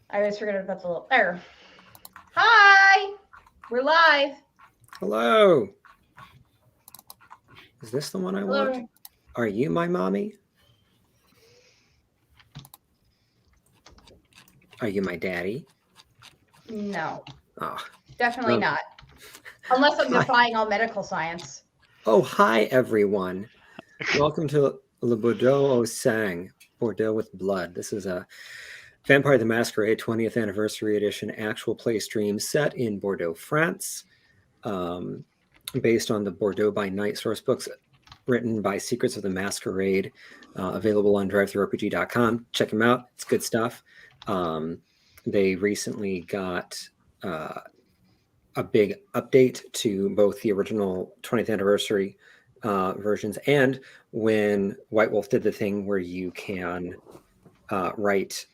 I always forget about the little there. Hi, we're live. Hello. Is this the one I want? Hello. Are you my mommy? Are you my daddy? No, Oh, definitely not. Unless I'm defying all medical science. oh, hi everyone. Welcome to Le Bordeaux au Sang, Bordeaux with Blood. This is a Vampire the Masquerade 20th Anniversary Edition actual play stream set in Bordeaux, France, based on the Bordeaux by Night source books written by Secrets of the Masquerade, available on drivethrurpg.com. Check them out. It's good stuff. They recently got a big update to both the original 20th anniversary versions and when White Wolf did the thing where you can write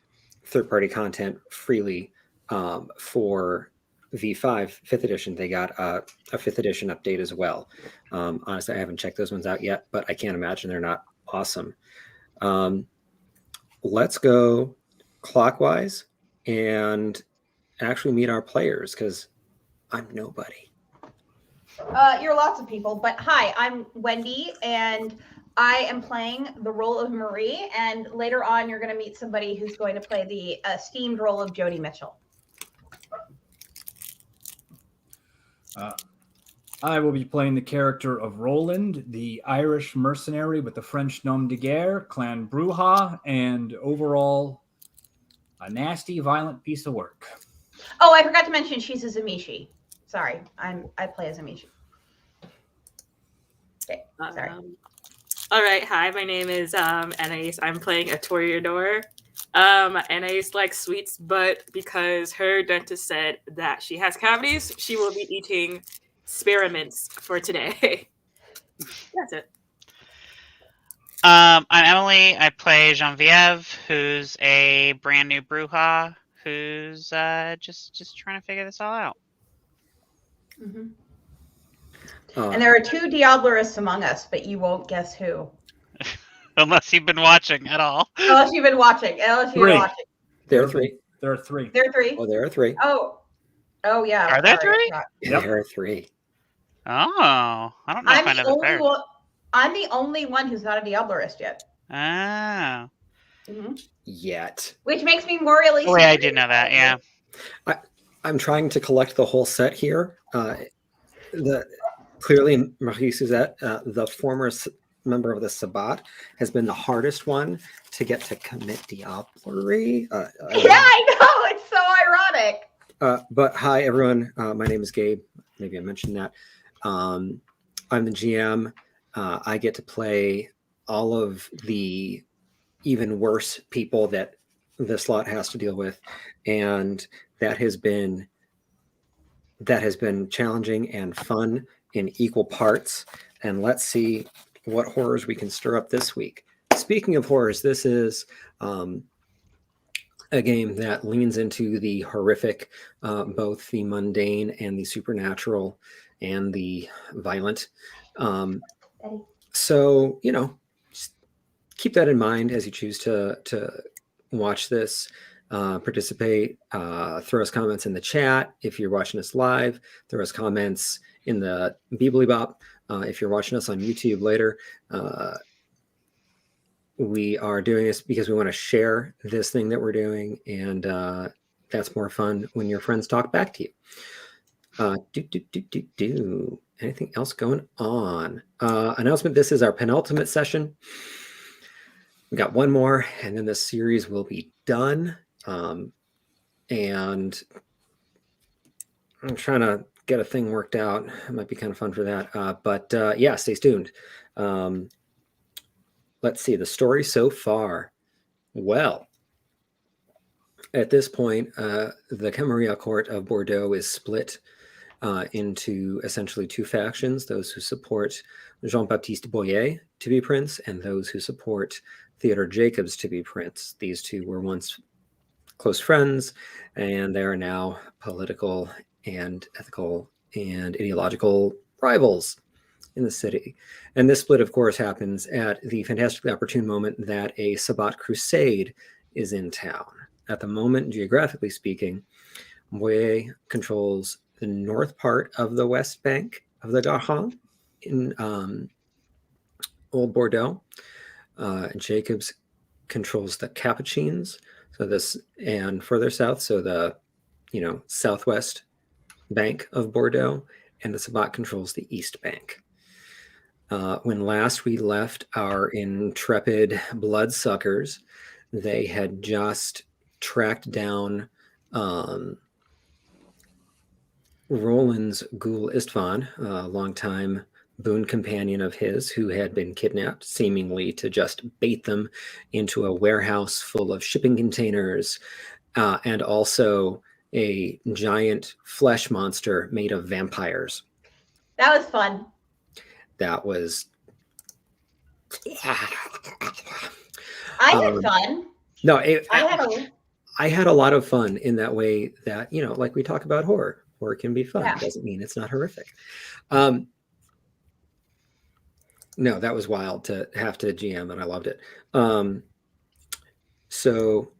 third-party content freely for V5 5th edition. They got a 5th edition update as well. Honestly, I haven't checked those ones out yet, but I can't imagine they're not awesome. Let's go clockwise and actually meet our players, because I'm nobody. You're lots of people, but hi, I'm Wendy, and I am playing the role of Marie. And later on, you're going to meet somebody who's going to play the esteemed role of Jody Mitchell. I will be playing the character of Roland, the Irish mercenary with the French nom de guerre, Clan Bruja, and overall a nasty, violent piece of work. Oh, I forgot to mention she's a Zamishi. Sorry, I play as Zamishi. Okay, sorry. All right, hi, my name is Anais. I'm playing a Toreador. Anais likes sweets, but because her dentist said that she has cavities, she will be eating spearmints for today. That's it. I'm Emily. I play Genevieve, who's a brand new Bruja, who's just trying to figure this all out. Mm-hmm. And there are two Diablerists among us, but you won't guess who. Unless you've been watching at all. Unless you've been watching. There are three. There are three. There are three. Oh, there are three. Oh yeah. Are there three? Yep. There are three. Oh, I don't know if I know the third. I'm the only one who's not a Diablerist yet. Oh. Mm-hmm. Yet. Which makes me morally. Oh, yeah, I did know that. Yeah. I'm trying to collect the whole set here. Clearly, Marie Suzette, the former member of the Sabbat, has been the hardest one to get to commit diablerie. Yeah, I know. It's so ironic. But hi, everyone. My name is Gabe. Maybe I mentioned that. I'm the GM. I get to play all of the even worse people that the slot has to deal with, and that has been challenging and fun in equal parts. And let's see what horrors we can stir up this week. Speaking of horrors, this is a game that leans into the horrific, both the mundane and the supernatural and the violent. So, just keep that in mind as you choose to watch this. Participate, throw us comments in the chat if you're watching us live, throw us comments in the Beebly Bop if you're watching us on YouTube later. We are doing this because we want to share this thing that we're doing, and that's more fun when your friends talk back to you. Anything else going on? Announcement: this is our penultimate session. We got one more, and then the series will be done. And I'm trying to get a thing worked out. It might be kind of fun for that. But yeah, stay tuned. Let's see the story so far. Well, at this point, the Camarilla court of Bordeaux is split into essentially two factions: those who support Jean-Baptiste Boyer to be prince, and those who support Theodore Jacobs to be prince. These two were once close friends, and they are now political and ethical and ideological rivals in the city. And this split, of course, happens at the fantastically opportune moment that a Sabbat crusade is in town. at the moment, geographically speaking, Moye controls the north part of the west bank of the Garonne in Old Bordeaux. Jacobs controls the Capuchins, so this, and further south, so the southwest bank of Bordeaux, and the Sabat controls the east bank. When last we left our intrepid bloodsuckers, they had just tracked down Roland's Ghoul Istvan, a longtime boon companion of his, who had been kidnapped, seemingly to just bait them into a warehouse full of shipping containers, and also a giant flesh monster made of vampires. That was fun. That was... I had fun. No, I had a lot of fun in that way that, like we talk about horror. Horror can be fun. Yeah. It doesn't mean it's not horrific. No, that was wild to have to GM, and I loved it. So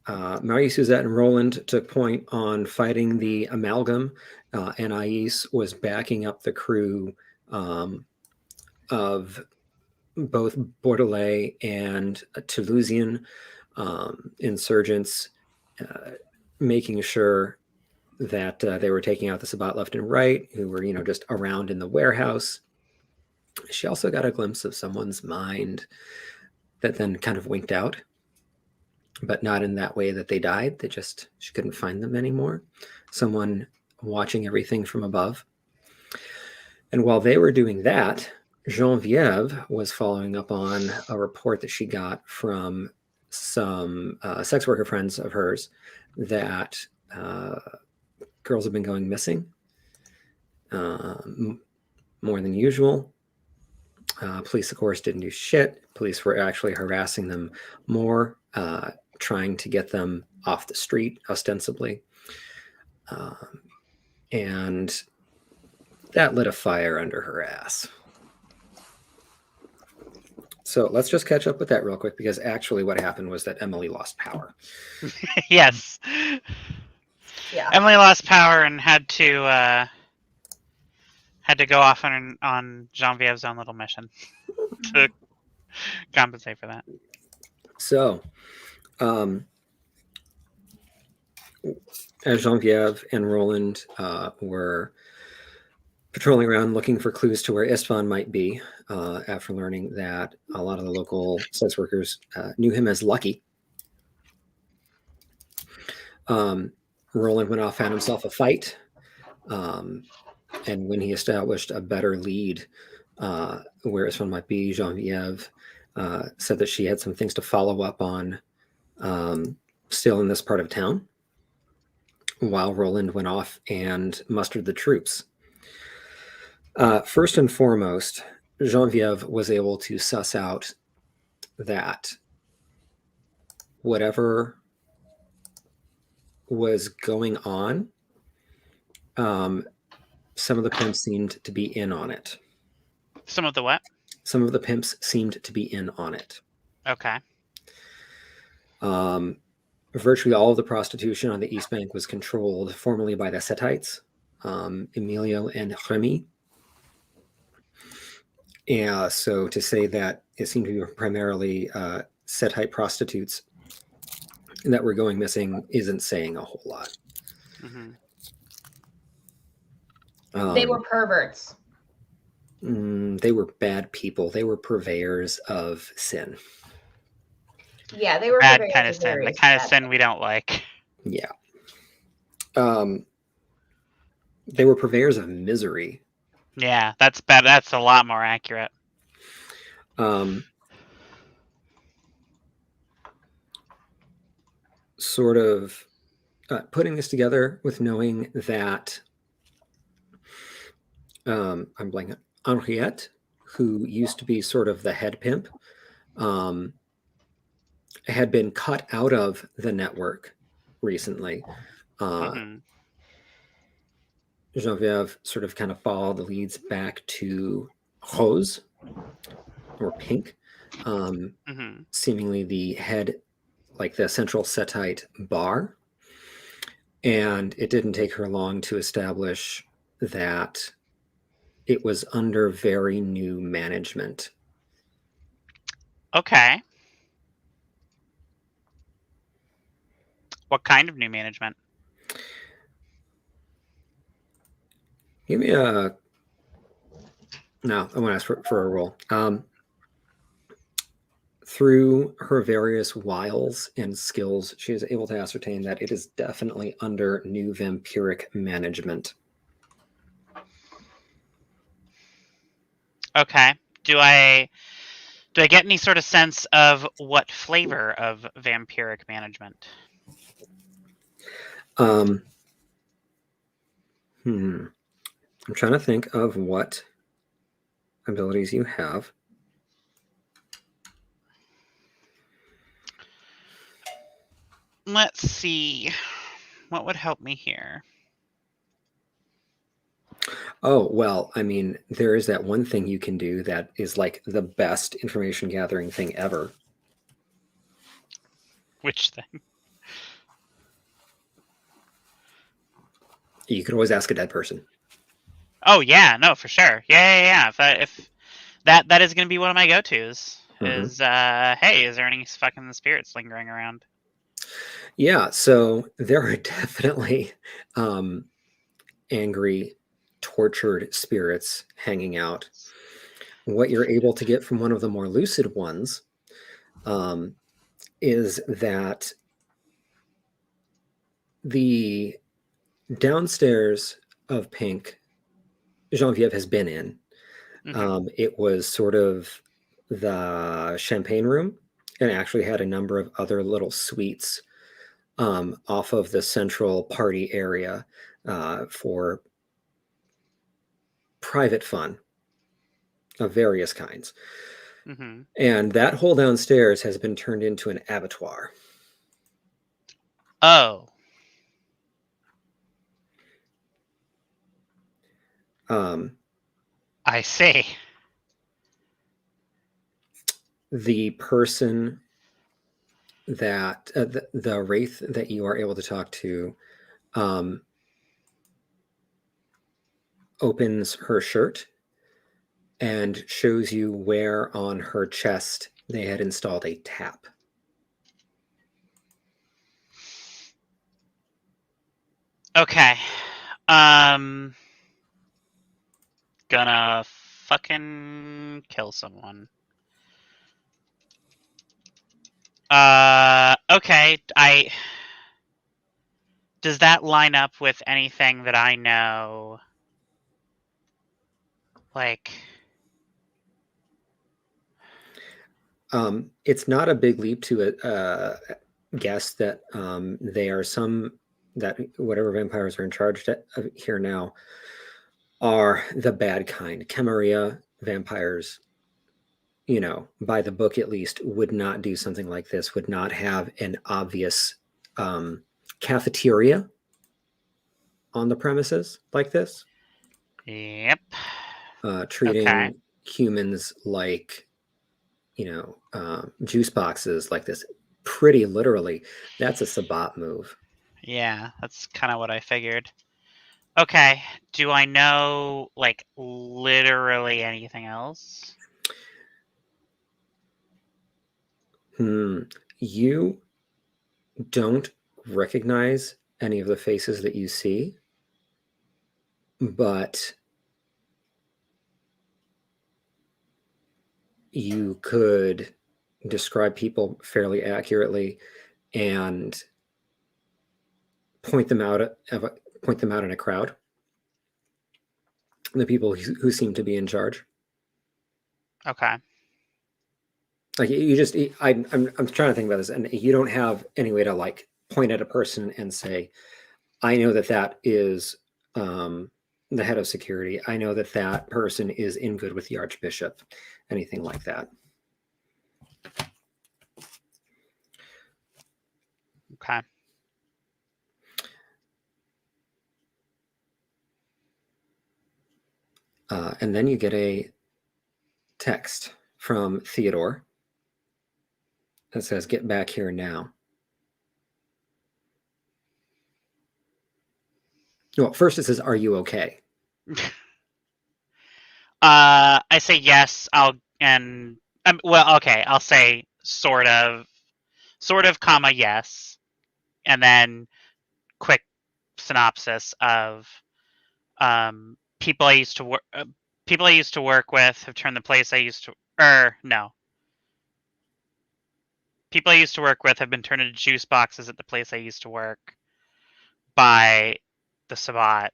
Marie, Suzette, and Roland took point on fighting the amalgam, and Ais was backing up the crew of both Bordelais and Toulousian insurgents, making sure that they were taking out the Sabat left and right, who were, just around in the warehouse. She also got a glimpse of someone's mind that then kind of winked out, but not in that way that they died. She couldn't find them anymore. Someone watching everything from above. And while they were doing that, Geneviève was following up on a report that she got from some sex worker friends of hers that girls have been going missing more than usual. Police, of course, didn't do shit. Police were actually harassing them more, trying to get them off the street, ostensibly. And that lit a fire under her ass. So let's just catch up with that real quick, because actually what happened was that Emily lost power. Yes. Yeah. Emily lost power and had to go off on Genevieve's own little mission to compensate for that. So, as Geneviève and Roland were patrolling around looking for clues to where Istvan might be, after learning that a lot of the local sex workers knew him as Lucky, Roland went off, had himself a fight, and when he established a better lead where Istvan might be, Geneviève said that she had some things to follow up on still in this part of town, while Roland went off and mustered the troops. First and foremost, Geneviève was able to suss out that whatever was going on, some of the pimps seemed to be in on it. Some of the what? Some of the pimps seemed to be in on it. Okay. Virtually all of the prostitution on the East Bank was controlled formerly by the Setites, Emilio and Remy. Yeah, so to say that it seemed to be primarily Setite prostitutes that were going missing isn't saying a whole lot. Mm-hmm. They were perverts. They were bad people. They were purveyors of sin. Yeah, they were Bad purveyors kind of of sin. The various kind of bad sin things. we don't like. Yeah. They were purveyors of misery. Yeah, that's bad. That's a lot more accurate. Sort of putting this together with knowing that I'm blanking, Henriette, who used to be sort of the head pimp, had been cut out of the network recently. Mm-hmm. Geneviève sort of kind of followed the leads back to Rose, or Pink, Mm-hmm. seemingly the head like the central Setite bar. And it didn't take her long to establish that it was under very new management. Okay. What kind of new management? Give me a... No, I want to ask for a roll. Through her various wiles and skills, she is able to ascertain that it is definitely under new vampiric management. Okay. Do I get any sort of sense of what flavor of vampiric management? I'm trying to think of what abilities you have. Let's see. What would help me here? Oh, well, I mean, there is that one thing you can do that is like the best information gathering thing ever. Which thing? You could always ask a dead person. Oh yeah, no, for sure. Yeah. If that is going to be one of my go-tos. Is hey, is there any fucking spirits lingering around? Yeah, so there are definitely angry, tortured spirits hanging out. What you're able to get from one of the more lucid ones is that the downstairs of Pink, Genevieve has been in. It was sort of the champagne room and actually had a number of other little suites off of the central party area for private fun of various kinds. And that whole downstairs has been turned into an abattoir. Oh. I see. The person that the wraith that you are able to talk to opens her shirt and shows you where on her chest they had installed a tap. Okay. Gonna fucking kill someone. Okay. Does that line up with anything that I know? Like, it's not a big leap to guess that they are that whatever vampires are in charge of here now are the bad kind. Camarilla vampires, by the book at least, would not do something like this, would not have an obvious cafeteria on the premises like this. yep. Treating humans like, juice boxes like this. Pretty literally, that's a Sabbat move. Yeah, that's kind of what I figured. Okay, do I know, like, literally anything else? You don't recognize any of the faces that you see, but you could describe people fairly accurately and point them out in a crowd. The people who seem to be in charge. Okay. Like I'm trying to think about this, and you don't have any way to like point at a person and say, I know that is the head of security. I know that person is in good with the Archbishop. Anything like that. Okay. And then you get a text from Theodore that says, "Get back here now." Well, first it says, "Are you okay?" I say yes. Well, okay. I'll say sort of, comma yes, and then quick synopsis of people I used to work. People I used to work with have turned the place I used to. No. People I used to work with have been turned into juice boxes at the place I used to work by the Sabat.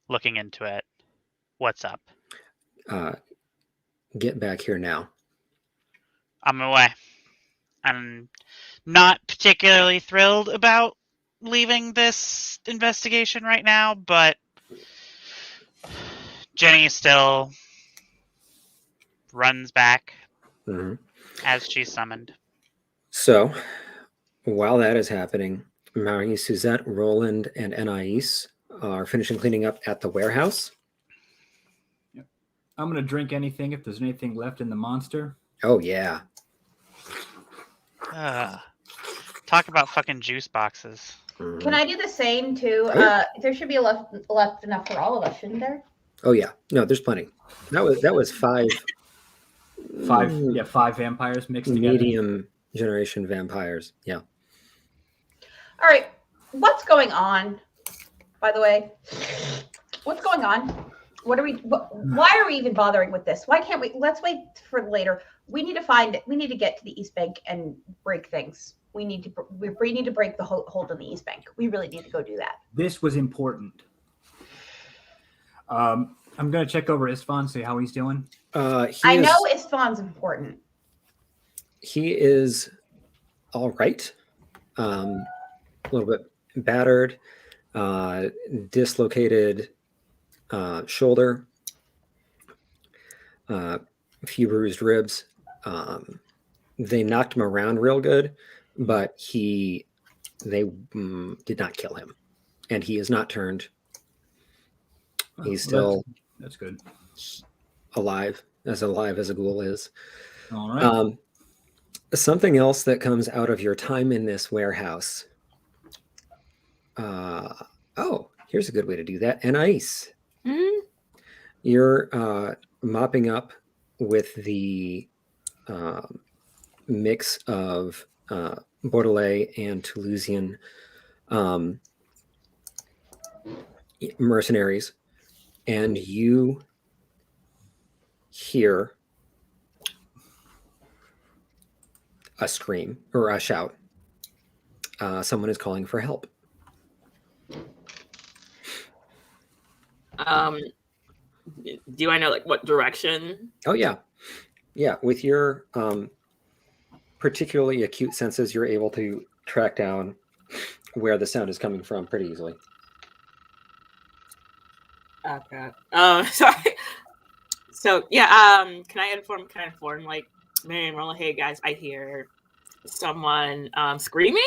Looking into it. What's up? Get back here now. I'm away. I'm not particularly thrilled about leaving this investigation right now, but Jenny still runs back Mm-hmm. as she's summoned. So, while that is happening, Marie, Suzette, Roland, and Anais are finishing cleaning up at the warehouse. I'm going to drink anything if there's anything left in the monster. Oh, yeah. Talk about fucking juice boxes. Mhm. Can I do the same too? Oh, yeah. There should be left enough for all of us, shouldn't there? Oh, yeah. No, there's plenty. That was five. Five vampires mixed together. Medium generation vampires. Yeah. All right. What's going on? By the way, what's going on? Why are we even bothering with this? Why can't we? Let's wait for later. We need to get to the East Bank and break things. We need to break the hold on the East Bank. We really need to go do that. This was important. I'm going to check over Istvan, see how he's doing. I know Istvan's important. He is all right. A little bit battered, dislocated shoulder, a few bruised ribs. They knocked him around real good, but they did not kill him, and he is not turned. He's still that's good. alive as a ghoul is. All right. Something else that comes out of your time in this warehouse. Here's a good way to do that. Anais. Mhm. You're mopping up with the mix of Bordelais and Toulousian mercenaries, and you hear a scream or a shout. Someone is calling for help. Do I know like what direction? Oh yeah. With your particularly acute senses, you're able to track down where the sound is coming from pretty easily. Okay. Sorry. So yeah. Can I inform like Mary and Roland? Hey guys, I hear someone screaming.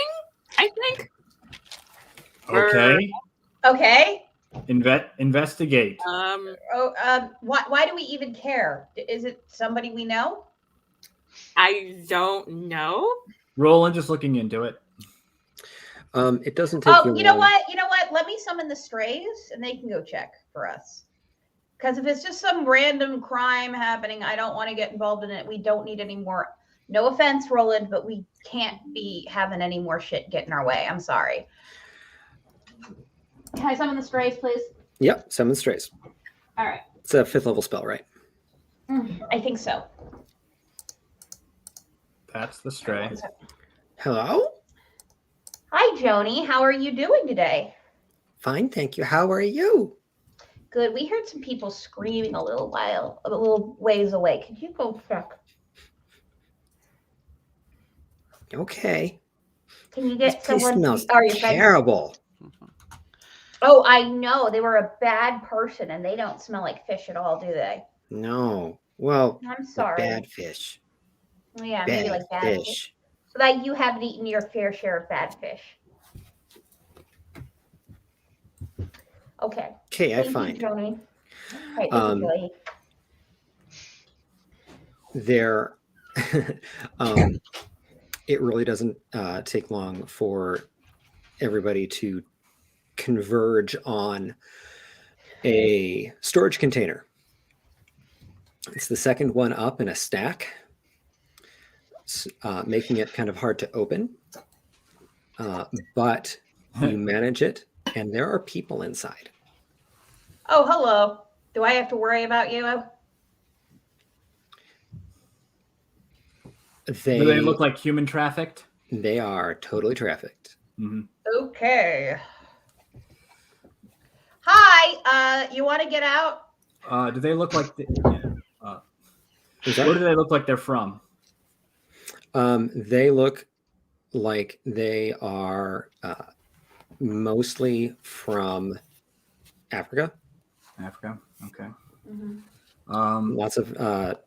I think. Okay. Okay. Investigate. Why do we even care? Is it somebody we know? I don't know. Roland just looking into it. It doesn't take you you know long. what? You know what? Let me summon the strays and they can go check for us. Because if it's just some random crime happening, I don't want to get involved in it. We don't need any more. No offense, Roland, but we can't be having any more shit get in our way. I'm sorry. Can I summon the strays, please? Yep, summon strays. All right. It's a 5th level spell, right? I think so. That's the stray. Hello? Hi, Joni. How are you doing today? Fine, thank you. How are you? Good. We heard some people screaming a little ways away. Could you go check? Okay. Can you This get place someone? smells Are your friends? terrible. Oh, I know. They were a bad person and they don't smell like fish at all, do they? No. Well, I'm sorry. bad fish. Yeah, Bad maybe like bad fish. fish. Like you haven't eaten your fair share of bad fish. Okay. Okay, I Thank find. you, Joni. Right, thank you, Joey. There it really doesn't take long for everybody to converge on a storage container. It's the second one up in a stack, making it kind of hard to open. But you manage it, and there are people inside. Oh, hello. Do I have to worry about you? Do they look like human trafficked? They are totally trafficked. Mm-hmm. Okay. Hi. You want to get out? Do they look like? Where do they look like they're from? They look like they are mostly from Africa. Africa. Okay. Mm-hmm. Lots of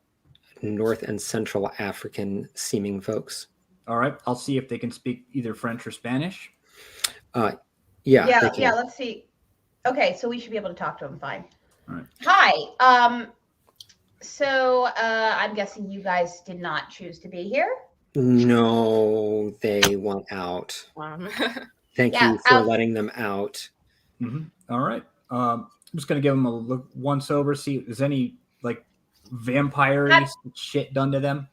North and Central African seeming folks. All right. I'll see if they can speak either French or Spanish. Yeah. Let's see. Okay, so we should be able to talk to them. Fine. All right. Hi. So I'm guessing you guys did not choose to be here. No, they want out. Thank you for letting them out. Mm-hmm. All right. I'm just gonna give them a look once over. See if there's any like vampire shit done to them.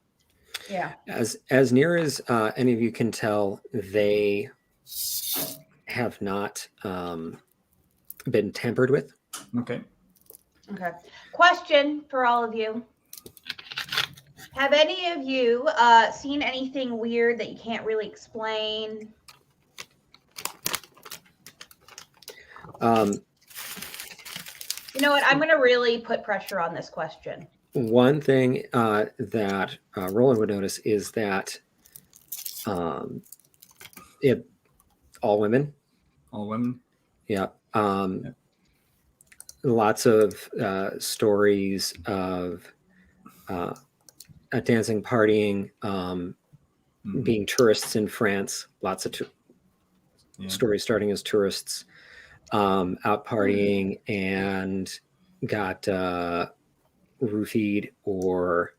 Yeah. As near as any of you can tell, they have not been tampered with. Okay. Okay. Question for all of you. Have any of you seen anything weird that you can't really explain? You know what? I'm going to really put pressure on this question. One thing that Roland would notice is that all women. All women. Yeah. Lots of stories of dancing, partying, being tourists in France. Lots of stories starting as tourists, out partying and got roofied or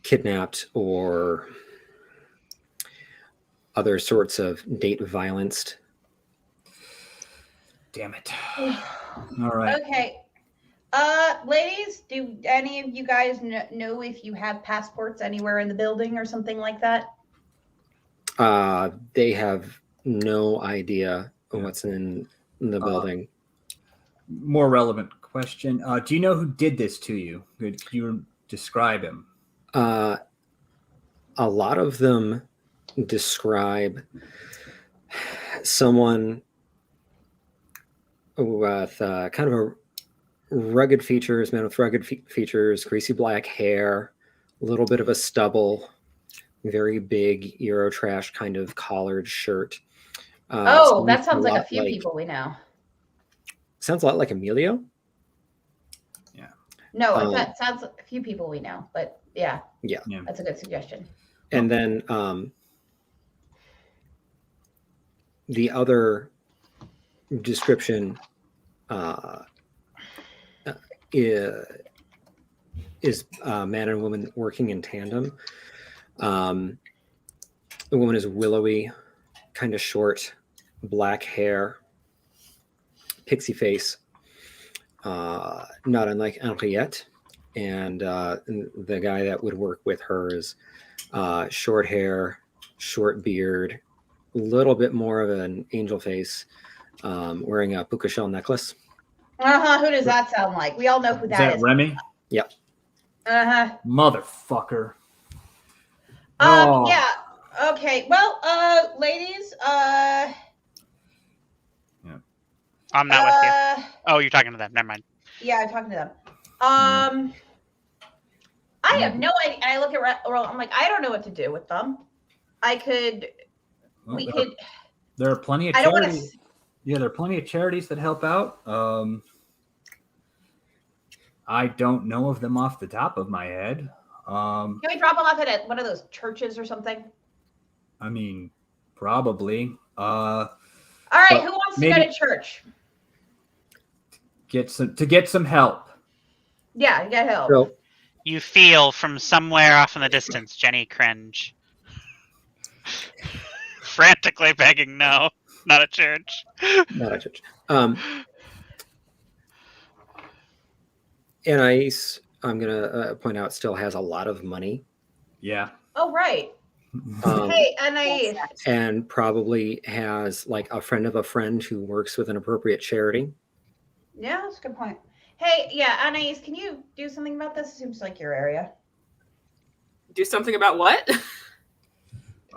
kidnapped or other sorts of date violenced. Damn it. All right. Okay. Ladies, do any of you guys know if you have passports anywhere in the building or something like that? They have no idea what's in the building. More relevant question. Do you know who did this to you? Could you describe him? A lot of them describe someone with kind of a rugged features, man with rugged features, greasy black hair, a little bit of a stubble, very big Eurotrash kind of collared shirt. That sounds like a few people we know. Sounds a lot like Emilio. Yeah. No, that sounds like a few people we know, but yeah, that's a good suggestion. And then the other description is man and woman working in tandem. The woman is willowy, kind of short, black hair, pixie face, not unlike Henriette. And the guy that would work with her is short hair, short beard, a little bit more of an angel face, wearing a puka shell necklace. Who does that sound like? We all know who that is. Remy? Yep. Motherfucker. Yeah. Okay. Well, ladies, I'm not with you. Oh, you're talking to them. Never mind. Yeah, I'm talking to them. I have no idea. I look at Roland. I'm like, I don't know what to do with them. There are plenty of charities. Yeah, there are plenty of charities that help out. I don't know of them off the top of my head. Can we drop them off at one of those churches or something? I mean, probably. All right, who wants to go to church? Get some help. Yeah, get help. So, You feel from somewhere off in the distance, Jenny cringe. Frantically begging no. not a church. Not a church. Anais, I'm gonna point out, still has a lot of money. Yeah. Oh, right. Um, Hey, Anais. and probably has like a friend of a friend who works with an appropriate charity. Yeah, that's a good point. Hey, yeah, Anais, can you do something about this? Seems like your area. Do something about what?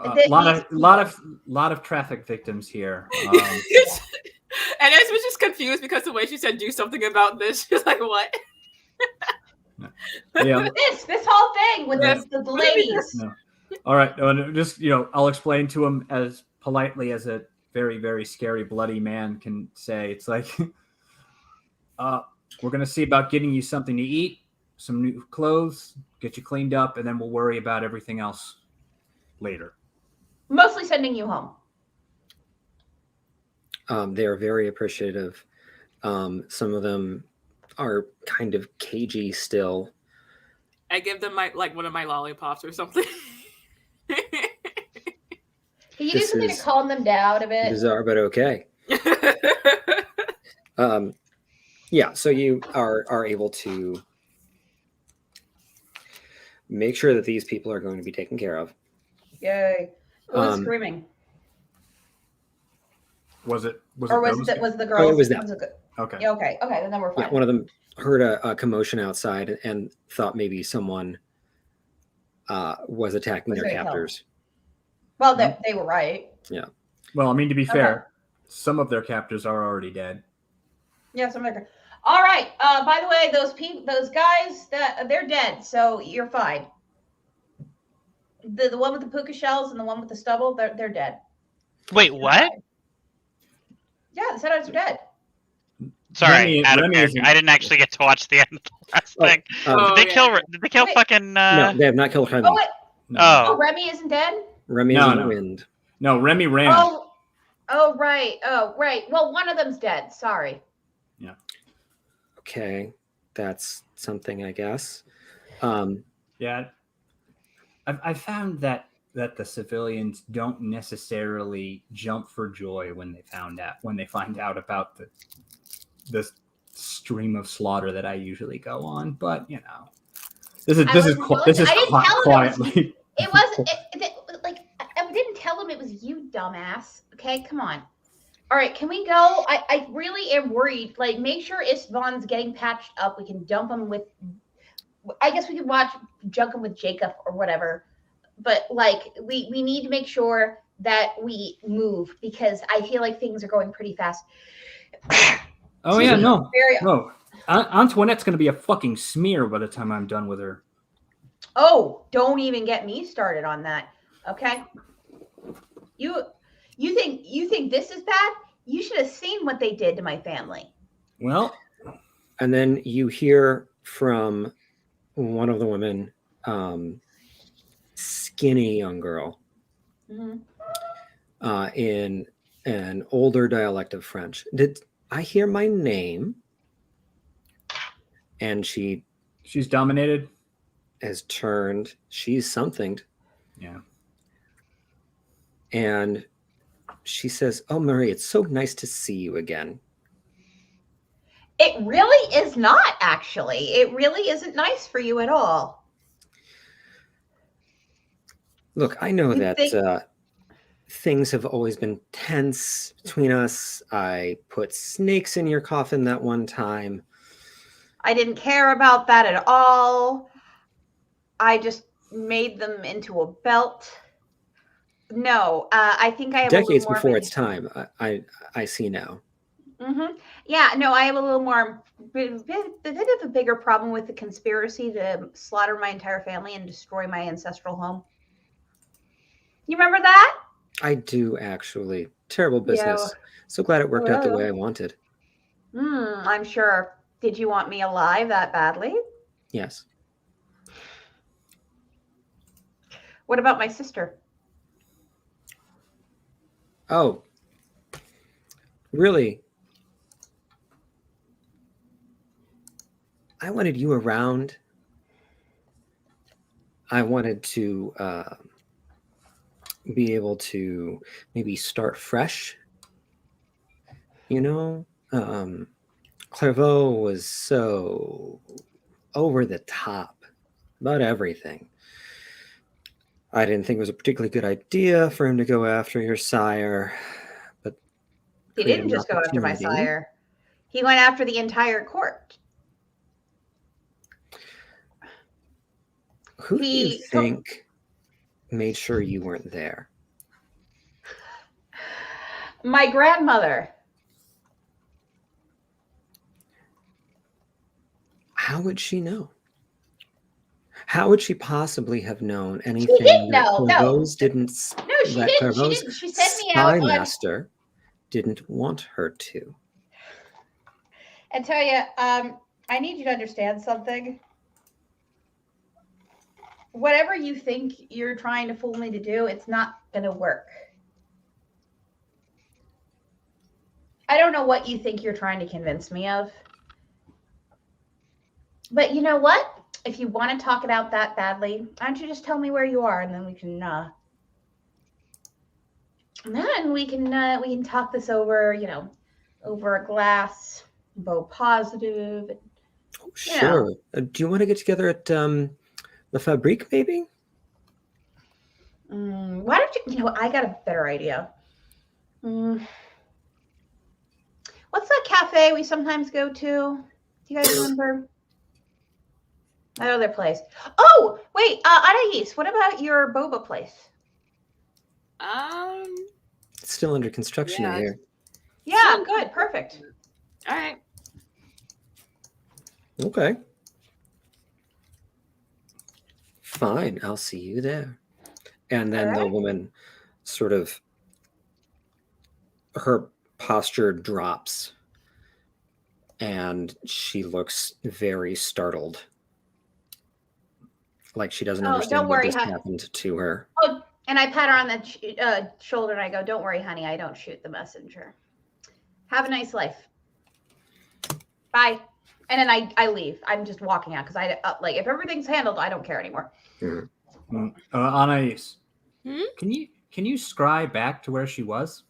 A lot of traffic victims here. And I was just confused because the way she said "do something about this," she was like, "What?" Yeah. This whole thing with Yes. the What did we ladies. No. All right. Just I'll explain to him as politely as a very, very scary, bloody man can say. It's like, we're gonna see about getting you something to eat, some new clothes, get you cleaned up, and then we'll worry about everything else later. Mostly sending you home. They are very appreciative. Some of them are kind of cagey still. I give them one of my lollipops or something. Can you This do something is to calm them down a bit? Bizarre, but okay. Yeah, so you are able to make sure that these people are going to be taken care of. Yay. Who was Um, screaming? Was it Or was those it guys? was the girls? it was them. Okay. Yeah, okay. Okay, then we're fine. Yeah, one of them heard a commotion outside and thought maybe someone was attacking Was their gonna kill 'em. captors. Well, they were right. Well, I mean, to be Okay. fair, some of their captors are already dead. Yeah, something like that. All right. By the way, those guys they're dead, so you're fine. The one with the puka shells and the one with the stubble, they're dead. Wait, what? Yeah, the Sedars are dead. Sorry, out of Remy character. isn't- I didn't actually get to watch the end of the last thing. Oh, Did they kill? yeah. Did they kill Wait. fucking? No, they have not killed Remy. Oh wait. No, Oh, Oh, Remy isn't dead. Remy No, is in no. the wind. no, Remy ran. Oh, right. Oh, right. Well, one of them's dead. Sorry. Okay, that's something, I guess. Yeah, I found that the civilians don't necessarily jump for joy when they find out about the stream of slaughter that I usually go on. But this is I this is wasn't qui- doing this it. is I didn't qui- tell him quietly. It wasn't like I didn't tell him it was you, dumbass. Okay, come on. All right, can we go? I really am worried. Like, make sure Istvon's getting patched up. We can dump him with. I guess we could junk him with Jacob or whatever. But like, we need to make sure that we move because I feel like things are going pretty fast. Oh yeah, no. Very. Antoinette's gonna be a fucking smear by the time I'm done with her. Oh, don't even get me started on that. Okay. You think this is bad? You should have seen what they did to my family. Well, And then you hear from one of the women, skinny young girl, Mm-hmm. in an older dialect of French. Did I hear my name? And she she's dominated. has turned. She's something. Yeah. And she says, "Oh, Marie, it's so nice to see you again." It really is not, actually. It really isn't nice for you at all. Look, I know You that think- things have always been tense between us. I put snakes in your coffin that one time. I didn't care about that at all. I just made them into a belt. No, I think I have Decades a little more before its time. I see now. Mm-hmm. Yeah, no, I have a little more, bit of a bigger problem with the conspiracy to slaughter my entire family and destroy my ancestral home. You remember that? I do actually. Terrible business. So glad it worked out the way I wanted. I'm sure. Did you want me alive that badly? Yes. What about my sister? Oh, really? I wanted you around. I wanted to be able to maybe start fresh You know, Clairvaux was so over the top about everything. I didn't think it was a particularly good idea for him to go after your sire, but He created didn't an just go after my opportunity. sire. He went after the entire court. Who do you He think made sure you weren't there? my grandmother. How would she know? How would she possibly have known She anything didn't that know. No, Clairvaux didn't? no, she That didn't. She Clairvaux' didn't. She sent me out spy on. master didn't want her to. And tell you, I need you to understand something. Whatever you think you're trying to fool me to do, it's not going to work. I don't know what you think you're trying to convince me of. But you know what? If you want to talk it out that badly, why don't you just tell me where you are, and then we can talk this over, over a glass, bow positive. Oh, sure. Do you want to get together at La Fabrique, maybe? Why don't you? I got a better idea. What's that cafe we sometimes go to? Do you guys remember? That other place. Oh, wait, Anais, what about your boba place? It's still under construction, I hear. Yeah, good, perfect. All right. Okay. Fine, I'll see you there. And then the Alright. woman sort of, her posture drops and she looks very startled. Like she doesn't Oh, understand don't what worry, just hon. happened to her. Oh, and I pat her on the shoulder and I go, "Don't worry, honey, I don't shoot the messenger. Have a nice life. Bye." And then I leave. I'm just walking out because I like if everything's handled, I don't care anymore. Anais, Hmm? can you scry back to where she was?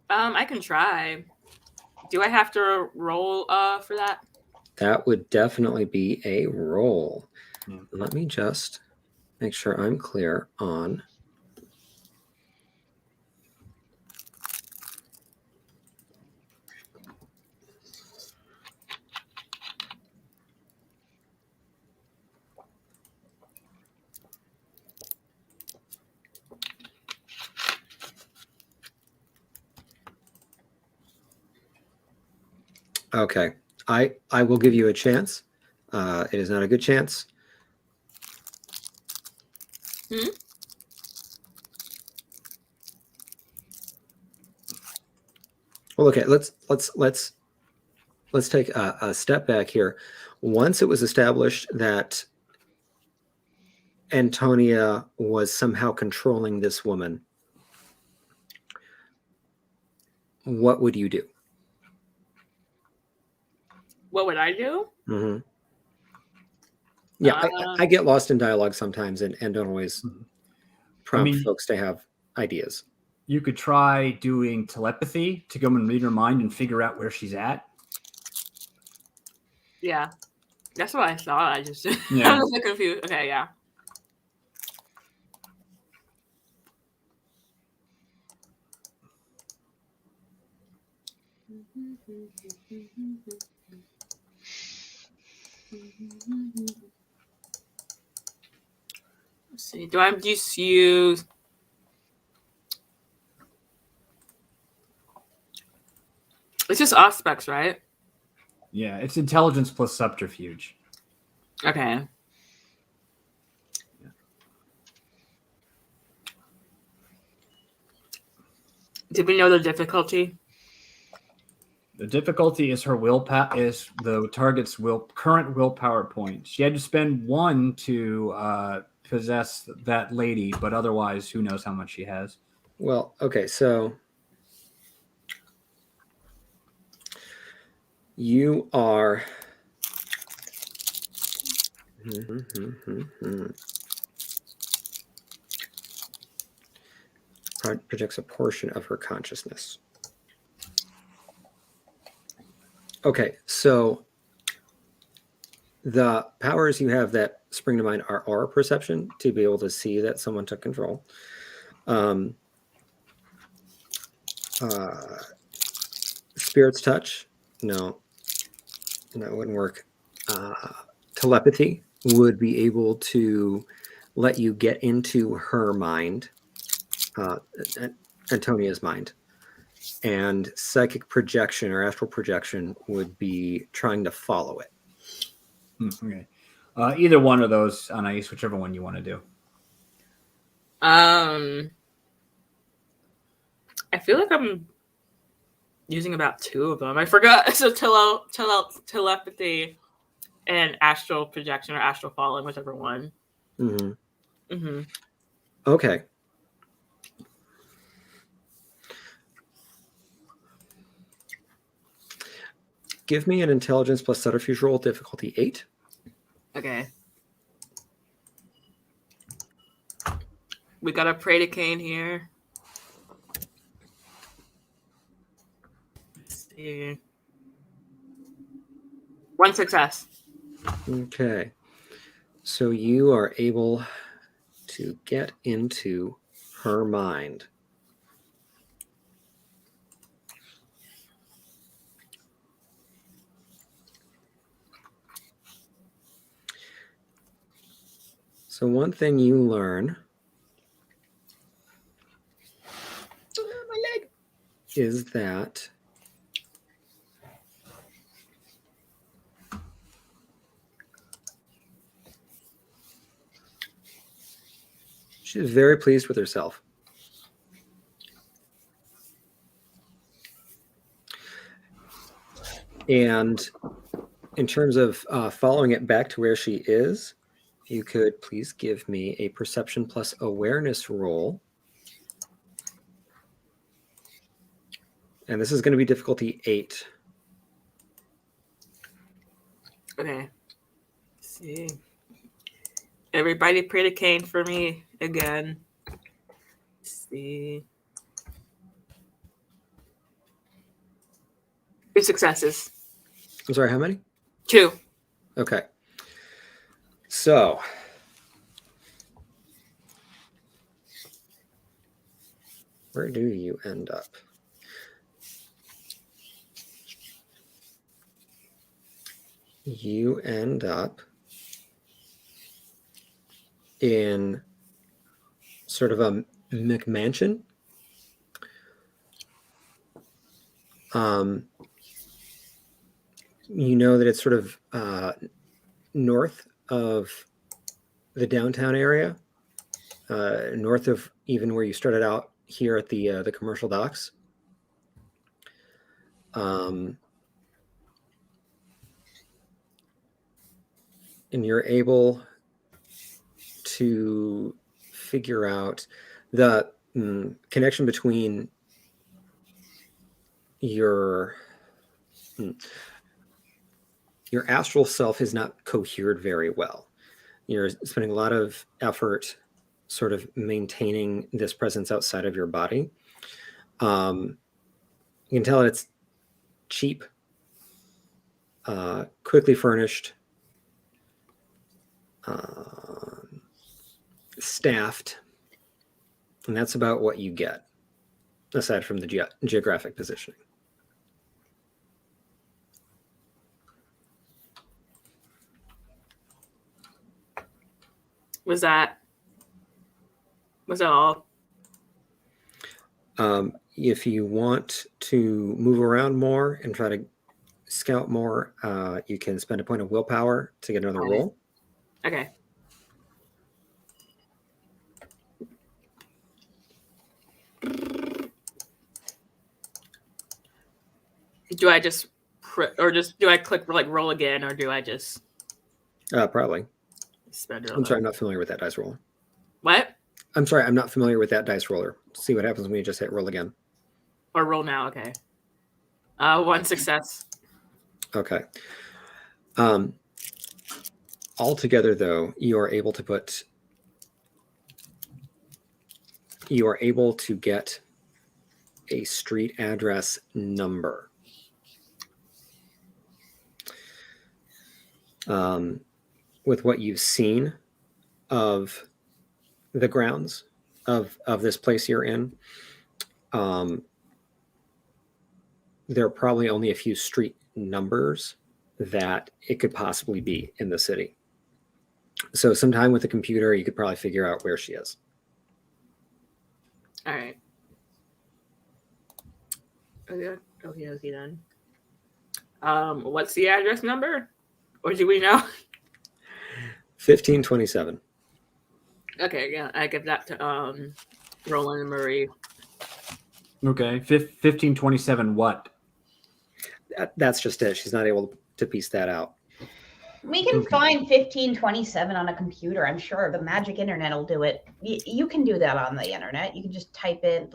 I can try. Do I have to roll for that? That would definitely be a roll. Yeah. Let me just make sure I'm clear on. Okay, I will give you a chance. It is not a good chance. Hmm? Well, okay, let's take a step back here. Once it was established that Antonia was somehow controlling this woman, what would you do? What would I do? Mm-hmm. Yeah, I get lost in dialogue sometimes and don't always prompt folks to have ideas. You could try doing telepathy to go and read her mind and figure out where she's at. Yeah, that's what I thought. I just I Yeah. was a bit confused. Okay, yeah. Let's see. Do I just use? It's just aspects, right? Yeah, it's intelligence plus subterfuge. Okay. Did we know the difficulty? The difficulty is her willpower is the target's current willpower point. She had to spend 1 to possess that lady, but otherwise, who knows how much she has. Well, okay, so you are projects a portion of her consciousness. Okay, so the powers you have that spring to mind are aura perception, to be able to see that someone took control. Spirit's touch, no, that wouldn't work. Telepathy would be able to let you get into her mind, Antonia's mind. And psychic projection or astral projection would be trying to follow it. Okay. Either one of those, Anais, whichever one you want to do. I feel like I'm using about 2 of them. I forgot. So telepathy and astral projection or astral falling, whichever one. Mm-hmm. Mm-hmm. Okay. Give me an intelligence plus subterfuge roll, difficulty 8. Okay. We got a Predicane here. Let's see. 1 success. Okay. So you are able to get into her mind. So one thing you learn is that she's very pleased with herself. And in terms of following it back to where she is, you could please give me a perception plus awareness roll. And this is going to be difficulty 8. Okay. Let's see. Everybody Predicane for me again. Let's see. 2 successes. I'm sorry, how many? 2. Okay. So where do you end up? You end up in sort of a McMansion. You know that it's sort of north of the downtown area, north of even where you started out here at the commercial docks. And you're able to figure out the connection between your astral self is not cohered very well. You're spending a lot of effort sort of maintaining this presence outside of your body. You can tell it's cheap, quickly furnished, staffed, and that's about what you get, aside from the geographic positioning. Was that all? If you want to move around more and try to scout more, you can spend a point of willpower to get another roll. Okay. Do I just do I click like roll again, or do I just Probably. spend it? I'm sorry, I'm not familiar with that dice roller. What? I'm sorry, I'm not familiar with that dice roller. See what happens when you just hit roll again. Or roll now? Okay. 1 success. Okay. Altogether, though, you are able to get a street address number. with what you've seen of the grounds of this place you're in, there are probably only a few street numbers that it could possibly be in the city. So sometime with the computer, you could probably figure out where she is. All right. Okay, then. What's the address number? Or do we know? 1527. Okay, yeah, I give that to Roland and Marie. Okay, 1527 what? That's just it. She's not able to piece that out. We can find 1527 on a computer. I'm sure the magic internet will do it. You can do that on the internet. You can just type in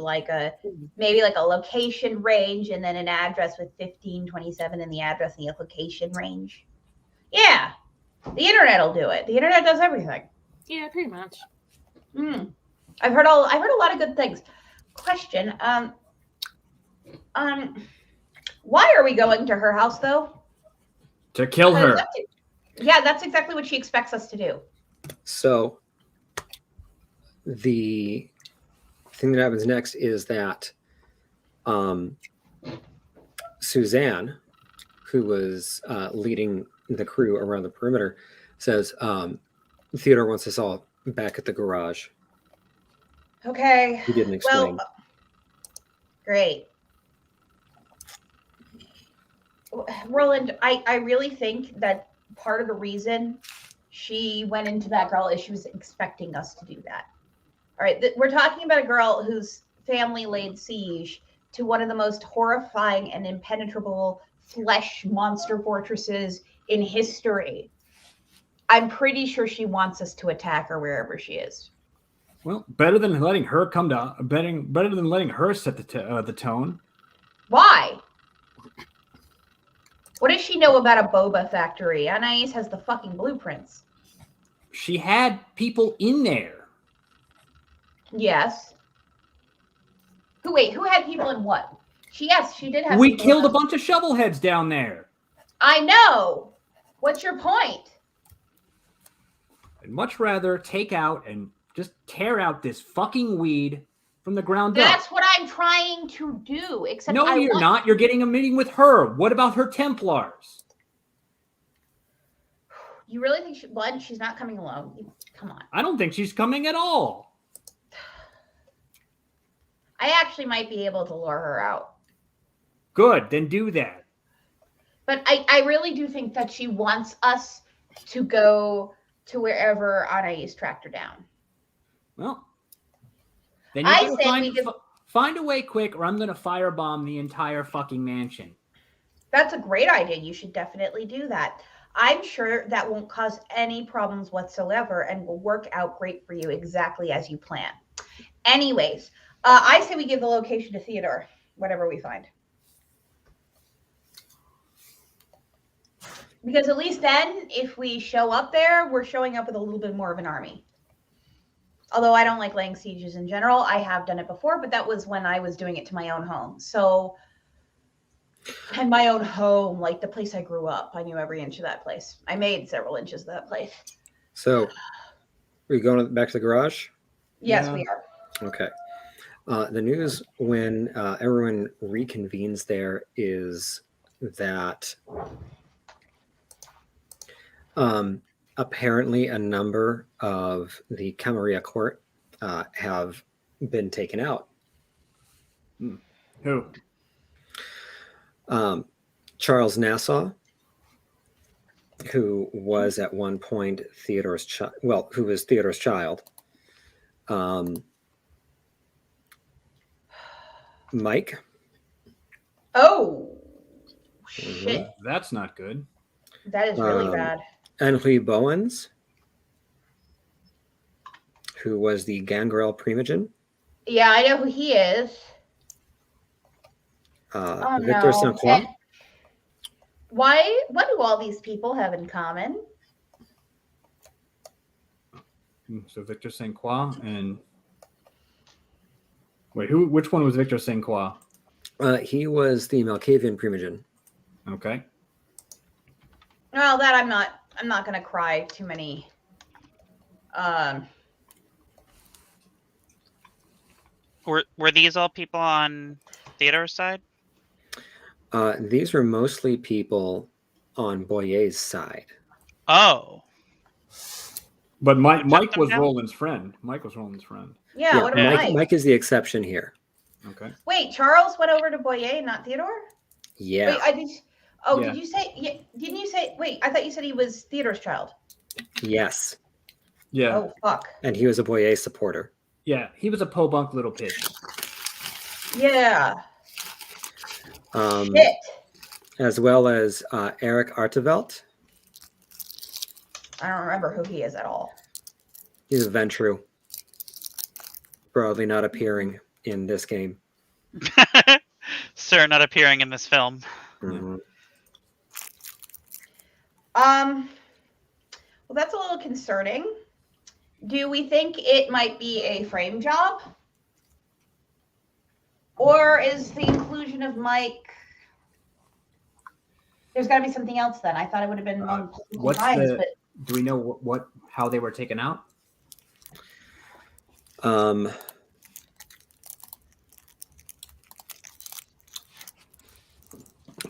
maybe a location range and then an address with 1527 in the address and the location range. Yeah, the internet will do it. The internet does everything. Yeah, pretty much. I've heard a lot of good things. Question: why are we going to her house though? To kill her. Yeah, that's exactly what she expects us to do. So the thing that happens next is that Suzanne, who was leading the crew around the perimeter, says Theodore wants us all back at the garage. Okay. He didn't explain. Well, great. Roland, I really think that part of the reason she went into that girl is she was expecting us to do that. All right, we're talking about a girl whose family laid siege to one of the most horrifying and impenetrable flesh monster fortresses in history. I'm pretty sure she wants us to attack her wherever she is. Well, better than letting her come down. Better than letting her set the tone. Why? What does she know about a boba factory? Anais has the fucking blueprints. She had people in there. Yes. Who had people in what? She did have. We killed a bunch of shovelheads down there. I know. What's your point? I'd much rather take out and just tear out this fucking weed from the ground up. That's what I'm trying to do. Except no, you're not. You're getting a meeting with her. What about her Templars? You really think she's not coming alone? Come on. I don't think she's coming at all. I actually might be able to lure her out. Good, then do that. But I really do think that she wants us to go to wherever Anais tracked her down. Well, then you gotta find a way quick, or I'm going to firebomb the entire fucking mansion. That's a great idea. You should definitely do that. I'm sure that won't cause any problems whatsoever and will work out great for you exactly as you plan. Anyways, I say we give the location to Theodore, whatever we find. Because at least then, if we show up there, we're showing up with a little bit more of an army. Although I don't like laying sieges in general. I have done it before, but that was when I was doing it to my own home. So, and my own home, like the place I grew up, I knew every inch of that place. I made several inches of that place. So, are we going back to the garage? Yes, we are. Okay. The news when everyone reconvenes there is that apparently a number of the Camarilla court have been taken out. Who? Charles Nassau, who was at one point Theodore's child, who was Theodore's child. Mike. Oh, shit. That's not good. That is really bad. Henri Bowens, who was the Gangrel Primogen. Yeah, I know who he is. Victor St. Croix. What do all these people have in common? So Victor St. Croix and wait, which one was Victor St. Croix? He was the Malkavian Primogen. Okay. Well, that I'm not gonna cry too many. Were these all people on Theodore's side? These were mostly people on Boyer's side. Oh, But Mike them was down? Roland's friend. Mike was Roland's friend. Yeah, what about Mike? Mike is the exception here. Okay. Wait, Charles went over to Boyer, not Theodore? Yeah. Wait, I did. Oh, Yeah. did you say? Yeah, didn't you say? Wait, I thought you said he was Theodore's child. Yes. Yeah. Oh, fuck. And he was a Boyer supporter. Yeah. He was a po-bunk little pitch. Yeah. Um, Shit. as well as Eric Artevelt. I don't remember who he is at all. He's a Ventru. Broadly not appearing in this game. Sir, not appearing in this film. Mhm. Well, that's a little concerning. Do we think it might be a frame job? Or is the inclusion of Mike... There's got to be something else then. I thought it would have been among What's lines, the? but Do we know how they were taken out?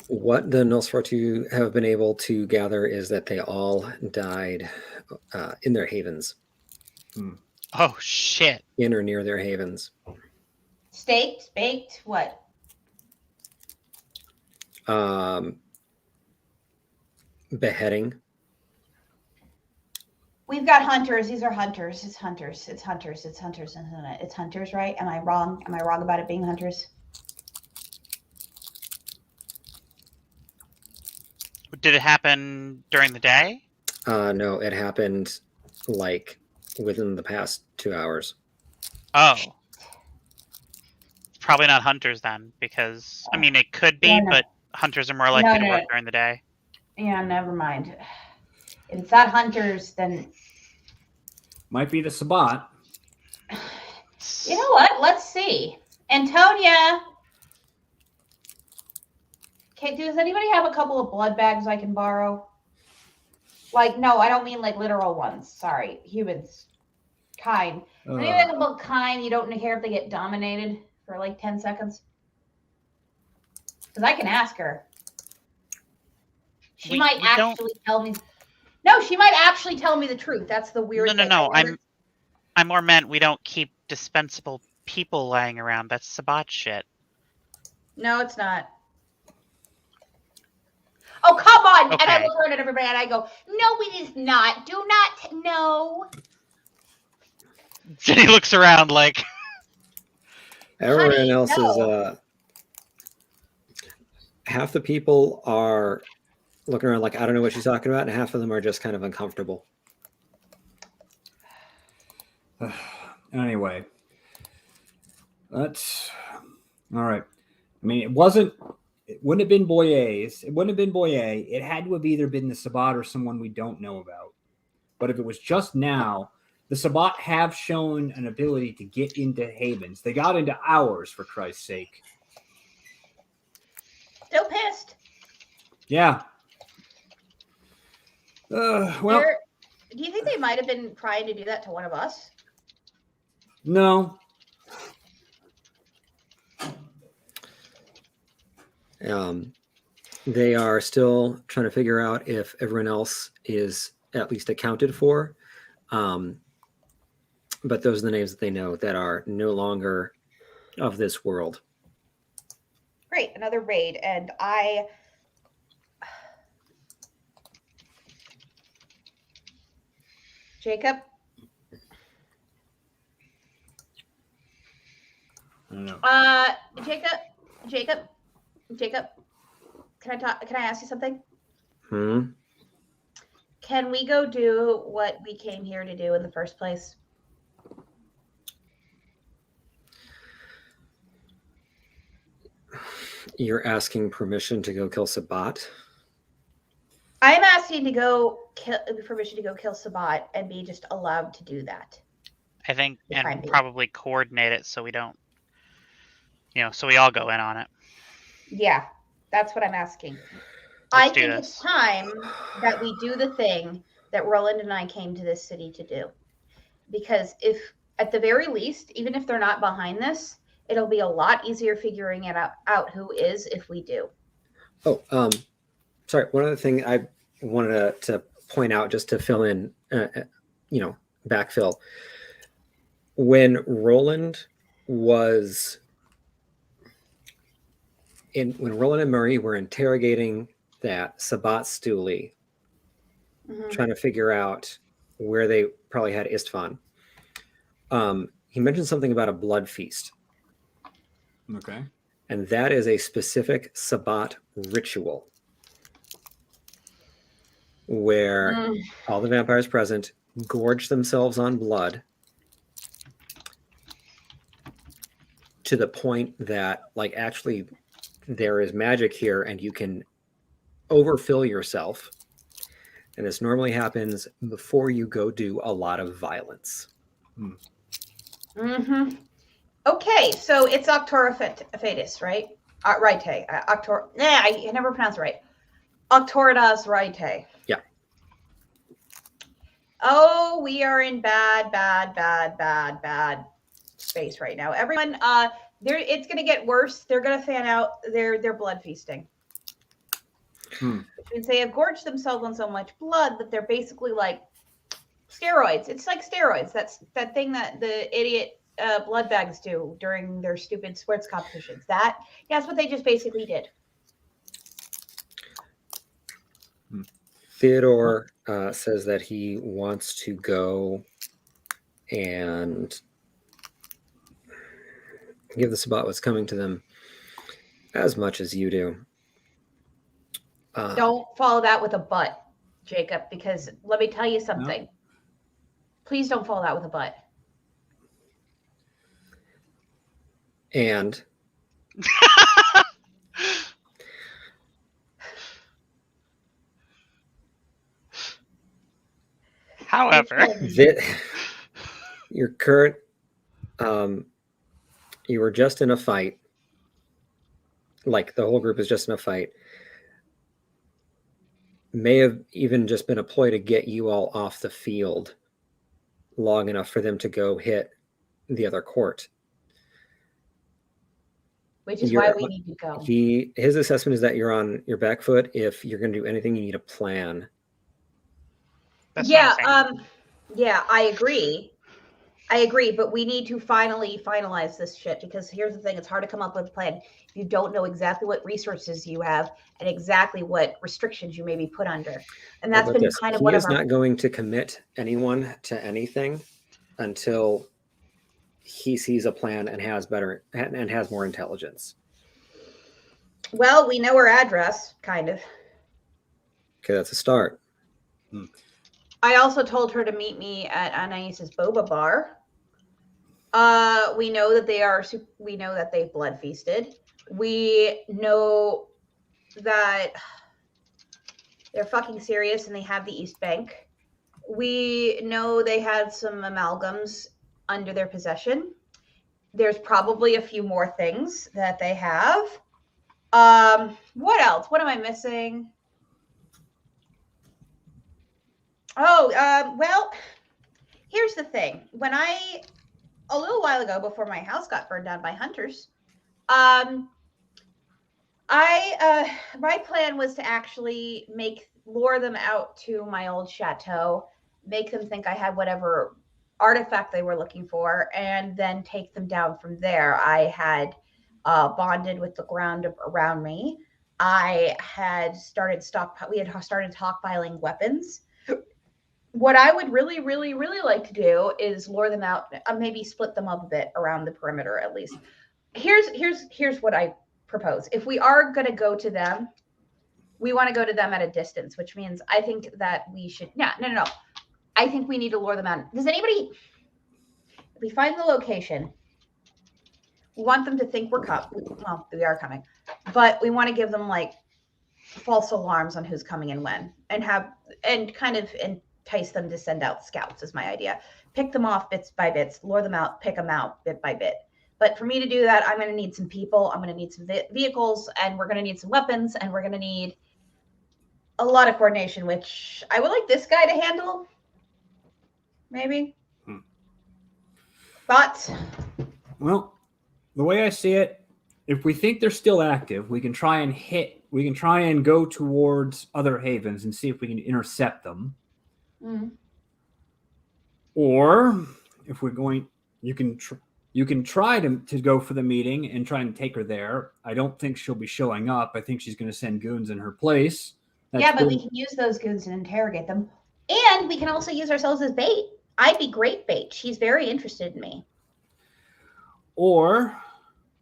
What the Nosferatu have been able to gather is that they all died in their havens, Oh shit! in or near their havens. staked, baked, what? Beheading. We've got hunters. These are hunters. It's hunters. It's hunters. It's hunters. It's hunters, right? Am I wrong? Am I wrong about it being hunters? Did it happen during the day? No, it happened like within the past 2 hours. Oh. Probably not hunters then, because I mean it could be, Yeah, no. but hunters are more likely to work during the day. Yeah, never mind. If it's not hunters, then Might be the Sabbat. you know what? Let's see. Antonia. Okay, does anybody have a couple of blood bags I can borrow? Like, no, I don't mean like literal ones. Sorry, humans. Kind. Maybe like a kind. You don't care if they get dominated for like 10 seconds. Because I can ask her. She might We don't- actually tell me. No, she might actually tell me the truth. That's the weird No, no, thing. no. I more meant we don't keep dispensable people lying around. That's Sabbat shit. No, it's not. Oh, come on. And I Okay. look around at everybody and I go, no, it is not. Do not. No. Jenny looks around like, Everyone Honey, else no. is half the people are looking around like I don't know what she's talking about, and half of them are just kind of uncomfortable. Anyway, that's all right. I mean, it wouldn't have been Boyer's. It wouldn't have been Boyer. It had to have either been the Sabbat or someone we don't know about. But if it was just now, the Sabbat have shown an ability to get into havens. They got into ours, for Christ's sake. Still pissed. Yeah. Well, Do you think they might have been trying to do that to one of us? no. They are still trying to figure out if everyone else is at least accounted for. But those are the names that they know that are no longer of this world. Great, another raid. And Jacob? I don't know. Jacob, can I ask you something? Hmm? Can we go do what we came here to do in the first place? You're asking permission to go kill Sabbat? I'm asking to go permission to go kill Sabbat and be just allowed to do that. I think, The time and being. probably coordinate it so we don't, so we all go in on it. Yeah, that's what I'm asking. I Let's do think this. it's time that we do the thing that Roland and I came to this city to do. Because if, at the very least, even if they're not behind this, it'll be a lot easier figuring it out who is if we do. Oh, sorry. One other thing I wanted to point out, just to fill in, backfill. When Roland and Murray were interrogating that Sabat Stooley, trying to figure out where they probably had Istvan, he mentioned something about a blood feast. Okay. And that is a specific Sabat ritual where all the vampires present gorge themselves on blood to the point that, like, actually there is magic here and you can overfill yourself. And this normally happens before you go do a lot of violence. Okay, so it's Octora Fetus, right? Right. I never pronounce it right. Octoritas Raite. Yeah. Oh, we are in bad space right now. Everyone, it's gonna get worse. They're gonna fan out. They're blood feasting. Which means they have gorged themselves on so much blood that they're basically like steroids. It's like steroids. That's that thing that the idiot blood bags do during their stupid sports competitions. That's what they just basically did. Theodore says that he wants to go and give the Sabat what's coming to them as much as you do. Don't follow that with a but, Jacob, because let me tell you something. No. Please don't follow that with a but. And however, your current, you were just in a fight. Like, the whole group is just in a fight. May have even just been a ploy to get you all off the field long enough for them to go hit the other court. Which is why we need to go. His assessment is that you're on your back foot. If you're going to do anything, you need a plan. Yeah, I agree. But we need to finally finalize this shit, because here's the thing. It's hard to come up with a plan if you don't know exactly what resources you have and exactly what restrictions you may be put under. And that's been kind of what he is not going to commit anyone to anything until he sees a plan and has more intelligence. Well, we know her address, kind of. Okay, that's a start. I also told her to meet me at Anais's Boba Bar. We know that they blood feasted. We know that they're fucking serious and they have the East Bank. We know they had some amalgams under their possession. There's probably a few more things that they have. What else? What am I missing? Well, here's the thing. When a little while ago, before my house got burned down by hunters, my plan was to actually lure them out to my old chateau, make them think I had whatever artifact they were looking for, and then take them down from there. I had bonded with the ground around me. We had started stockpiling weapons. What I would really, really, really like to do is lure them out, maybe split them up a bit around the perimeter at least. Here's what I propose. If we are going to go to them, we want to go to them at a distance, which means I think that we should. No. I think we need to lure them out. Does anybody? If we find the location, we want them to think we're coming. Well, we are coming, but we want to give them like false alarms on who's coming and when, and kind of entice them to send out scouts is my idea. Pick them off bits by bits, lure them out, pick them out bit by bit. But for me to do that, I'm going to need some people. I'm going to need some vehicles, and we're going to need some weapons, and we're going to need a lot of coordination, which I would like this guy to handle. Maybe. Thoughts? Well, the way I see it, if we think they're still active, we can try and go towards other havens and see if we can intercept them. Mm. Or if we're going, you can try to go for the meeting and try and take her there. I don't think she'll be showing up. I think she's going to send goons in her place. Yeah, but we can use those goons and interrogate them. And we can also use ourselves as bait. I'd be great bait. She's very interested in me. Or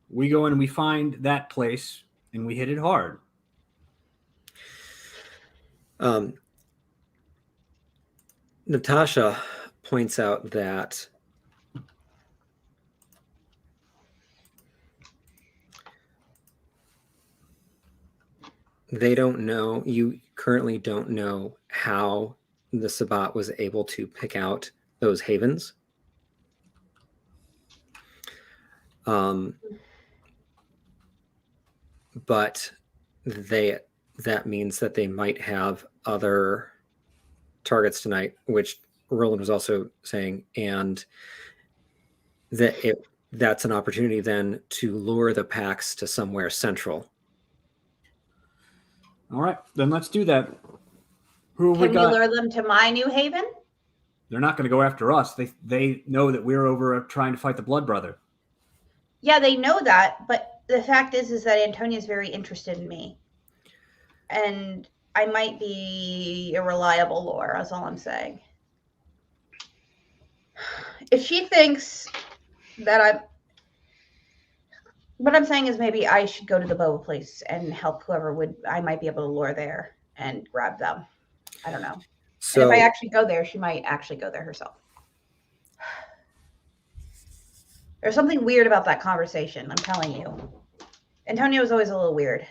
we go and we find that place and we hit it hard. Natasha points out that they don't know, you currently don't know how the Sabbat was able to pick out those havens. But that means that they might have other targets tonight, which Roland was also saying, and that's an opportunity then to lure the packs to somewhere central. All right, then let's do that. Who Can we got? lure them to my new haven? They're not going to go after us. They know that we're over trying to fight the Blood Brother. Yeah, they know that, but the fact is that Antonia's very interested in me. And I might be a reliable lure, that's all I'm saying. If she thinks that what I'm saying is maybe I should go to the boba place and help whoever I might be able to lure there and grab them. I don't know. So and if I actually go there, she might actually go there herself. There's something weird about that conversation, I'm telling you. Antonia was always a little weird.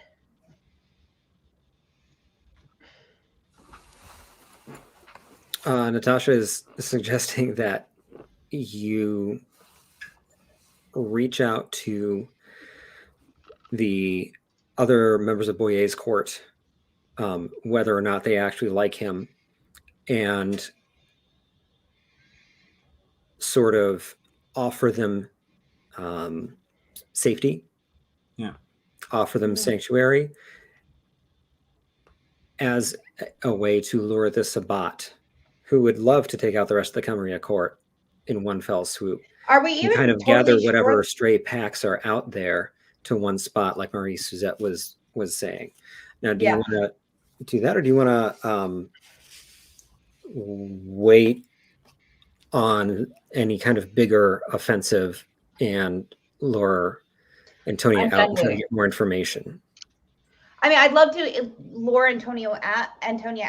Natasha is suggesting that you reach out to the other members of Boyer's court, whether or not they actually like him, and sort of offer them safety, offer them sanctuary as a way to lure the Sabbat, who would love to take out the rest of the Camarilla court in one fell swoop. Are we even kind of totally gather sure? whatever stray packs are out there to one spot, like Marie Suzette was saying. Now, do you want to do that, or do you want to wait on any kind of bigger offensive and lure Antonia out and try to get more information? I mean, I'd love to lure Antonia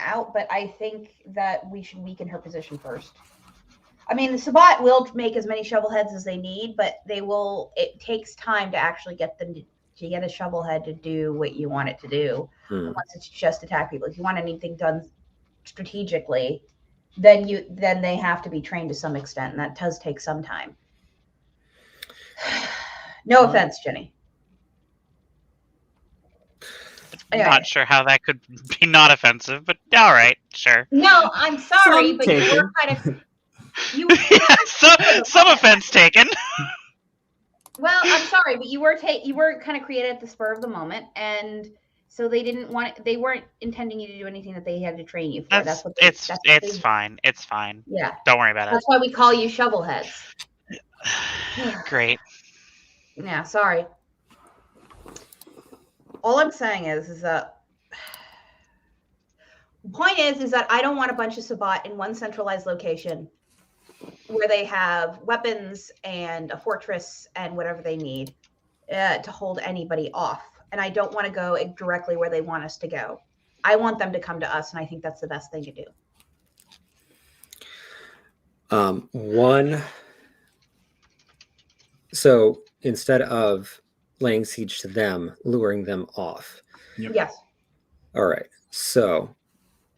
out, but I think that we should weaken her position first. I mean, the Sabbat will make as many shovelheads as they need, but it takes time to actually get them to get a shovelhead to do what you want it to do. Unless it's just attack people. If you want anything done strategically, then they have to be trained to some extent, and that does take some time. No offense, Jenny. I'm not sure how that could be not offensive, but all right, sure. No, I'm sorry, but you were kind of some offense taken. Well, I'm sorry, but you were kind of created at the spur of the moment, and so they weren't intending you to do anything that they had to train you for. It's fine. It's fine. Yeah. Don't worry about it. That's why we call you shovelheads. Great. Yeah, sorry. All I'm saying is that the point is that I don't want a bunch of Sabbat in one centralized location where they have weapons and a fortress and whatever they need to hold anybody off. And I don't want to go directly where they want us to go. I want them to come to us, and I think that's the best thing to do. So instead of laying siege to them, luring them off. Yep. Yes. All right. So.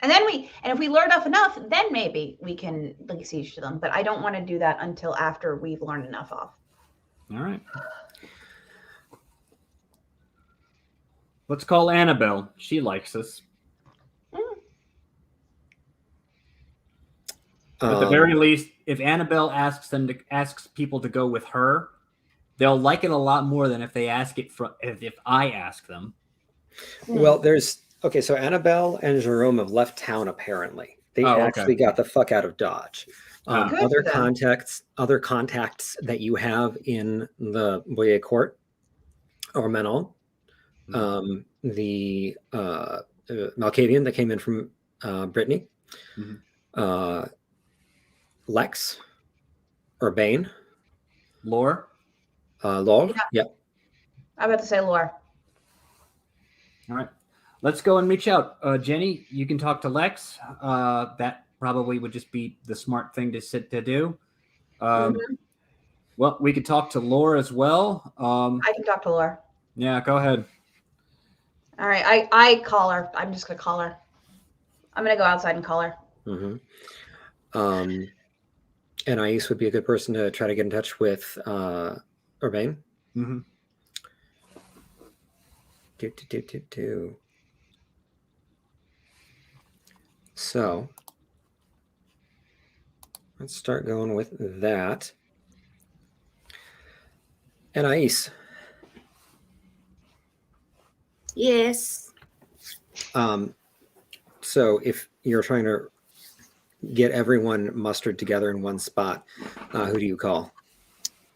And if we learn enough, then maybe we can lay siege to them. But I don't want to do that until after we've learned enough off. All right. Let's call Annabelle. She likes us. At the very least, if Annabelle asks people to go with her, they'll like it a lot more than if they ask it if I ask them. Well, so Annabelle and Jerome have left town apparently. They actually got the fuck out of Dodge. Good Other for them. contacts that you have in the Boyer court or Manon, the Malkavian that came in from Brittany, Lex, Urbane, Lore. Lore. Yep. I'm about to say Lore. All right. Let's go and reach out. Jenny, you can talk to Lex. That probably would just be the smart thing to do. Well, we could talk to Lore as well. I can talk to Lore. Yeah, go ahead. All right. I call her. I'm just going to call her. I'm going to go outside and call her. And Ais would be a good person to try to get in touch with Urbane. So let's start going with that. And Ais. Yes. So if you're trying to get everyone mustered together in one spot, who do you call?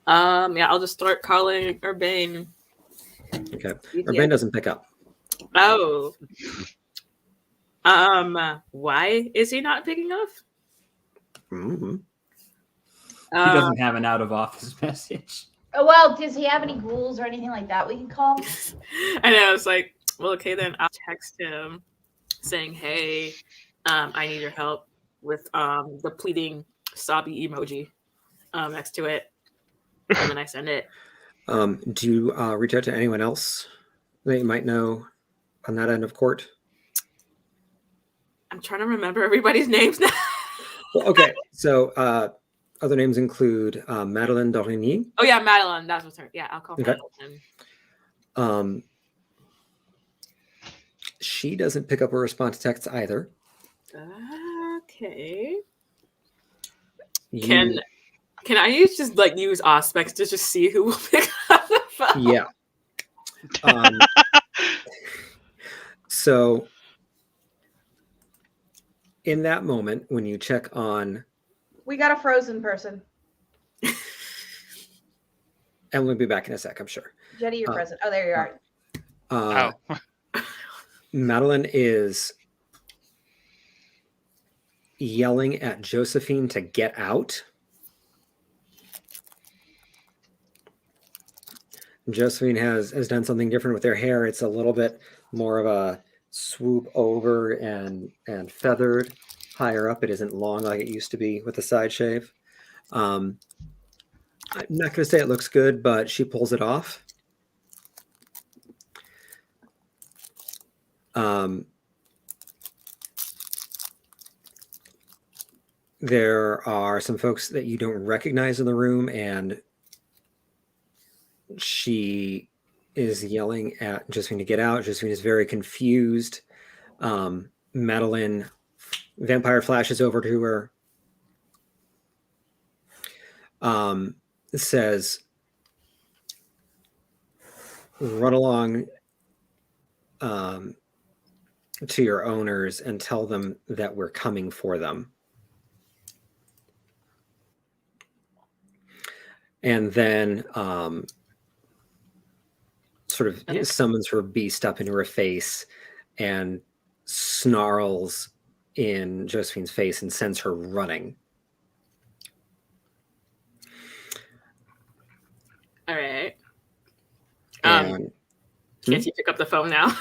Yeah, I'll just start calling Urbane. Okay. Urbane doesn't pick up. Oh. Why is he not picking up? Mm-hmm. He doesn't have an out of office message. Well, does he have any ghouls or anything like that we can call? I know. It's like, well, okay, then I'll text him saying, "Hey, I need your help with the pleading sobby emoji next to it," and then I send it. Do you reach out to anyone else that you might know on that end of court? I'm trying to remember everybody's names now. Well, okay, so other names include Madeline Dorigny. Oh yeah, Madeline. That's what's her. Yeah, I'll call Madeline. She doesn't pick up or respond to texts either. Okay. Can I use Auspex to just see who will pick up the phone? Yeah. So in that moment, when you check on, We got a frozen person. and we'll be back in a sec, I'm sure. Jenny, you're present. Oh, there you are. Madeline is yelling at Josephine to get out. Josephine has done something different with her hair. It's a little bit more of a swoop over and feathered higher up. It isn't long like it used to be with the side shave. I'm not going to say it looks good, but she pulls it off. There are some folks that you don't recognize in the room, and she is yelling at Josephine to get out. Josephine is very confused. Madeline, vampire flashes over to her, says, run along to your owners and tell them that we're coming for them. And then sort of summons her beast up into her face and snarls in Josephine's face and sends her running. All right. And, can't you pick up the phone now?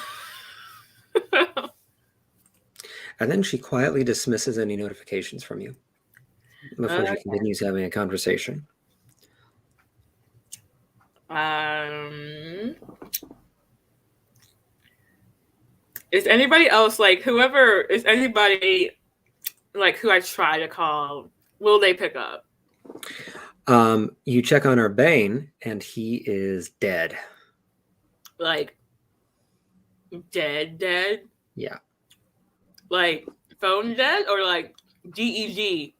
and then she quietly dismisses any notifications from you before she continues having a conversation. Is anybody else who I try to call, will they pick up? You check on Urbane and he is dead. Like dead? Yeah. Like phone dead or like DEG?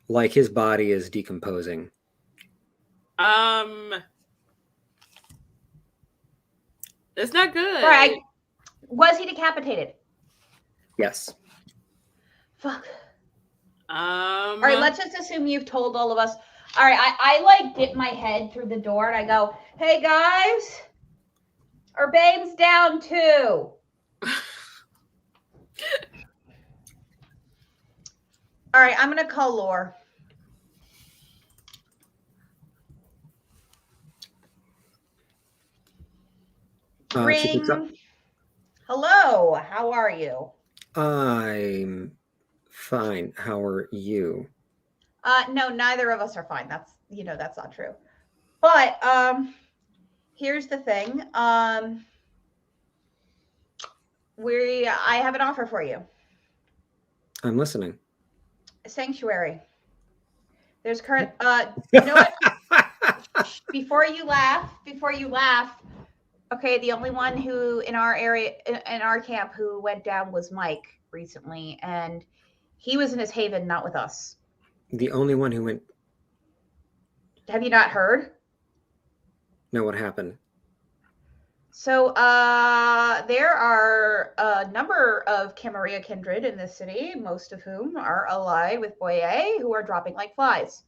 Like his body is decomposing. It's not good. Right. Was he decapitated? Yes. Fuck. All All right, let's just assume you've told all of us. All right, I like dip my head through the door and I go, hey guys, Urbane's down too. All right, I'm gonna call Lore. She picks up. Ring. Hello, how are you? I'm fine. How are you? No, neither of us are fine. That's that's not true. But here's the thing. I have an offer for you. I'm listening. Sanctuary. There's current you know what? Before you laugh, okay, the only one who in our area in our camp who went down was Mike recently, and he was in his haven, not with us. The only one who went. Have you not heard? No, what happened? So there are a number of Camarilla kindred in this city, most of whom are allied with Boye, who are dropping like flies.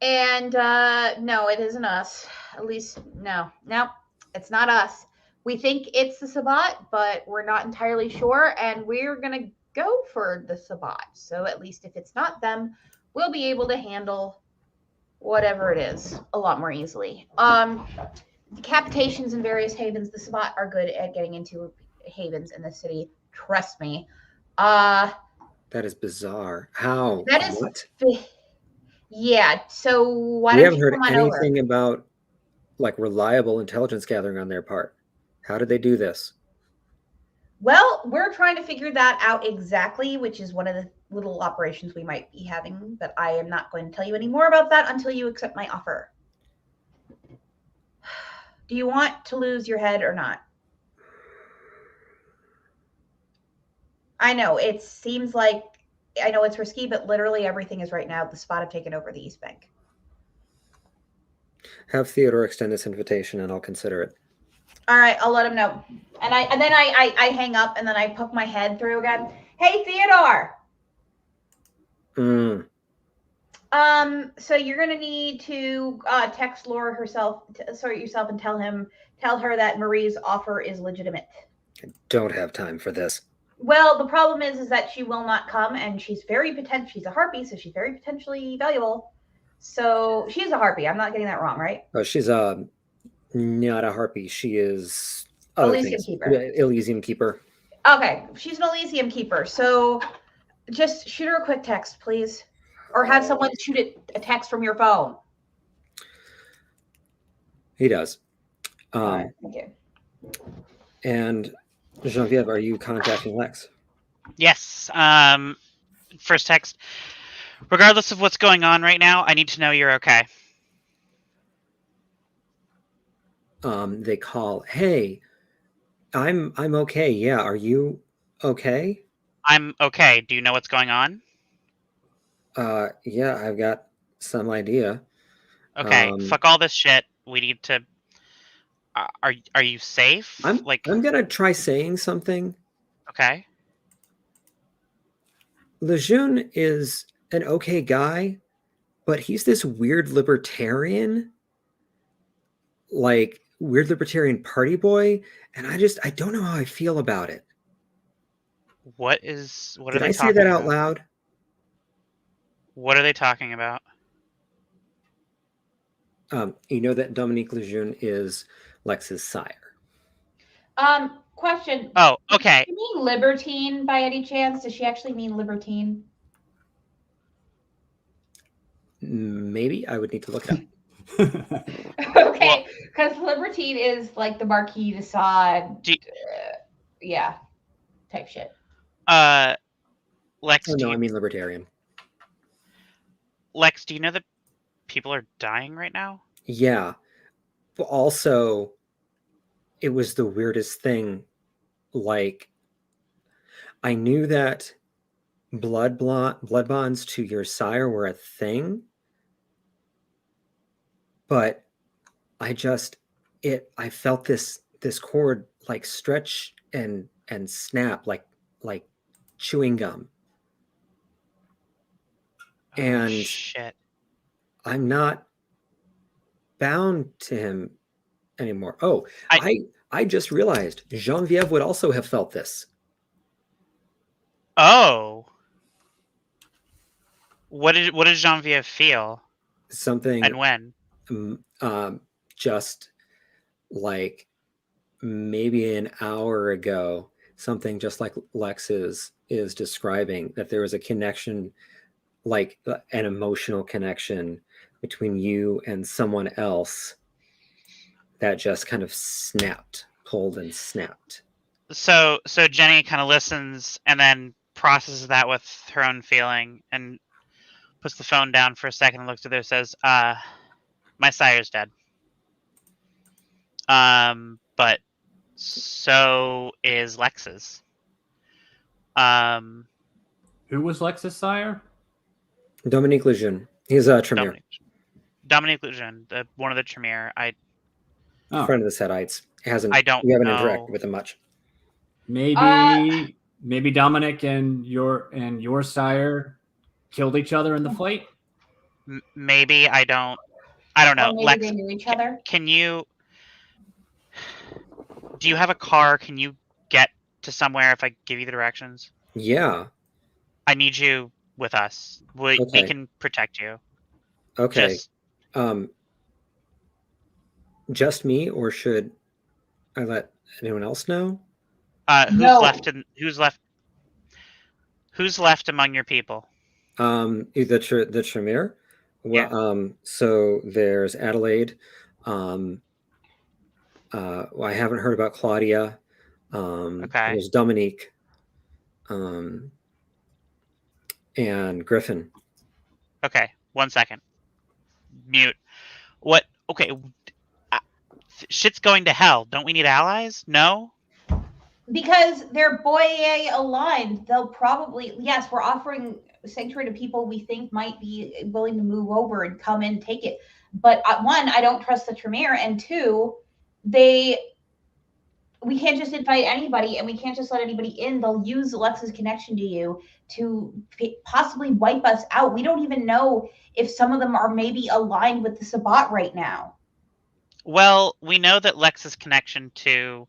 And no, it isn't us. At least, no, it's not us. We think it's the Sabbat, but we're not entirely sure, and we're going to go for the Sabbat. So at least if it's not them, we'll be able to handle whatever it is a lot more easily. Decapitations in various havens, the Sabbat are good at getting into havens in the city. Trust me. That is bizarre. How? That is What? Yeah. So why We don't haven't you heard come on anything over? about like reliable intelligence gathering on their part. How did they do this? Well, we're trying to figure that out exactly, which is one of the little operations we might be having, but I am not going to tell you any more about that until you accept my offer. Do you want to lose your head or not? I know it seems like I know it's risky, but literally everything is right now. The Spot have taken over the East Bank. Have Theodore extend this invitation and I'll consider it. All right, I'll let him know. And then I hang up and then I poke my head through again. Hey, Theodore. So you're gonna need to text Laura herself, yourself, and tell her that Marie's offer is legitimate. I don't have time for this. Well, the problem is that she will not come, and she's a harpy, so she's very potentially valuable. So she's a harpy. I'm not getting that wrong, right? Oh, she's not a harpy. She is Elysium Keeper. Elysium Keeper. Okay, she's an Elysium Keeper. So just shoot her a quick text, please. Or have someone shoot a text from your phone. He does. All right, thank you. And Genevieve, are you contacting Lex? Yes. First text. Regardless of what's going on right now, I need to know you're okay. They call. Hey, I'm okay. Yeah, are you okay? I'm okay. Do you know what's going on? Yeah, I've got some idea. Okay, fuck all this shit. We need to. Are you safe? I'm gonna try saying something. Okay. Lejeune is an okay guy, but he's this weird libertarian, like weird libertarian party boy, and I don't know how I feel about it. What Did are they I talking say that out about? loud? What are they talking about? You know that Dominique Lejeune is Lex's sire. Question. Oh, okay. Does she mean libertine by any chance? Does she actually mean libertine? Maybe I would need to look it up. Okay, because libertine is like the Marquis de Sade, yeah, type shit. Lex. Oh, no, I mean libertarian. Lex, do you know that people are dying right now? Yeah, but also, it was the weirdest thing. Like, I knew that blood bonds to your sire were a thing, but I felt this cord like stretch and snap like chewing gum. Oh, And shit. I'm not bound to him anymore. Oh, I just realized Genevieve would also have felt this. Oh. What does Genevieve feel? Something And when? just like maybe an hour ago, something just like Lex is describing, that there was a connection, like an emotional connection between you and someone else that just kind of pulled and snapped. So Jenny kind of listens and then processes that with her own feeling and puts the phone down for a second and looks at her and says, my sire's dead. But so is Lex's. Who was Lex's sire? Dominique Lejeune. He's a Tremere. Dominique Lejeune, one of the Tremere. Friend of the Setites. I don't We haven't know. interacted with him much. Maybe Dominic and your sire killed each other in the fight. Maybe I don't know. Or maybe Lex, they knew each other. Do you have a car? Can you get to somewhere if I give you the directions? Yeah. I need you with us. We can protect you. Okay. Just me, or should I let anyone else know? Who's left among your people? The Tremere. Well, Yeah. So there's Adelaide. I haven't heard about Claudia. Okay. There's Dominique. And Griffin. Okay, 1 second. Mute. What? Okay. Shit's going to hell. Don't we need allies? No? Because they're Boyer aligned. They'll probably, yes, we're offering sanctuary to people we think might be willing to move over and come in and take it. But one, I don't trust the Tremere, and two, we can't just invite anybody, and we can't just let anybody in. They'll use Alexa's connection to you to possibly wipe us out. We don't even know if some of them are maybe aligned with the Sabbat right now. Well, we know that Lex's connection to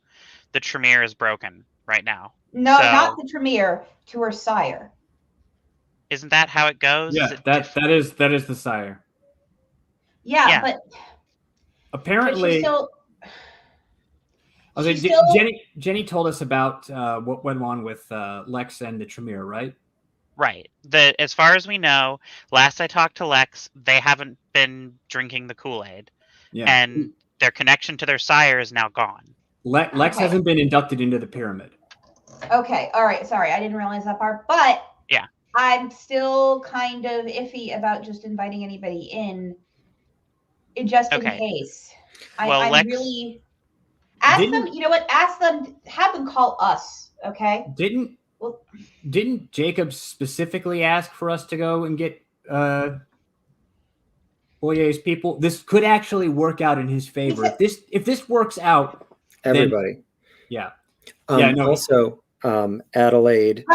the Tremere is broken right now. No, not the Tremere, to her sire. Isn't that how it goes? Yeah, that is the sire. Yeah, but apparently, Jenny told us about what went on with Lex and the Tremere, right? Right. As far as we know, last I talked to Lex, they haven't been drinking the Kool-Aid. Yeah. And their connection to their sire is now gone. Lex hasn't been inducted into the pyramid. Okay. All right. Sorry, I didn't realize that part. But yeah, I'm still kind of iffy about just inviting anybody in just in case. I really ask them. You know what? Ask them. Have them call us. Okay. Didn't Jacob specifically ask for us to go and get Boyer's people? This could actually work out in his favor. If this works out, everybody. Then, also, Adelaide.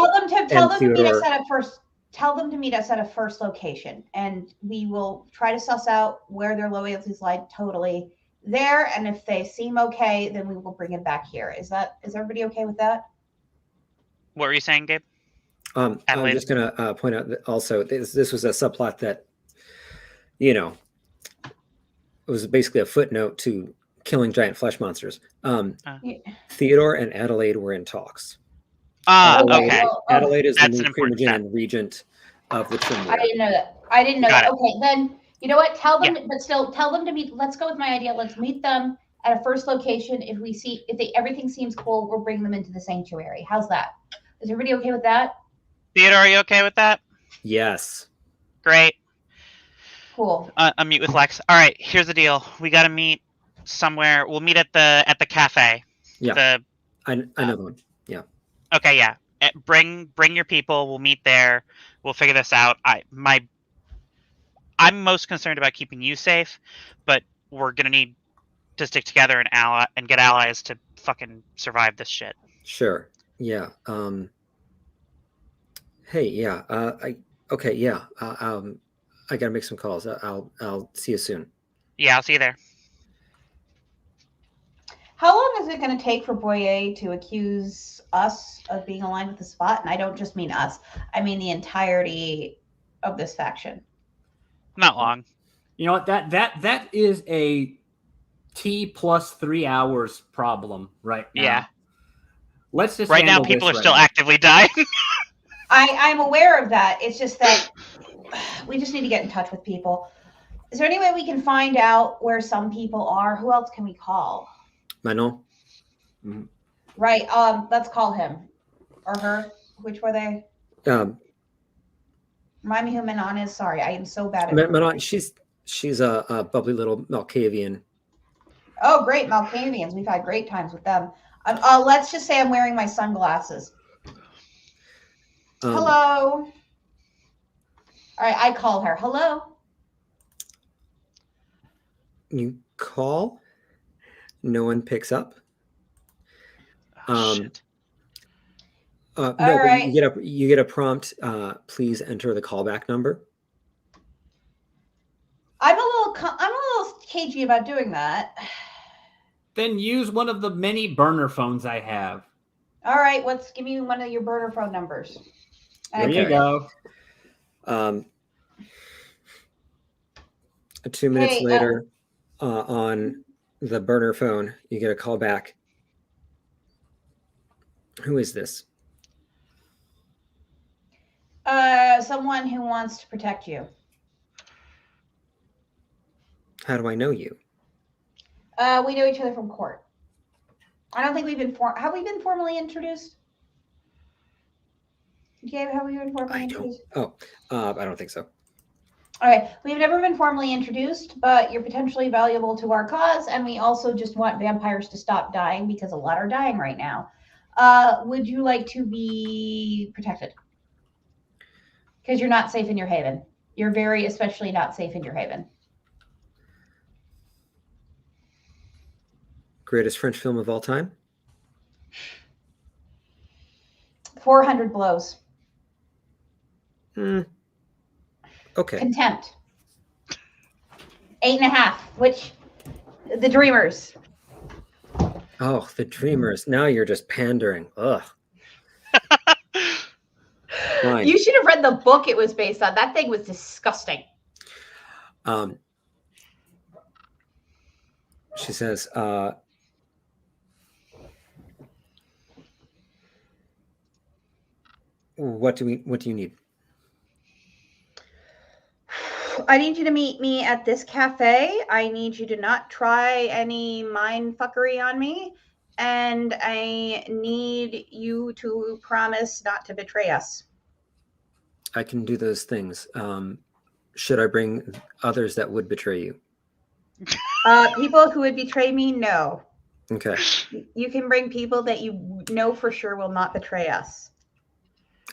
Tell them to meet us at a first. Tell them to meet us at a first location, and we will try to suss out where their loyalties lie totally there. And if they seem okay, then we will bring it back here. Is everybody okay with that? What were you saying, Gabe? I'm just going to point out that also this was a subplot that, it was basically a footnote to killing giant flesh monsters. Theodore and Adelaide were in talks. Okay. Adelaide is the new primogenitor and regent of the Tremere. I didn't know that. Okay, then you know what? Tell them, but still tell them to meet. Let's go with my idea. Let's meet them at a first location. If everything seems cool, we'll bring them into the sanctuary. How's that? Is everybody okay with that? Theodore, are you okay with that? Yes. Great. Cool. I'm mute with Lex. All right, here's the deal. We got to meet somewhere. We'll meet at the cafe. Yeah. I know the one. Yeah. Okay, yeah. bring your people. We'll meet there. We'll figure this out. I'm most concerned about keeping you safe, but we're gonna need to stick together and get allies to fucking survive this shit. Sure. Yeah. Hey. Yeah. Okay. Yeah. I gotta make some calls. I'll see you soon. Yeah, I'll see you there. How long is it going to take for Boyer to accuse us of being aligned with the spot? And I don't just mean us. I mean the entirety of this faction. Not long. You know what? That is a T plus 3 hours problem right now. Yeah. Let's just Right now, handle people are this still right now. actively dying. I'm aware of that. It's just that we just need to get in touch with people. Is there any way we can find out where some people are? Who else can we call? Manon. Right. Let's call him or her. Which were they? Remind me who Manon is. Sorry, I am so bad at Manon. She's a bubbly little Malkavian. Oh, great. Malkavians. We've had great times with them. Let's just say I'm wearing my sunglasses. Hello. All right, I call her. Hello. You call. No one picks up. Shit. No, right. but you get a prompt. Please enter the callback number. I'm a little cagey about doing that. Then use one of the many burner phones I have. All right, give me one of your burner phone numbers. There you go. 2 minutes later, on the burner phone, you get a call back. Who is this? Someone who wants to protect you. How do I know you? We know each other from court. I don't think we've been have we been formally introduced? Gabe, have we been formally introduced? I don't think so. All right, we've never been formally introduced, but you're potentially valuable to our cause, and we also just want vampires to stop dying because a lot are dying right now. Would you like to be protected? Because you're not safe in your haven. You're very especially not safe in your haven. Greatest French film of all time? 400 blows. Okay. Contempt. 8.5, which the Dreamers. Oh, the Dreamers. Now you're just pandering. Ugh. Fine. You should have read the book it was based on. That thing was disgusting. She says, what do you need? I need you to meet me at this cafe. I need you to not try any mind fuckery on me. And I need you to promise not to betray us. I can do those things. Should I bring others that would betray you? People who would betray me, no. Okay. You can bring people that you know for sure will not betray us.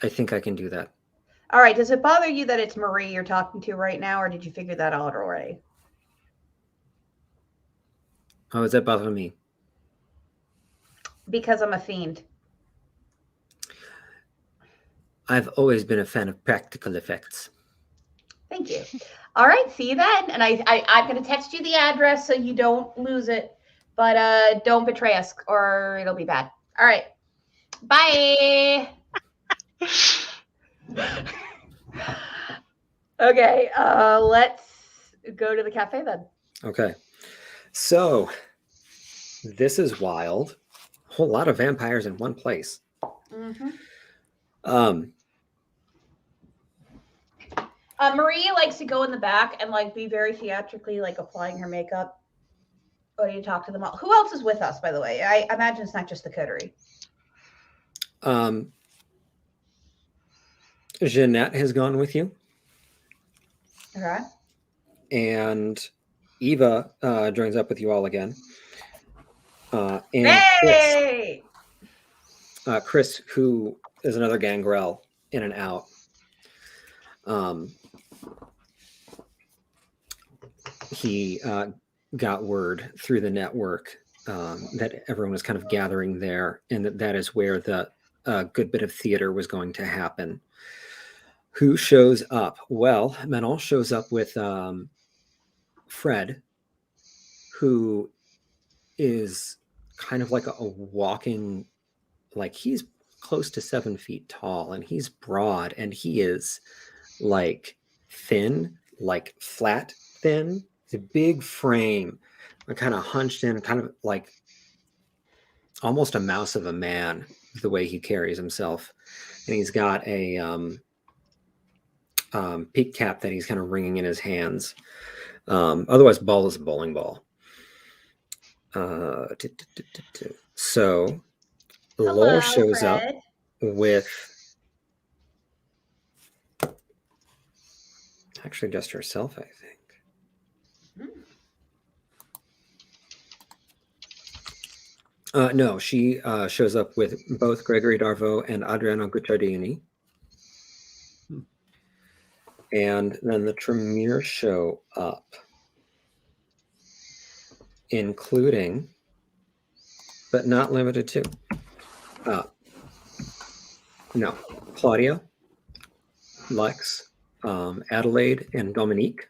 I think I can do that. All right. Does it bother you that it's Marie you're talking to right now, or did you figure that out already? How does that bother me? Because I'm a fiend. I've always been a fan of practical effects. Thank you. All right. See you then. And I'm going to text you the address so you don't lose it. But don't betray us or it'll be bad. All right. Bye. Okay. Let's go to the cafe then. Okay. So this is wild. A whole lot of vampires in one place. Mm-hmm. Marie likes to go in the back and like be very theatrically like applying her makeup. Or you talk to them all. Who else is with us, by the way? I imagine it's not just the coterie. Jeanette has gone with you. Okay. And Eva joins up with you all again. And Hey! Chris, who there's another gangrel in and out. He got word through the network that everyone was kind of gathering there, and that is where the good bit of theater was going to happen. Who shows up? Well, Manon shows up with Fred, who is kind of like a walking, like he's close to 7 feet tall, and he's broad, and he is like thin, like flat thin. It's a big frame, kind of hunched in, kind of like almost a mouse of a man, the way he carries himself. And he's got a peak cap that he's kind of wringing in his hands. Otherwise, ball is a bowling ball. So Laura shows up with actually just herself, I think. No, she shows up with both Gregory Darvo and Adriano Guttardini. And then the Tremere show up, including, but not limited to, no, Claudia, Lex, Adelaide, and Dominique,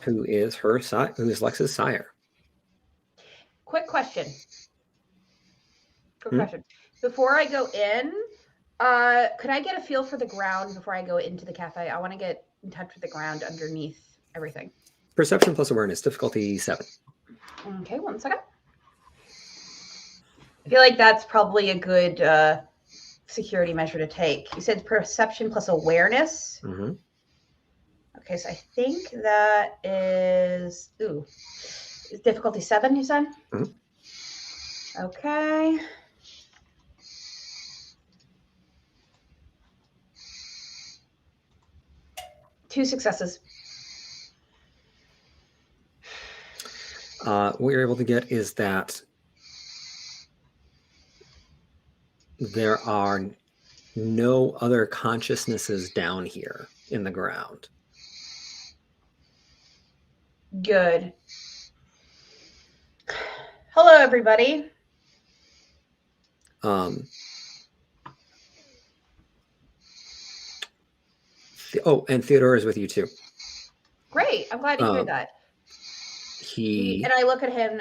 who is Lex's sire. Quick question. Before I go in, could I get a feel for the ground before I go into the cafe? I want to get in touch with the ground underneath everything. Perception plus awareness, difficulty 7. Okay, 1 second. I feel like that's probably a good security measure to take. You said perception plus awareness. Mm-hmm. Okay, so I think that is difficulty 7. You said. Mm-hmm. Okay. Two successes. What you're able to get is that there are no other consciousnesses down here in the ground. Good. Hello, everybody. And Theodore is with you too. Great. I'm glad to hear that. And I look at him.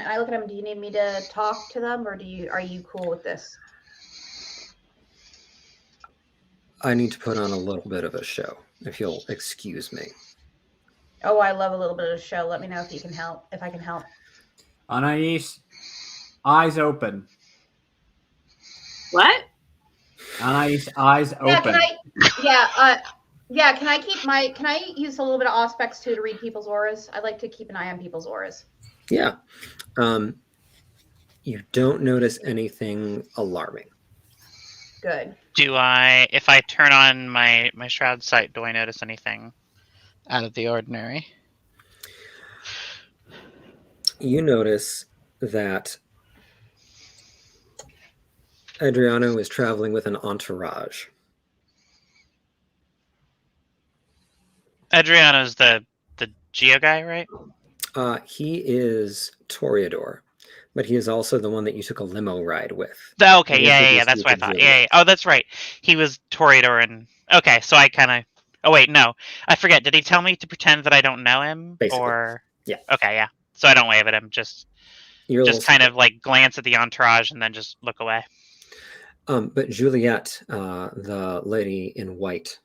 Do you need me to talk to them, or are you cool with this? I need to put on a little bit of a show, if you'll excuse me. Oh, I love a little bit of a show. Let me know if you can help. If I can help. Anais, eyes open. What? Anais, eyes open. Can I use a little bit of Auspex too to read people's auras? I like to keep an eye on people's auras. Yeah. You don't notice anything alarming. Good. If I turn on my shroud sight, do I notice anything out of the ordinary? You notice that Adriano is traveling with an entourage. Adriano's the Geo guy, right? He is Toreador, but he is also the one that you took a limo ride with. Okay, yeah, that's what I thought. Yeah. Oh, that's right. He was Toreador, and okay, so I kind of. Oh wait, no, I forget. Did he tell me to pretend that I don't know him? Basically. Or yeah. Okay, yeah. So I don't wave at him. Just kind of like glance at the entourage and then just look away. But Juliet, the lady in white,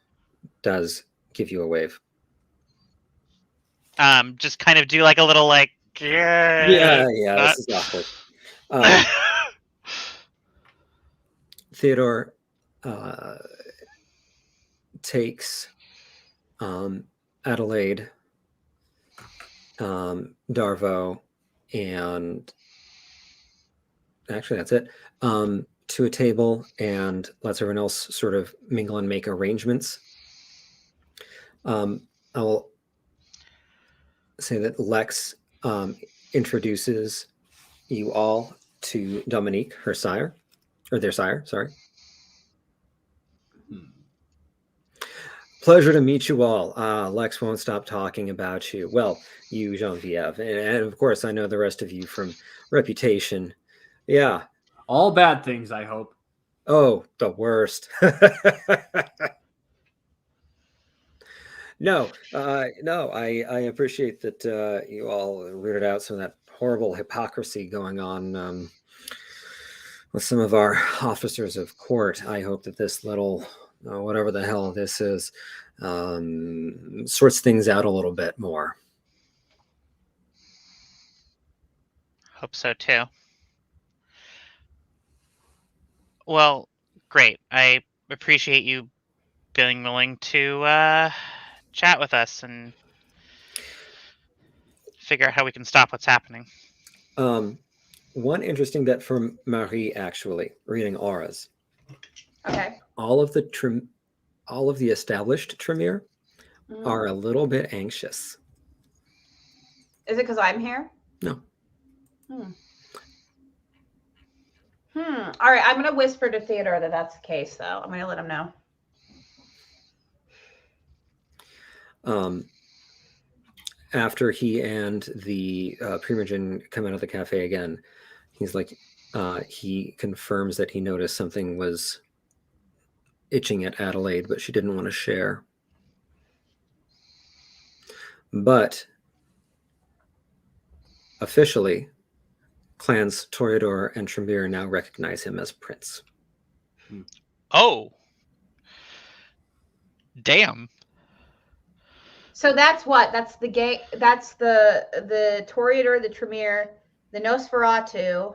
does give you a wave. Just kind of do like a little like. Yeah. This is awkward. Theodore takes Adelaide, Darvo, and actually that's it, to a table and lets everyone else sort of mingle and make arrangements. I will say that Lex introduces you all to Dominique, her sire. or their sire. Sorry. Hmm. Pleasure to meet you all. Lex won't stop talking about you. Well, you, Genevieve, and of course, I know the rest of you from reputation. Yeah. All bad things, I hope. Oh, the worst. No, no, I appreciate that you all rooted out some of that horrible hypocrisy going on with some of our officers of court. I hope that this little, whatever the hell this is, sorts things out a little bit more. Hope so too. Well, great. I appreciate you being willing to chat with us and figure out how we can stop what's happening. One interesting bit from Marie, actually, reading auras. Okay. All of the established Tremere are a little bit anxious. Is it because I'm here? No. All right, I'm gonna whisper to Theodore that that's the case, though. I'm gonna let him know. After he and the Primogen come out of the cafe again, he's like, he confirms that he noticed something was itching at Adelaide, but she didn't want to share. But officially, clans Toreador and Tremere now recognize him as Prince. Oh. Damn. So that's what? That's the gay. That's the Toreador, the Tremere, the Nosferatu,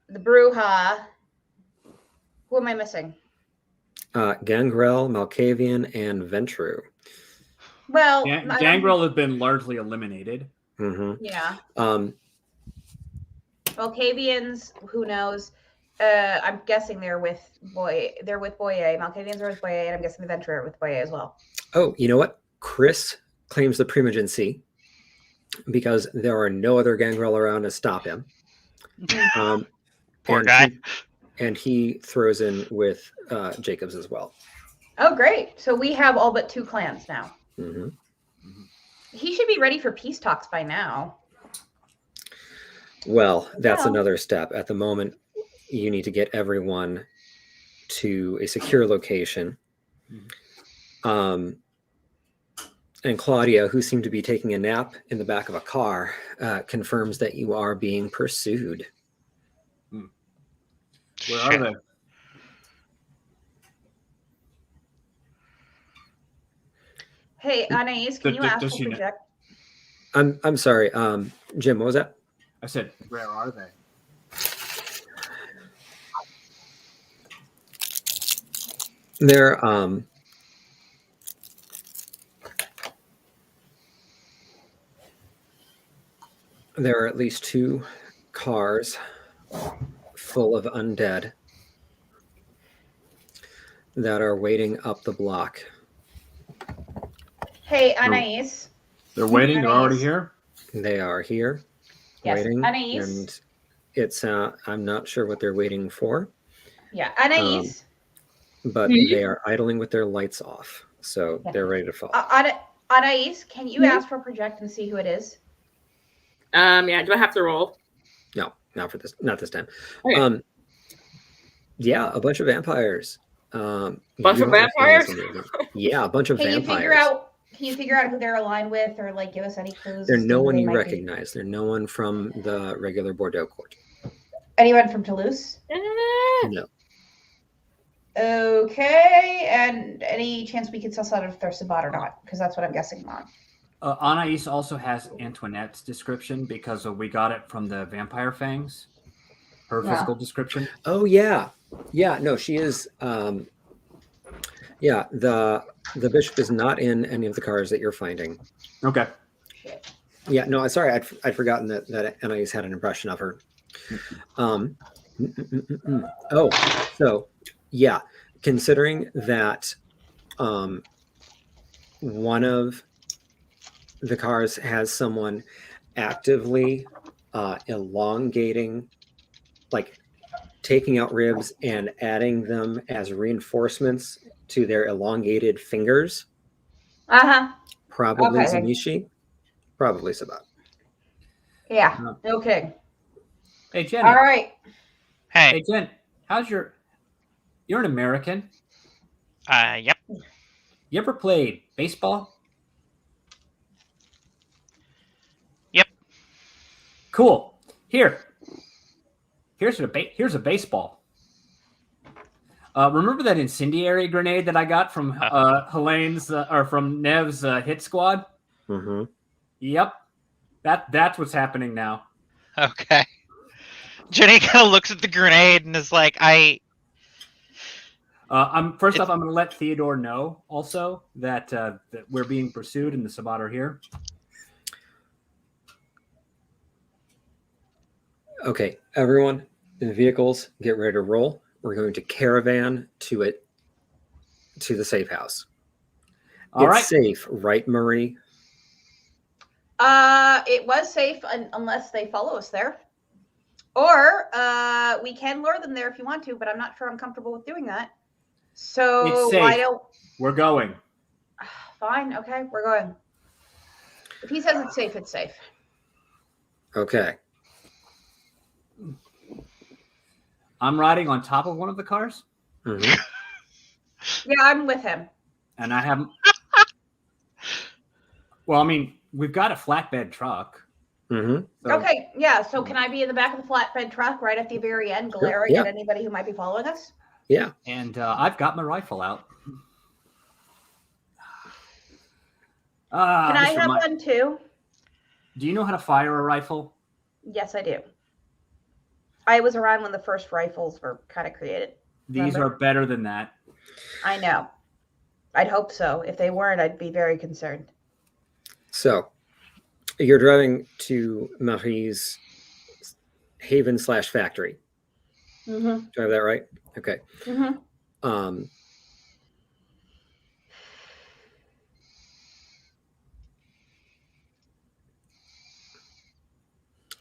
the Bruja. Who am I missing? Gangrel, Malkavian, and Ventru. Well, Gangrel has been largely eliminated. Mm-hmm. Yeah. Malkavians, who knows? I'm guessing they're with Boye. They're with Boye. Malkavians are with Boye, and I'm guessing the Ventru are with Boye as well. Oh, you know what? Chris claims the Primogency because there are no other Gangrel around to stop him. Poor guy. And he throws in with Jacobs as well. Oh, great. So we have all but 2 clans now. Mm-hmm. He should be ready for peace talks by now. Well, that's another step. At the moment, you need to get everyone to a secure location. And Claudia, who seemed to be taking a nap in the back of a car, confirms that you are being pursued. Where are they? Hey, Anais, can you ask for project? I'm sorry, Jim. What was that? I said, where are they? There are at least 2 cars full of undead that are waiting up the block. Hey, Anais. They're waiting. They're already here. They are here, waiting, and it's I'm not sure what they're waiting for. Yeah, Anais. But they are idling with their lights off, so they're ready to fall. Anais, can you ask for project and see who it is? Yeah. Do I have to roll? No, not this time. Okay. Yeah, a bunch of vampires. Bunch of vampires? Yeah, a bunch of vampires. Can you figure out who they're aligned with, or like give us any clues? They're no one you recognize. They're no one from the regular Bordeaux court. Anyone from Toulouse? No. Okay, and any chance we could suss out if they're Sabat or not? Because that's what I'm guessing on. Anais also has Antoinette's description because we got it from the Vampire Fangs. Her physical description. Oh yeah, no, she is. Yeah, the bishop is not in any of the cars that you're finding. Okay. Yeah, no, sorry, I'd forgotten that Anais had an impression of her. Oh, so yeah, considering that one of the cars has someone actively elongating, like taking out ribs and adding them as reinforcements to their elongated fingers. Uh-huh. Probably Okay. Zamishi. Probably Sabat. Yeah. Okay. Hey, Jenny. All right. Hey. Hey, Jen. You're an American. Yep. You ever played baseball? Yep. Cool. Here's a baseball. Remember that incendiary grenade that I got from Helene's or from Nev's hit squad? Mm-hmm. Yep. That's what's happening now. Okay. Jenny kind of looks at the grenade and is like, I'm going to let Theodore know also that we're being pursued and the Sabbat are here. Okay, everyone in the vehicles, get ready to roll. We're going to caravan to the safe house. All right. It's safe, right, Marie? It was safe unless they follow us there. Or we can lure them there if you want to, but I'm not sure I'm comfortable with doing that. So It's safe. why don't We're going. fine, okay, we're going. If he says it's safe, it's safe. Okay. I'm riding on top of one of the cars. Mm-hmm. Yeah, I'm with him. And I haven't. Well, I mean, we've got a flatbed truck. Mm-hmm. So Okay, yeah. So can I be in the back of the flatbed truck right at the very end, glaring at anybody who might be following us? Yeah. And I've got my rifle out. Can I have one too? Do you know how to fire a rifle? Yes, I do. I was around when the first rifles were kind of created. These are better than that. I know. I'd hope so. If they weren't, I'd be very concerned. So you're driving to Marie's haven/factory. Mm-hmm. Do I have that right? Okay. Mm-hmm.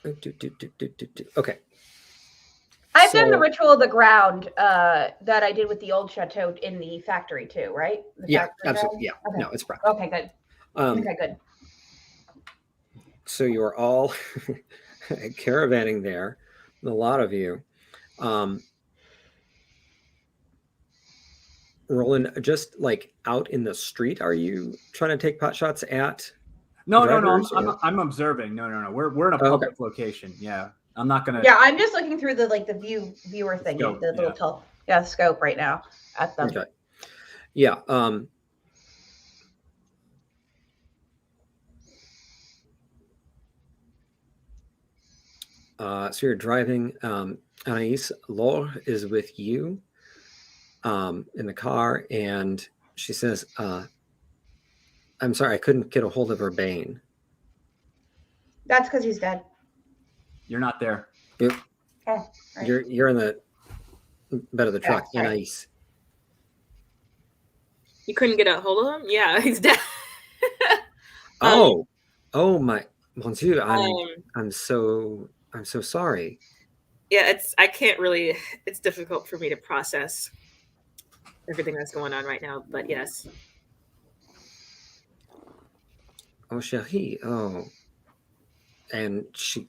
Okay. I've done the ritual of the ground that I did with the old chateau in the factory too, right? Yeah, absolutely. Yeah. Okay. No, it's proper. Okay, good. Okay, good. So you're all caravanning there, a lot of you. Roland, just like out in the street, are you trying to take pot shots at? No. I'm observing. No. We're in a public location. Yeah, I'm not gonna. Yeah, I'm just looking through the viewer thing, the little scope right now at them. Okay. Yeah. So you're driving. Anais, Laure is with you in the car, and she says, I'm sorry, I couldn't get a hold of Urbane. That's because he's dead. You're not there. Yep. Oh, right. You're in the bed of the truck, Anais. You couldn't get a hold of him? Yeah, he's dead. Oh my Monsieur, I'm so sorry. Yeah, it's difficult for me to process everything that's going on right now, but yes. Oh, chérie. Oh. And she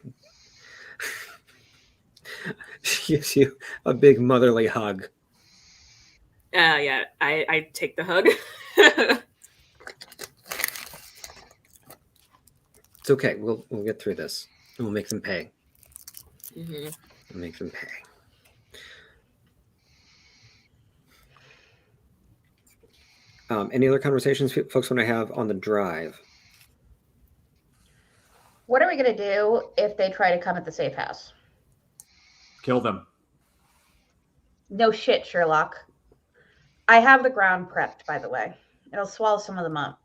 gives you a big motherly hug. Yeah, I take the hug. It's okay. We'll get through this. And we'll make them pay. Mm-hmm. We'll make them pay. Any other conversations folks want to have on the drive? What are we going to do if they try to come at the safe house? Kill them. No shit, Sherlock. I have the ground prepped, by the way. It'll swallow some of them up.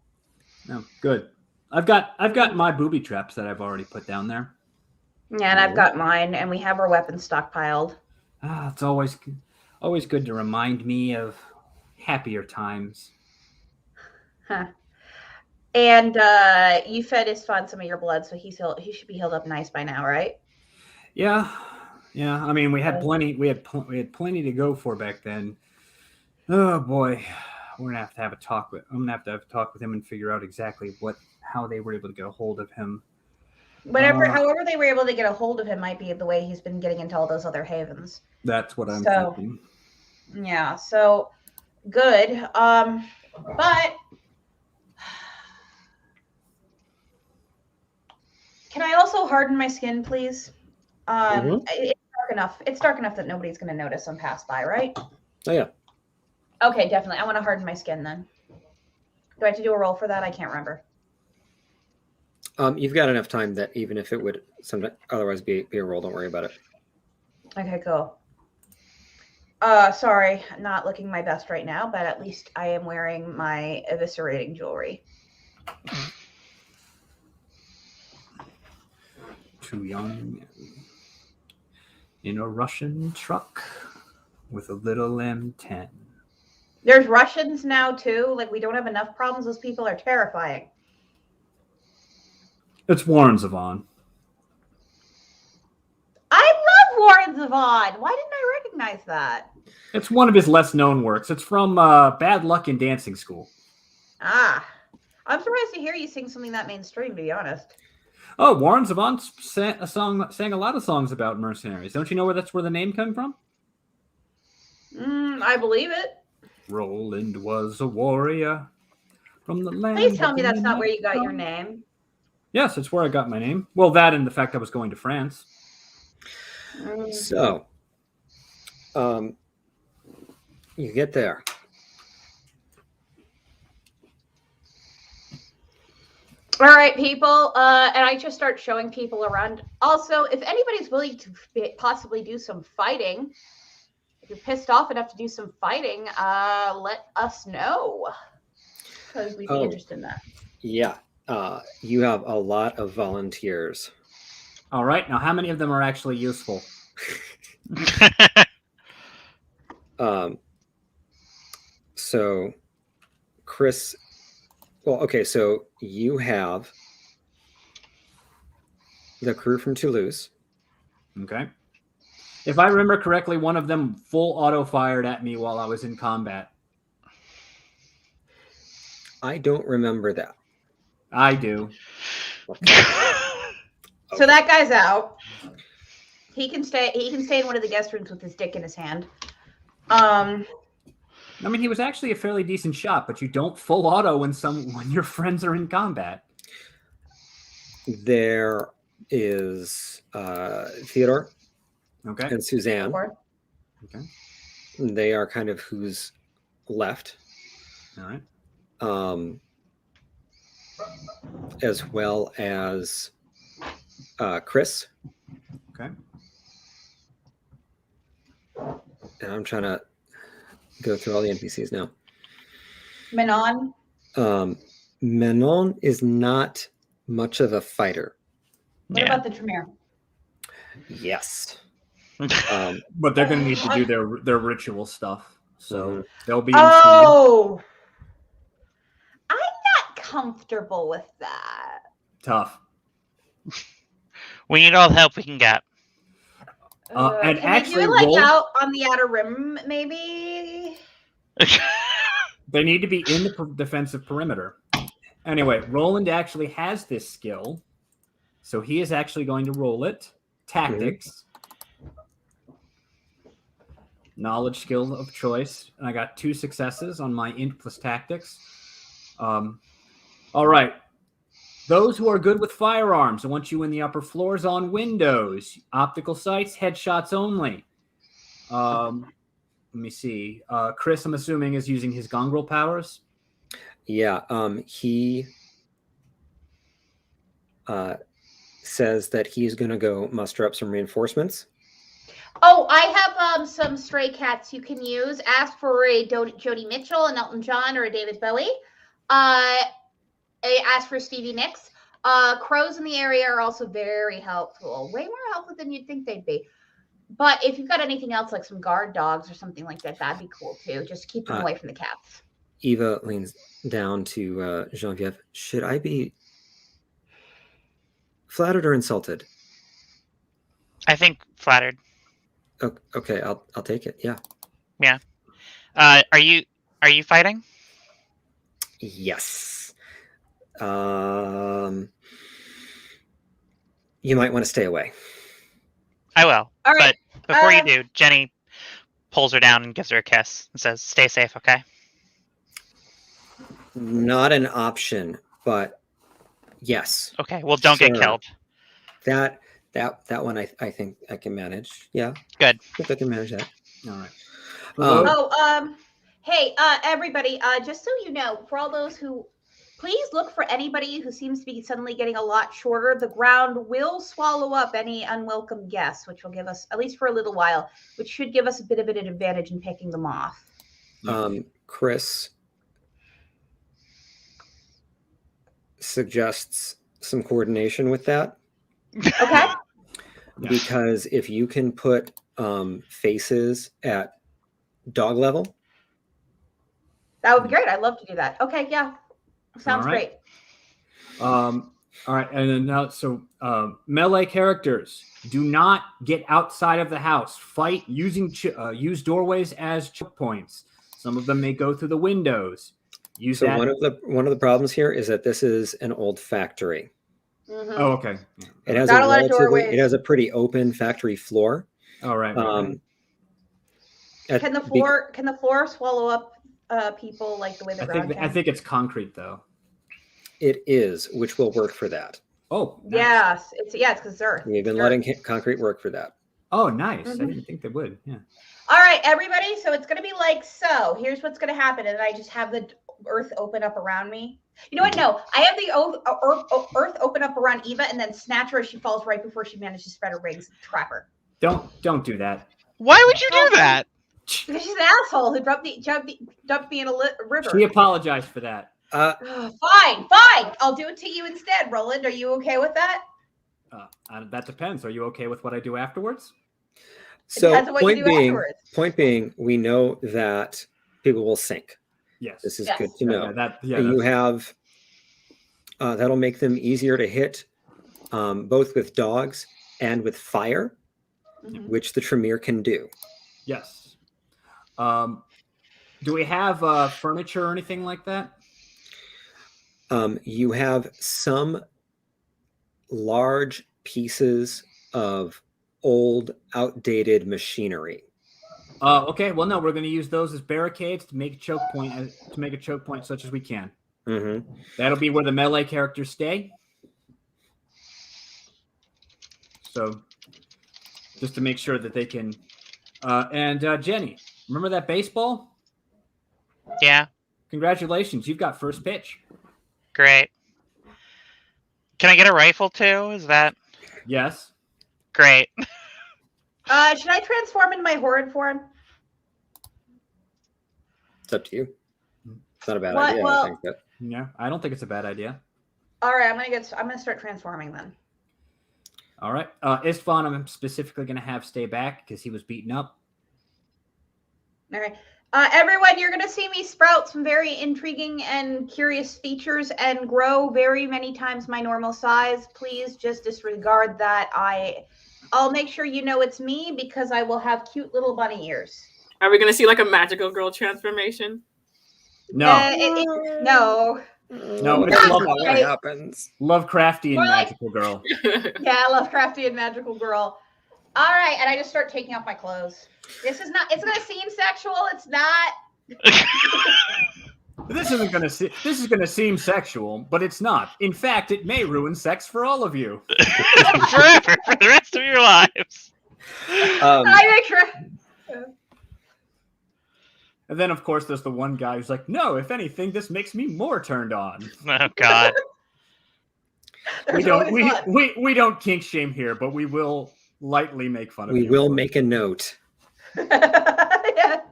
No, good. I've got my booby traps that I've already put down there. Yeah, and I've got mine, and we have our weapons stockpiled. It's always good to remind me of happier times. Huh. And you fed Istvan some of your blood, so he should be healed up nice by now, right? Yeah. Yeah, I mean, we had plenty. We had plenty to go for back then. Oh boy, we're gonna have a talk with. I'm gonna have a talk with him and figure out exactly how they were able to get a hold of him. However they were able to get a hold of him might be the way he's been getting into all those other havens. That's what I'm thinking. Yeah, so good. But can I also harden my skin, please? It's dark enough. It's dark enough that nobody's going to notice and pass by, right? Oh yeah. Okay, definitely. I want to harden my skin then. Do I have to do a roll for that? I can't remember. You've got enough time that even if it would otherwise be a roll, don't worry about it. Okay, cool. Sorry, not looking my best right now, but at least I am wearing my eviscerating jewelry. Two young men in a Russian truck with a little M10. There's Russians now too. Like, we don't have enough problems. Those people are terrifying. It's Warren Zevon. I love Warren Zevon. Why didn't I recognize that? It's one of his less known works. It's from Bad Luck in Dancing School. Ah, I'm surprised to hear you sing something that mainstream, to be honest. Oh, Warren Zevon sang a lot of songs about mercenaries. Don't you know that's where the name came from? I believe it. Roland was a warrior from the land. Please tell me that's not where you got your name. Yes, it's where I got my name. Well, that and the fact I was going to France. So, you get there. All right, people. And I just start showing people around. Also, if anybody's willing to possibly do some fighting, if you're pissed off enough to do some fighting, let us know. Because we'd be interested in that. Yeah. You have a lot of volunteers. All right. Now, how many of them are actually useful? So, Chris... Well, okay, so you have the crew from Toulouse. Okay. If I remember correctly, one of them full auto fired at me while I was in combat. I don't remember that. I do. So that guy's out. He can stay in one of the guest rooms with his dick in his hand. I mean, he was actually a fairly decent shot, but you don't full auto when your friends are in combat. There is Theodore, okay, and Suzanne. Okay, they are kind of who's left. All right. As well as Chris. Okay. And I'm trying to go through all the NPCs now. Manon. Manon is not much of a fighter. What about the Tremere? Yes. But they're going to need to do their ritual stuff. So they'll be Oh! I'm not comfortable with that. Tough. We need all the help we can get. And can actually, we do out on the outer rim, maybe? They need to be in the defensive perimeter. Anyway, Roland actually has this skill, so he is actually going to roll it. Tactics. Knowledge skill of choice. And I got 2 successes on my int plus tactics. All right. Those who are good with firearms, I want you in the upper floors on windows. Optical sights, headshots only. Let me see. Chris, I'm assuming, is using his gongrel powers. Yeah. He says that he's going to go muster up some reinforcements. Oh, I have some stray cats you can use. Ask for a Joni Mitchell, an Elton John, or a David Bowie. Ask for Stevie Nicks. Crows in the area are also very helpful. Way more helpful than you'd think they'd be. But if you've got anything else, like some guard dogs or something like that, that'd be cool too. Just keep them away from the cats. Eva leans down to Genevieve. Should I be flattered or insulted? I think flattered. Okay, I'll take it. Yeah. Are you fighting? Yes. You might want to stay away. I will. All right. But before you do, Jenny pulls her down and gives her a kiss and says, "Stay safe, okay?" Not an option, but yes. Okay. Well, don't get Sir. killed. That one I think I can manage. Yeah. Good. I think I can manage that. All right. Hey, everybody, just so you know, for all those who, please look for anybody who seems to be suddenly getting a lot shorter. The ground will swallow up any unwelcome guests, which will give us, at least for a little while, which should give us a bit of an advantage in picking them off. Chris suggests some coordination with that. Okay. Because if you can put faces at dog level, That would be great. I'd love to do that. Okay, yeah. Sounds great. All right, and then now, so melee characters do not get outside of the house. Fight using use doorways as choke points. Some of them may go through the windows. Use that. One of the problems here is that this is an old factory. Mhm. Oh, okay. It has Not a lot of doorways. it has a pretty open factory floor. All right. Can the floor swallow up people like the way the ground can? I think it's concrete though. It is, which will work for that. Oh, nice. Yes, it's because earth. We've been letting concrete work for that. Oh, nice. I didn't think they would. Yeah. All right, everybody. So it's going to be like so. Here's what's going to happen, and I just have the earth open up around me. You know what? No, I have the earth open up around Eva, and then snatch her as she falls right before she manages to spread her wings and trap her. Don't do that. Why would you do that? Because she's an asshole who dumped me in a river. She apologized for that. Fine. I'll do it to you instead, Roland. Are you okay with that? That depends. Are you okay with what I do afterwards? So point being, we know that people will sink. Yes. This is good to know. You have that'll make them easier to hit, both with dogs and with fire, which the Tremere can do. Yes. Do we have furniture or anything like that? You have some large pieces of old, outdated machinery. Okay. Well, no, we're going to use those as barricades to make a choke point, such as we can. Mm-hmm. That'll be where the melee characters stay. So, just to make sure that they can. And Jenny, remember that baseball? Yeah. Congratulations, you've got first pitch. Great. Can I get a rifle too? Is that? Yes. Great. Should I transform into my horrid form? It's up to you. It's not a bad idea. Well, I think that. Yeah, I don't think it's a bad idea. All right, I'm gonna start transforming then. All right, Istvan, I'm specifically gonna have stay back because he was beaten up. All right. Everyone, you're going to see me sprout some very intriguing and curious features and grow very many times my normal size. Please just disregard that. I'll make sure you know it's me because I will have cute little bunny ears. Are we going to see like a magical girl transformation? No. No. No, it's what happens. Lovecraftian magical girl. Yeah, Lovecraftian magical girl. All right, and I just start taking off my clothes. It's going to seem sexual. It's not. This is going to seem sexual, but it's not. In fact, it may ruin sex for all of you. Forever, for the rest of your lives. I make sure. And then, of course, there's the one guy who's like, "No, if anything, this makes me more turned on." Oh God. we don't kink shame here, but we will lightly make fun of you. We will make a note. Yeah.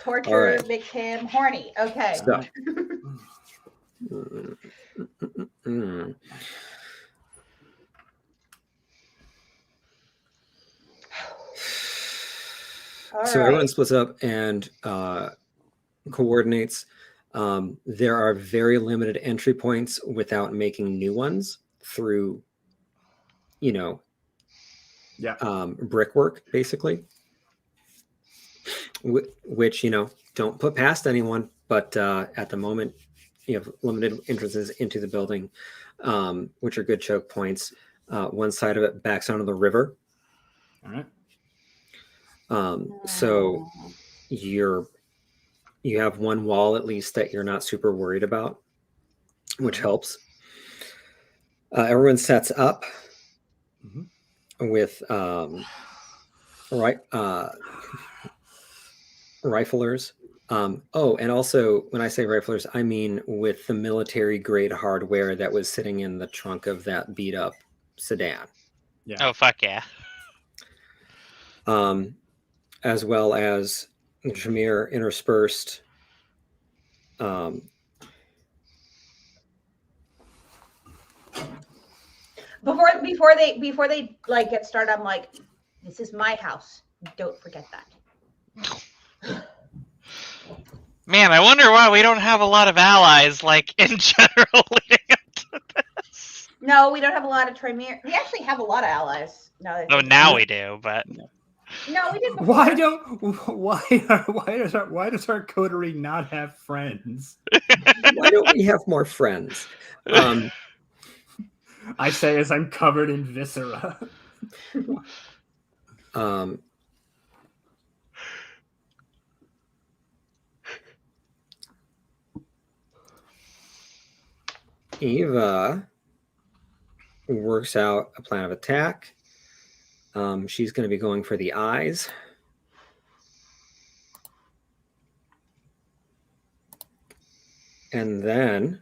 Torture right. makes him horny. Okay. So. So everyone splits up and coordinates. There are very limited entry points without making new ones through, Yeah. brickwork, basically, which, don't put past anyone. But at the moment, you have limited entrances into the building, which are good choke points. One side of it backs onto the river. All right. So you have one wall at least that you're not super worried about, which helps. Everyone sets up with riflers. And also when I say riflers, I mean with the military grade hardware that was sitting in the trunk of that beat up sedan. Yeah. Oh, fuck yeah. As well as Jameer interspersed before they like get started, I'm like, this is my house. Don't forget that. Man, I wonder why we don't have a lot of allies, like, in general leading up to this. No, we don't have a lot of Tremere. We actually have a lot of allies. Oh, now we do, but No, we did before. Why does our coterie not have friends? Why don't we have more friends? I say as I'm covered in viscera. Eva works out a plan of attack. She's going to be going for the eyes. And then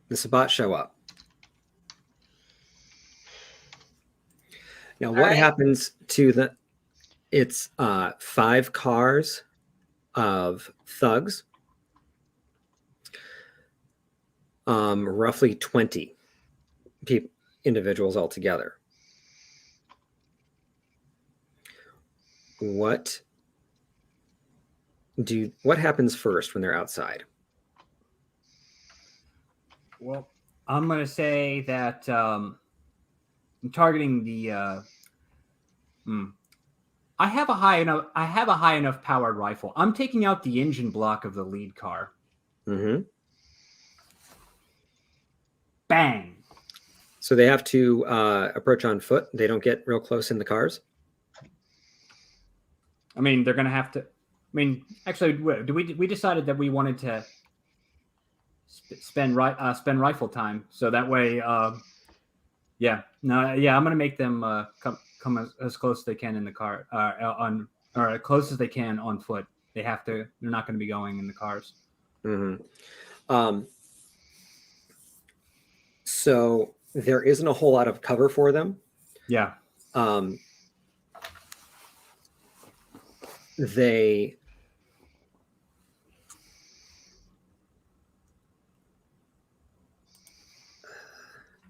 the Sabat show up. Now, what happens to the... It's 5 cars of thugs. Roughly 20 individuals altogether. What happens first when they're outside? Well, I'm going to say that I'm targeting the. I have a high enough powered rifle. I'm taking out the engine block of the lead car. Mm-hmm. Bang. So they have to approach on foot. They don't get real close in the cars. I mean, they're going to have to. I mean, actually, we decided that we wanted to spend rifle time, so that way, I'm going to make them come as close as they can in the car, or as close as they can on foot. They have to. They're not going to be going in the cars. Mm-hmm. So there isn't a whole lot of cover for them. Yeah. They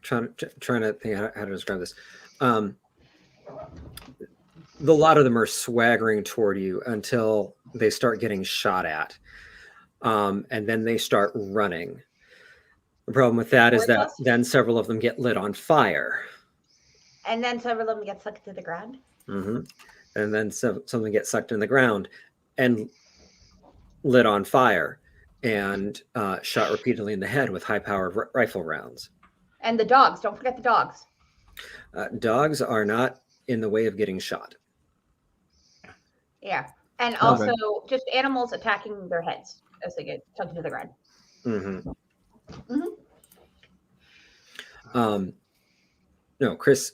trying to think how to describe this. A lot of them are swaggering toward you until they start getting shot at, and then they start running. The problem with that is that then several of them get lit on fire. And then several of them get sucked to the ground. Mm-hmm. And then some of them get sucked in the ground and lit on fire and shot repeatedly in the head with high-powered rifle rounds. And the dogs. Don't forget the dogs. Dogs are not in the way of getting shot. Yeah. And also just animals attacking their heads as they get sucked to the ground. Mm-hmm. Mm-hmm. No, Chris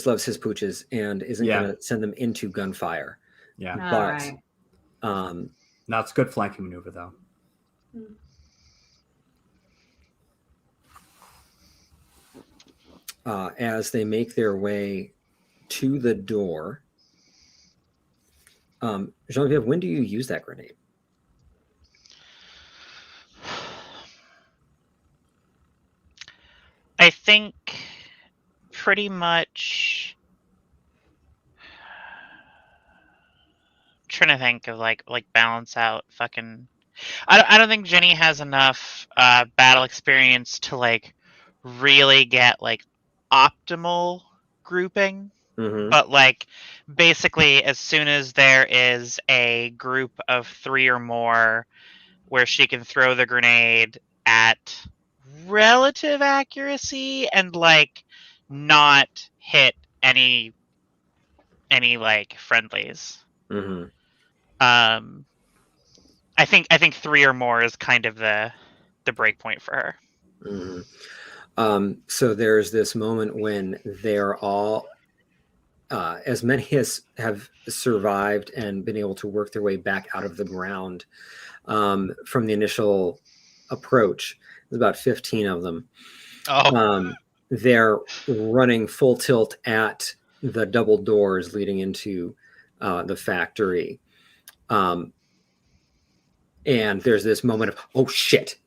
loves his pooches and isn't going to send them into gunfire. Yeah. But that's good flanking maneuver, though. As they make their way to the door, Genevieve, when do you use that grenade? I think pretty much. I'm trying to think of like balance out fucking. I don't think Jenny has enough battle experience to like really get like optimal grouping. Mhm. But like basically as soon as there is a group of 3 or more where she can throw the grenade at relative accuracy and like not hit any like friendlies. Mhm. I think 3 or more is kind of the break point for her. Mhm. So there's this moment when they're all, as many as have survived and been able to work their way back out of the ground from the initial approach. There's about 15 of them. Oh, They're running full tilt at the double doors leading into the factory. And there's this moment of, oh shit,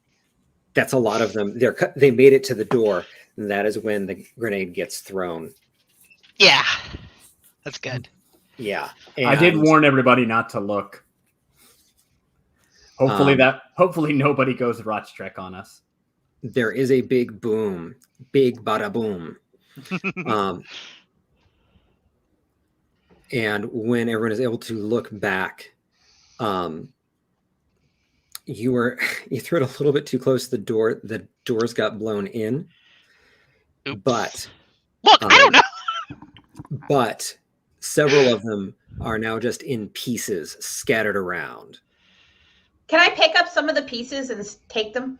that's a lot of them. They made it to the door. And that is when the grenade gets thrown. yeah, that's good. Yeah. I did And, warn everybody not to look. Hopefully Um, hopefully nobody goes Rotstrek on us. there is a big boom, big bada boom. And when everyone is able to look back, you threw it a little bit too close to the door. The doors got blown in. Oops. But look, I don't know. But several of them are now just in pieces, scattered around. Can I pick up some of the pieces and take them?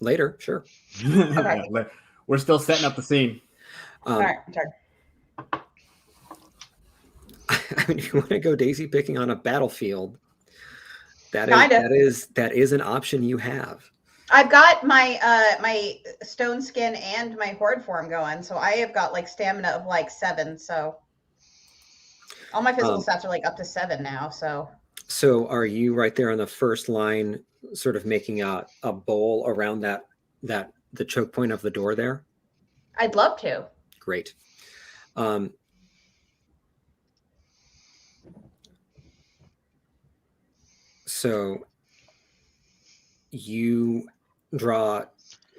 Later, sure. Okay. We're still setting up the scene. All right, I'm sorry. I mean, if you want to go daisy picking on a battlefield, that Kinda. is an option you have. I've got my my stone skin and my horde form going, so I have got like stamina of like 7. So all my physical stats are like up to 7 now. So are you right there on the first line, sort of making a bowl around the choke point of the door there? I'd love to. Great. So you draw.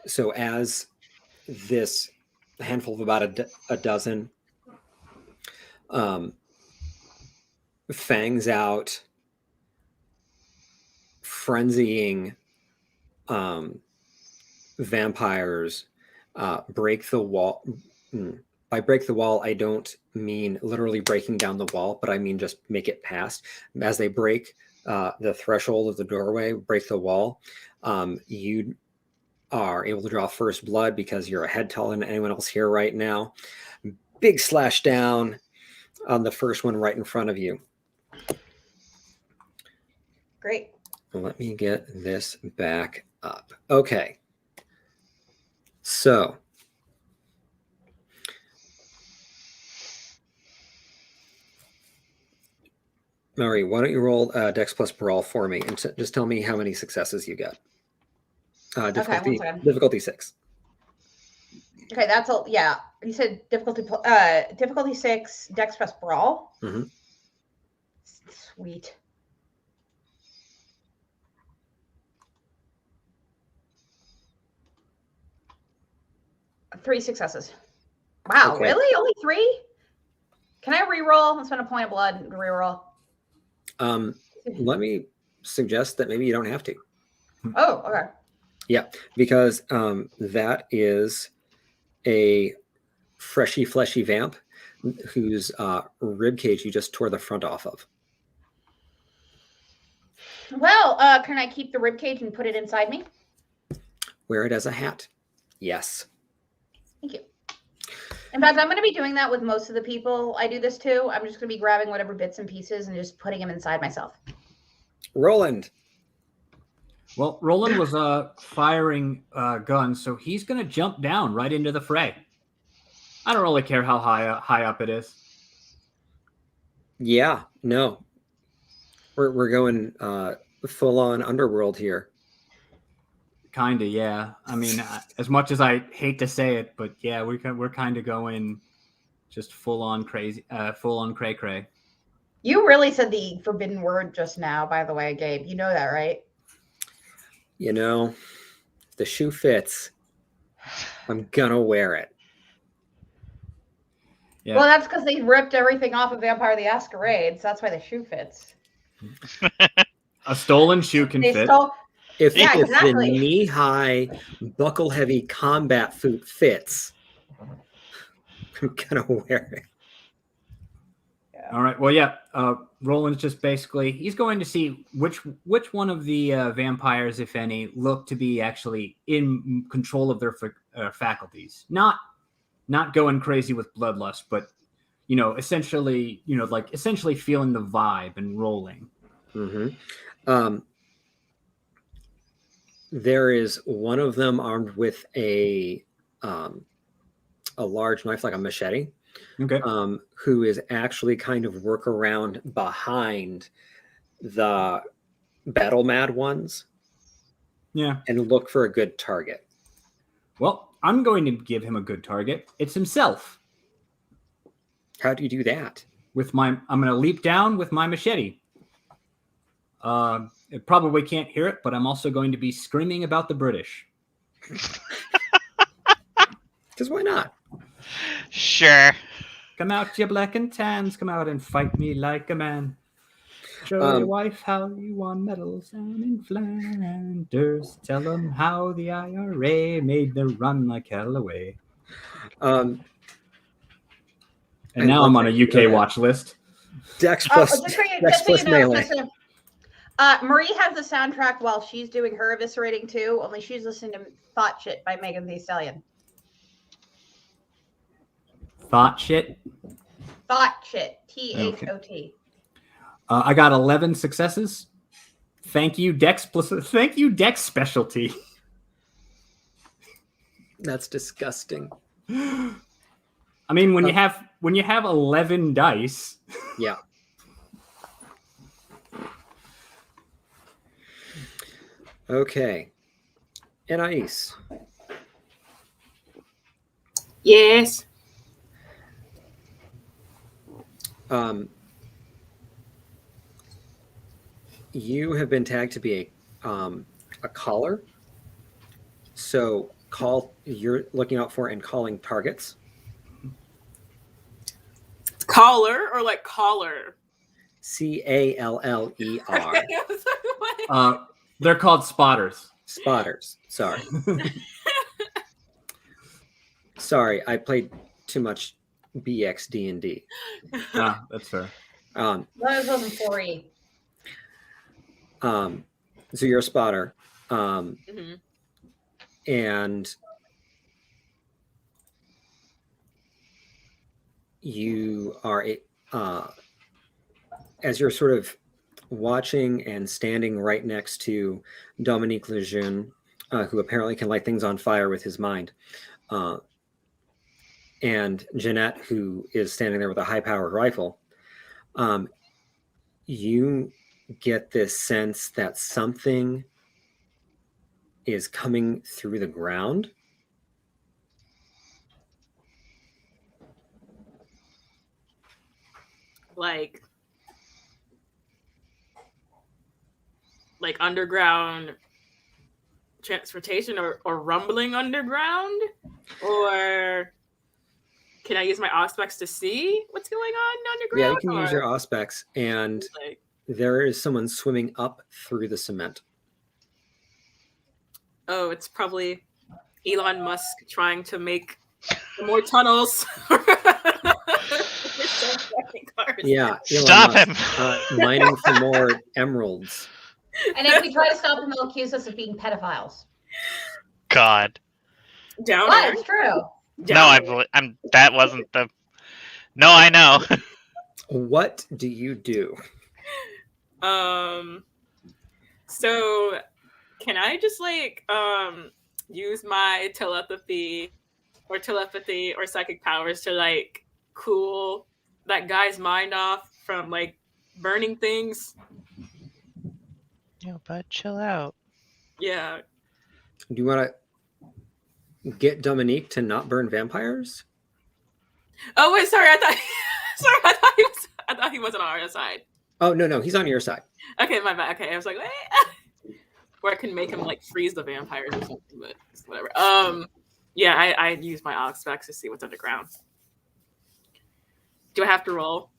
So as this handful of about a dozen fangs out, frenzying vampires break the wall. By break the wall, I don't mean literally breaking down the wall, but I mean just make it past. As they break the threshold of the doorway, break the wall, you are able to draw first blood because you're a head taller than anyone else here right now. Big slash down on the first one right in front of you. Great. Let me get this back up. Okay. So Marie, why don't you roll Dex plus Brawl for me and just tell me how many successes you get. Okay, 1 second. Difficulty 6. Okay, that's all. Yeah, you said difficulty 6, Dex plus Brawl. Mhm. Sweet. Three successes. Wow, Okay. really? Only 3? Can I re-roll? I'll spend a point of blood and re-roll. Let me suggest that maybe you don't have to. Oh, okay. Yeah, because that is a freshy, fleshy vamp whose rib cage you just tore the front off of. Well, can I keep the rib cage and put it inside me? Wear it as a hat. Yes. Thank you. In fact, I'm going to be doing that with most of the people I do this to. I'm just going to be grabbing whatever bits and pieces and just putting them inside myself. Roland. Well, Roland was firing guns, so he's going to jump down right into the fray. I don't really care how high up it is. Yeah, no. We're going full on underworld here. Kinda, yeah. I mean, as much as I hate to say it, but yeah, we're kind of going just full on crazy, full on cray cray. You really said the forbidden word just now, by the way, Gabe. You know that, right? You know, the shoe fits. I'm gonna wear it. Yeah. Well, that's because they ripped everything off of Vampire the Masquerade, so that's why the shoe fits. A stolen shoe can They fit. stole. If, Yeah, if exactly. the knee-high, buckle-heavy combat boot fits, I'm gonna wear it. All right. Well, yeah. Roland's just basically he's going to see which one of the vampires, if any, look to be actually in control of their faculties. Not going crazy with bloodlust, but essentially feeling the vibe and rolling. Mm-hmm. There is one of them armed with a large knife, like a machete. Okay. Who is actually kind of work around behind the battle mad ones. Yeah. And look for a good target. Well, I'm going to give him a good target. It's himself. How do you do that? I'm going to leap down with my machete. It probably can't hear it, but I'm also going to be screaming about the British. Because why not? Sure. Come out, you black and tans. Come out and fight me like a man. Show your wife how you won medals down in Flanders. Tell them how the IRA made the run like hell away. And now I'm on a UK watch list. Dex plus, Dex plus melee. Marie has the soundtrack while she's doing her eviscerating too, only she's listening to Thought Shit by Megan Thee Stallion. Thought Shit? Thought Shit. THOT. I got 11 successes. Thank you, Dex specialty. That's disgusting. I mean, when you have 11 dice. Yeah. Okay. Anais. Yes. You have been tagged to be a caller. So you're looking out for and calling targets. Caller or like caller? Caller. They're called spotters. Spotters. Sorry. Sorry, I played too much BXD&D. That's fair. That wasn't 4E. So you're a spotter. Mm-hmm. And you are as you're sort of watching and standing right next to Dominique Lejeune, who apparently can light things on fire with his mind, and Jeanette, who is standing there with a high-powered rifle, you get this sense that something is coming through the ground. Like underground transportation or rumbling underground? Or can I use my auspex to see what's going on underground? Yeah, you can use your auspex, and there is someone swimming up through the cement. Oh, it's probably Elon Musk trying to make more tunnels. Yeah, stop him. Mining for more emeralds. And if we try to stop them, they'll accuse us of being pedophiles. God. Downer. But it's true. No, I'm. That wasn't the. No, I know. What do you do? So can I just use my telepathy or psychic powers to cool that guy's mind off from burning things? Yo, bud, chill out. Yeah. Do you want to get Dominique to not burn vampires? Oh wait, sorry. I thought he wasn't on our side. Oh no, he's on your side. Okay, my bad. Okay, I was like, wait. Or I can make him freeze the vampires or something, but whatever. Yeah, I use my aux specs to see what's underground. Do I have to roll?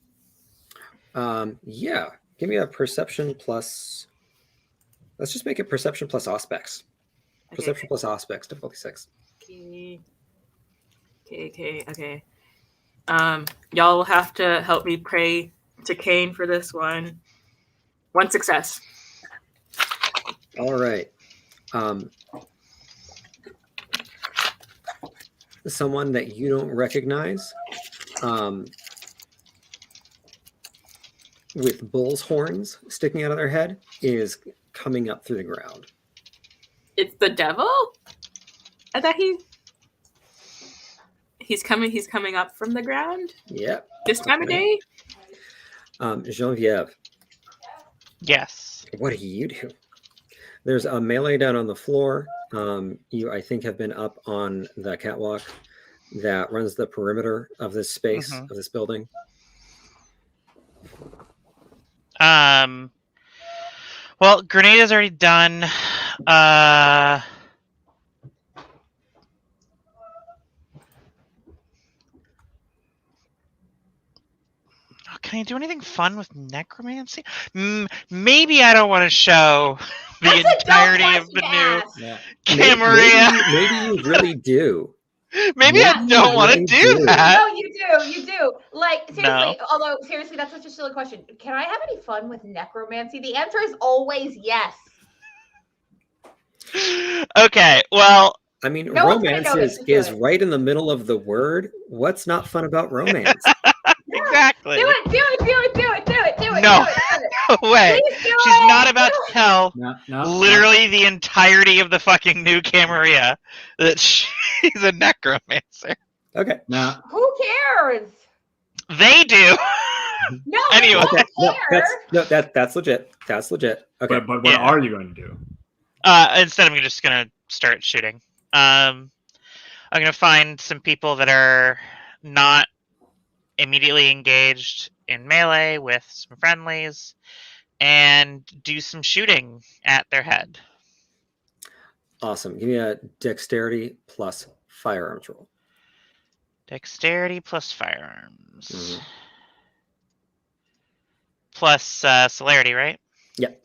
Yeah. Give me a perception plus. Let's just make it perception plus aspects. Okay. Perception plus aspects, difficulty 6. Okay. Y'all will have to help me pray to Cain for this one. 1 success. All right. Someone that you don't recognize, with bull's horns sticking out of their head, is coming up through the ground. It's the devil? I thought he's coming up from the ground Yep. this time of day? Genevieve, Yes. what do you do? There's a melee down on the floor. You, I think, have been up on the catwalk that runs the perimeter of this space, Mhm. of this building. Well, grenade is already done. Can I do anything fun with necromancy? Maybe I don't want to show the That's a dumb Yeah. entirety of the new question to ask. Camarilla. Maybe you really do. Maybe I Maybe don't you want to really do do. that. No, you do. Like, seriously, No. although, seriously, that's such a silly question. Can I have any fun with necromancy? The answer is always yes. Okay, well, I mean, No one's gonna romance notice. is, Just do is it. right in the middle of the word. What's not fun about romance? exactly. Do it. No. Do it. No way. Please do She's it. not about to tell No. literally the entirety of the fucking new Camarilla that she's a necromancer. Okay. No. Who cares? They do. No, Anyway. they Okay. don't care. That's legit. That's legit. Okay. But what Yeah. are you going to do? Instead, I'm just gonna start shooting. I'm gonna find some people that are not immediately engaged in melee with some friendlies, and do some shooting at their head. Awesome. Give me a dexterity plus firearms roll. Dexterity plus firearms. Mhm. Plus celerity, right? Yep.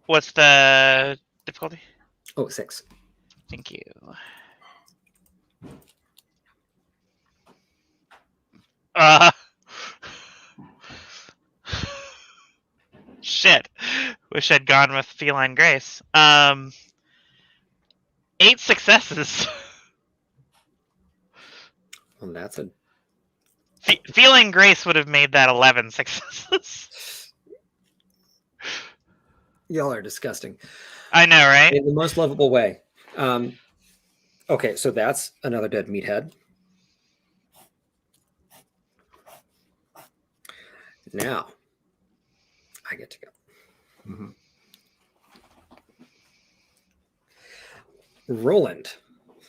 What's the difficulty? Oh, 6. Thank you. Shit. Wish I'd gone with Feline Grace. 8 successes. Well, that's a. Feeling Grace would have made that 11 successes. Y'all are disgusting. I know, right? In the most lovable way. Okay, so that's another dead meathead. Now, I get to go. Mhm. Roland.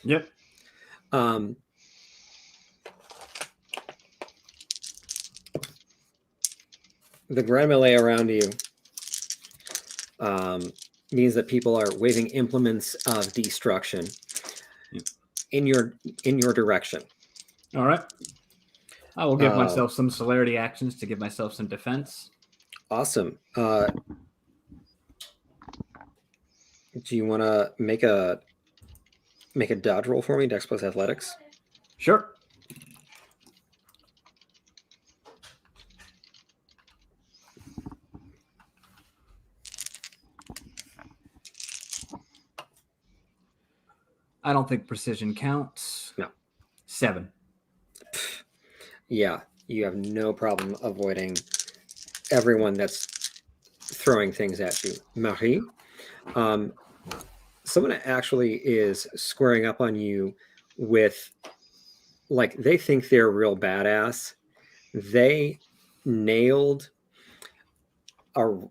Yep. The grand melee around you means that people are waving implements of destruction Yep. in your direction. All right. I will give myself some celerity actions to give myself some defense. Awesome. Do you want to make a dodge roll for me, Dex plus Athletics? Sure. I don't think precision counts. No. 7. Yeah, you have no problem avoiding everyone that's throwing things at you. Marie, someone actually is squaring up on you with, like, they think they're real badass. They nailed I would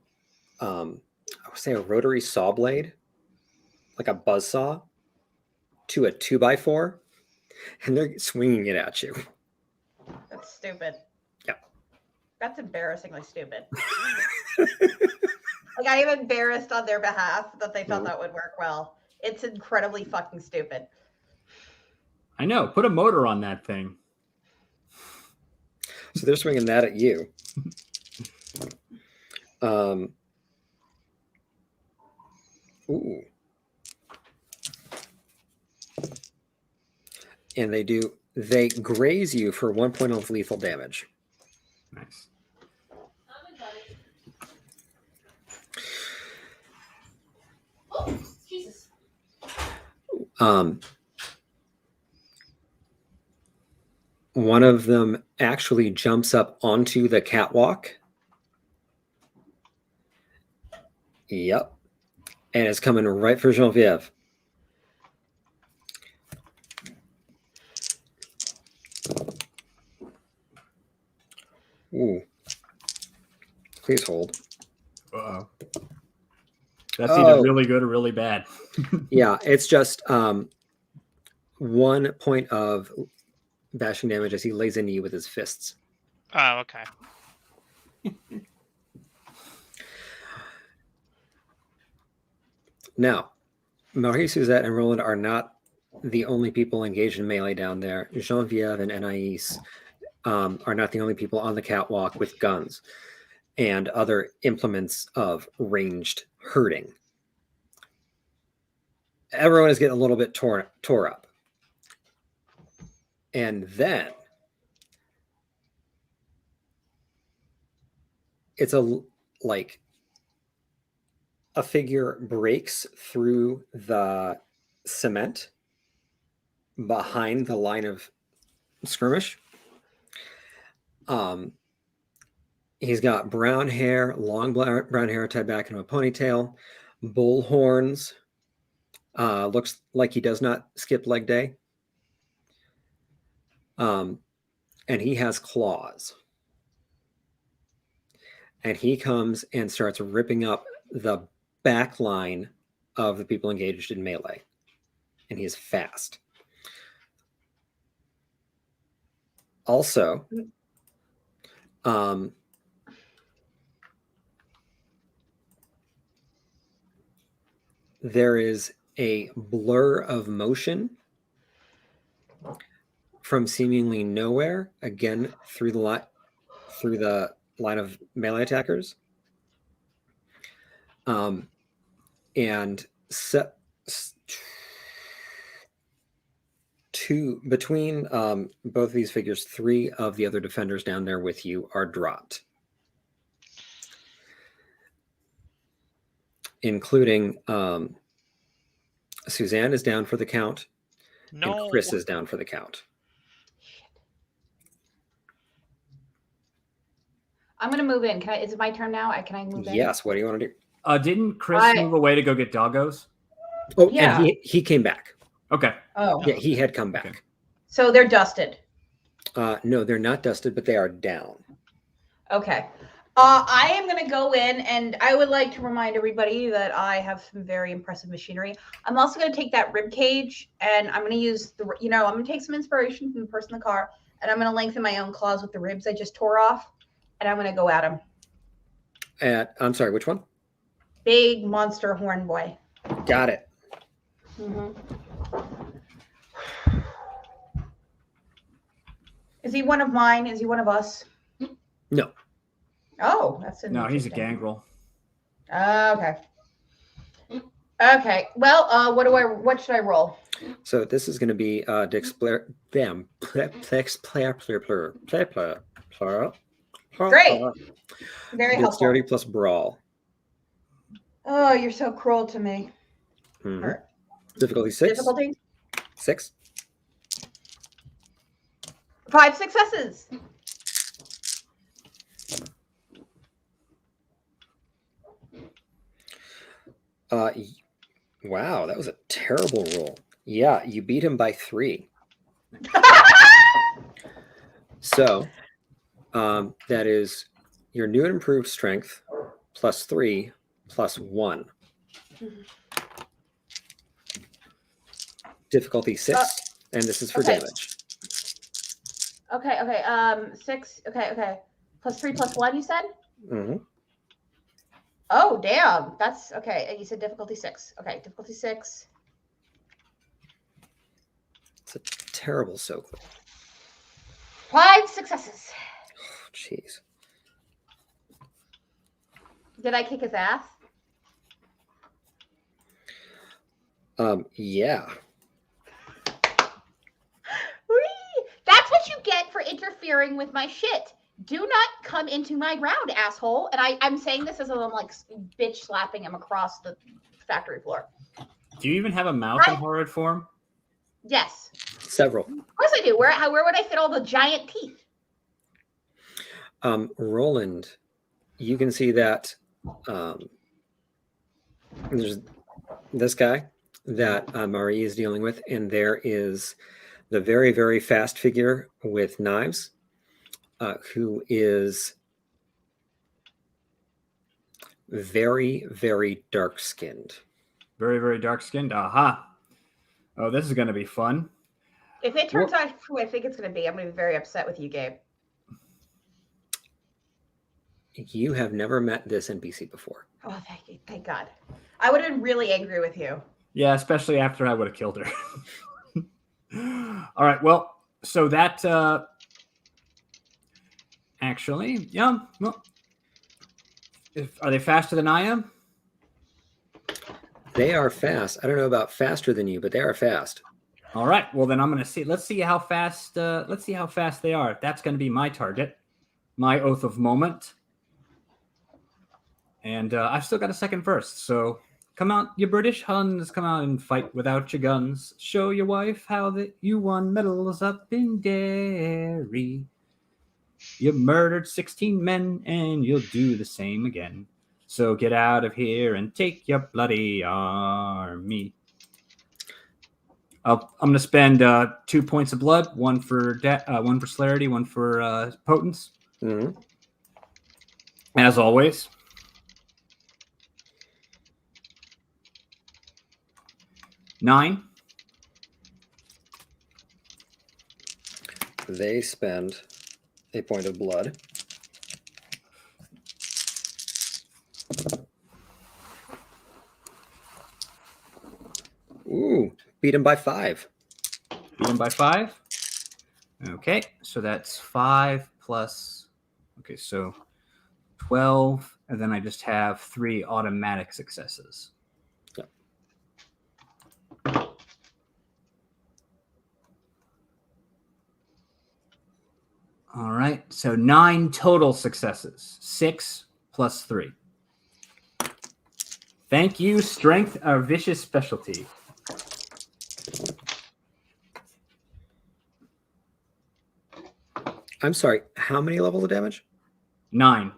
say a rotary saw blade, like a buzz saw, to a 2x4, and they're swinging it at you. That's stupid. Yep. That's embarrassingly stupid. Like, I am embarrassed on their behalf that they thought that would work well. It's incredibly fucking stupid. I know. Put a motor on that thing. So they're swinging that at you. Ooh. And they graze you for 1 point of lethal damage. Nice. Oh, Jesus. One of them actually jumps up onto the catwalk. Yep. And it's coming right for Genevieve. Ooh. Please hold. Uh-oh. That's either really good or really bad. Yeah, it's just 1 point of bashing damage as he lays into you with his fists. Oh, okay. Now, Marie, Suzette, and Roland are not the only people engaged in melee down there. Genevieve and Anais are not the only people on the catwalk with guns and other implements of ranged hurting. Everyone is getting a little bit tore up. And then it's a figure breaks through the cement behind the line of skirmish. He's got brown hair, long brown hair tied back into a ponytail, bull horns. Looks like he does not skip leg day. And he has claws. And he comes and starts ripping up the back line of the people engaged in melee. And he is fast. Also, there is a blur of motion from seemingly nowhere, again through the line of melee attackers, and between both of these figures, 3 of the other defenders down there with you are dropped, including Suzanne is down for the count, No. and Chris is down for the count. I'm gonna move in. Is it my turn now? Can I move in? Yes. What do you want to do? Didn't Chris move away to go get doggos? Oh, Yeah. and he came back. Okay. Oh. Yeah, he had come back. Okay. So they're dusted. No, they're not dusted, but they are down. Okay. I am going to go in, and I would like to remind everybody that I have some very impressive machinery. I'm also going to take that rib cage, and I'm going to use I'm going to take some inspiration from the person in the car, and I'm going to lengthen my own claws with the ribs I just tore off, and I'm going to go at him. I'm sorry, which one? Big monster horn boy. Got it. Mm-hmm. Is he one of mine? Is he one of us? No. Oh, that's No, he's a interesting. gangrel. Okay. Okay. Well, what should I roll? So this is going to be Great. Very helpful. Dexterity plus brawl. Oh, you're so cruel to me. Mhm. Or- Difficulty 6. Difficulty? 6. 5 successes. Wow, that was a terrible roll. Yeah, you beat him by 3. So that is your new and improved strength plus 3 plus 1. Difficulty 6, and this is for okay. damage. Okay. 6. Okay. +3+1, you said? Hmm. Oh, damn. That's okay. And you said difficulty 6. Okay, difficulty 6. It's a terrible soak. 5 successes. Oh, jeez. Did I kick his ass? Yeah. Whee! That's what you get for interfering with my shit. Do not come into my ground, asshole. And I'm saying this as I'm like bitch slapping him across the factory floor. Do you even have a mouth in horrid form? Yes. Several. Of course I do. Where would I fit all the giant teeth? Roland, you can see that there's this guy that Marie is dealing with, and there is the very, very fast figure with knives, who is very, very dark skinned. Very, very dark skinned. Aha. Oh, this is going to be fun. If it turns out who I think it's going to be, I'm going to be very upset with you, Gabe. You have never met this NPC before. Oh, thank you. Thank God. I would have been really angry with you. Yeah, especially after I would have killed her. All right. Well, so that actually, yeah. Well, are they faster than I am? They are fast. I don't know about faster than you, but they are fast. All right. Well, then I'm going to see. Let's see how fast. Let's see how fast they are. That's going to be my target, my oath of moment. And I've still got a second verse. So come out, you British Huns. Come out and fight without your guns. Show your wife how that you won medals up in Derry. You murdered 16 men, and you'll do the same again. So get out of here and take your bloody army. I'm going to spend 2 points of blood, one for celerity, one for potence. Mm-hmm. As always. Nine. They spend a point of blood. Ooh, beat him by 5. Beat him by 5. Okay, so that's 5 plus. Okay, so 12, and then I just have 3 automatic successes. Yep. All right, so 9 total successes. 6 plus 3. Thank you, strength, our vicious specialty. I'm sorry, how many levels of damage? 9.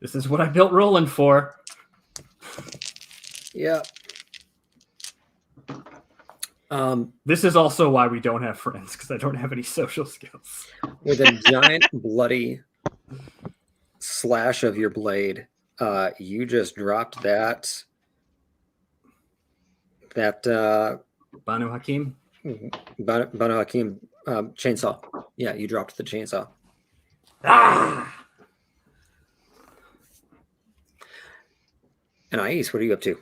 This is what I built Roland for. Yeah. This is also why we don't have friends, because I don't have any social skills. With a giant bloody slash of your blade, you just dropped that Banu Hakim? Banu Hakim chainsaw. Yeah, you dropped the chainsaw. Ah! And Ais, what are you up to?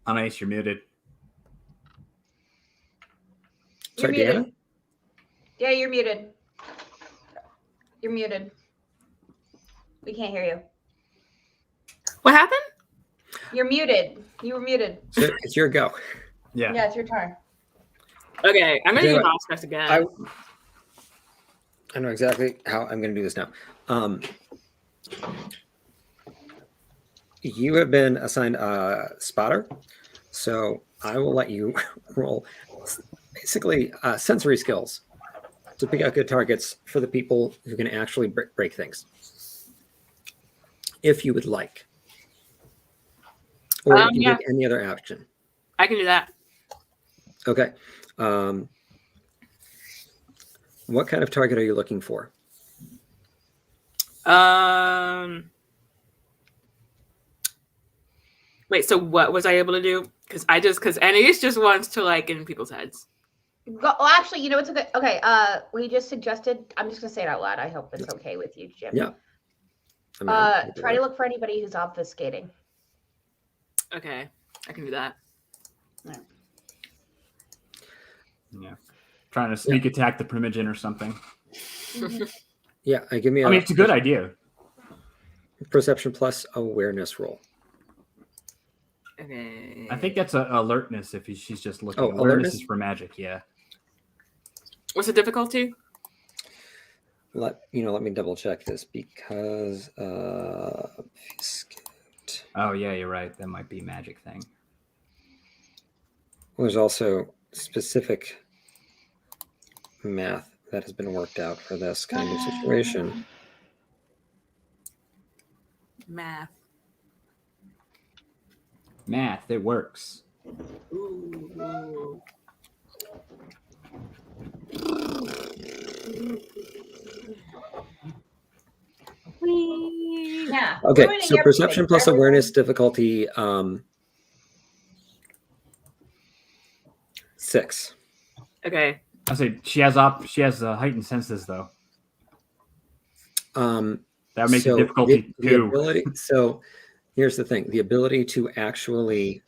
Anais, you're muted. You're Sorry, muted. Deanna? Yeah, you're muted. You're muted. We can't hear you. What happened? You're muted. You were muted. So it's your go. Yeah. Yeah, it's your turn. Okay, I'm gonna Do do it. Mouse again. I know exactly how I'm going to do this now. You have been assigned a spotter, so I will let you roll basically sensory skills to pick out good targets for the people who can actually break things, if you would like. Or you can Yeah. take any other action. I can do that. Okay. What kind of target are you looking for? Wait, so what was I able to do? Because Anais just wants to like get in people's heads. Well, actually, you know what's okay? Okay, we just suggested. I'm just gonna say it out loud. I hope it's okay with you, Jim. Yeah. I mean, Try to look for anybody who's obfuscating. Okay, I can do that. Yeah. Trying to sneak attack the Primogen or something. Yeah, give me. I mean, it's a good idea. Perception plus awareness roll. Okay. I think that's alertness if she's just looking. Oh, alertness is for magic. Yeah. What's the difficulty? Let me double check this because obfuscate. Oh yeah, you're right. That might be a magic thing. Well, there's also specific math that has been worked out for this kind of situation. Math. Math, it works. Ooh. Yeah. Okay, ruining so perception everything. plus awareness difficulty 6. Okay. I say she has heightened senses though. That would make the difficulty two. So here's the thing: the ability to actually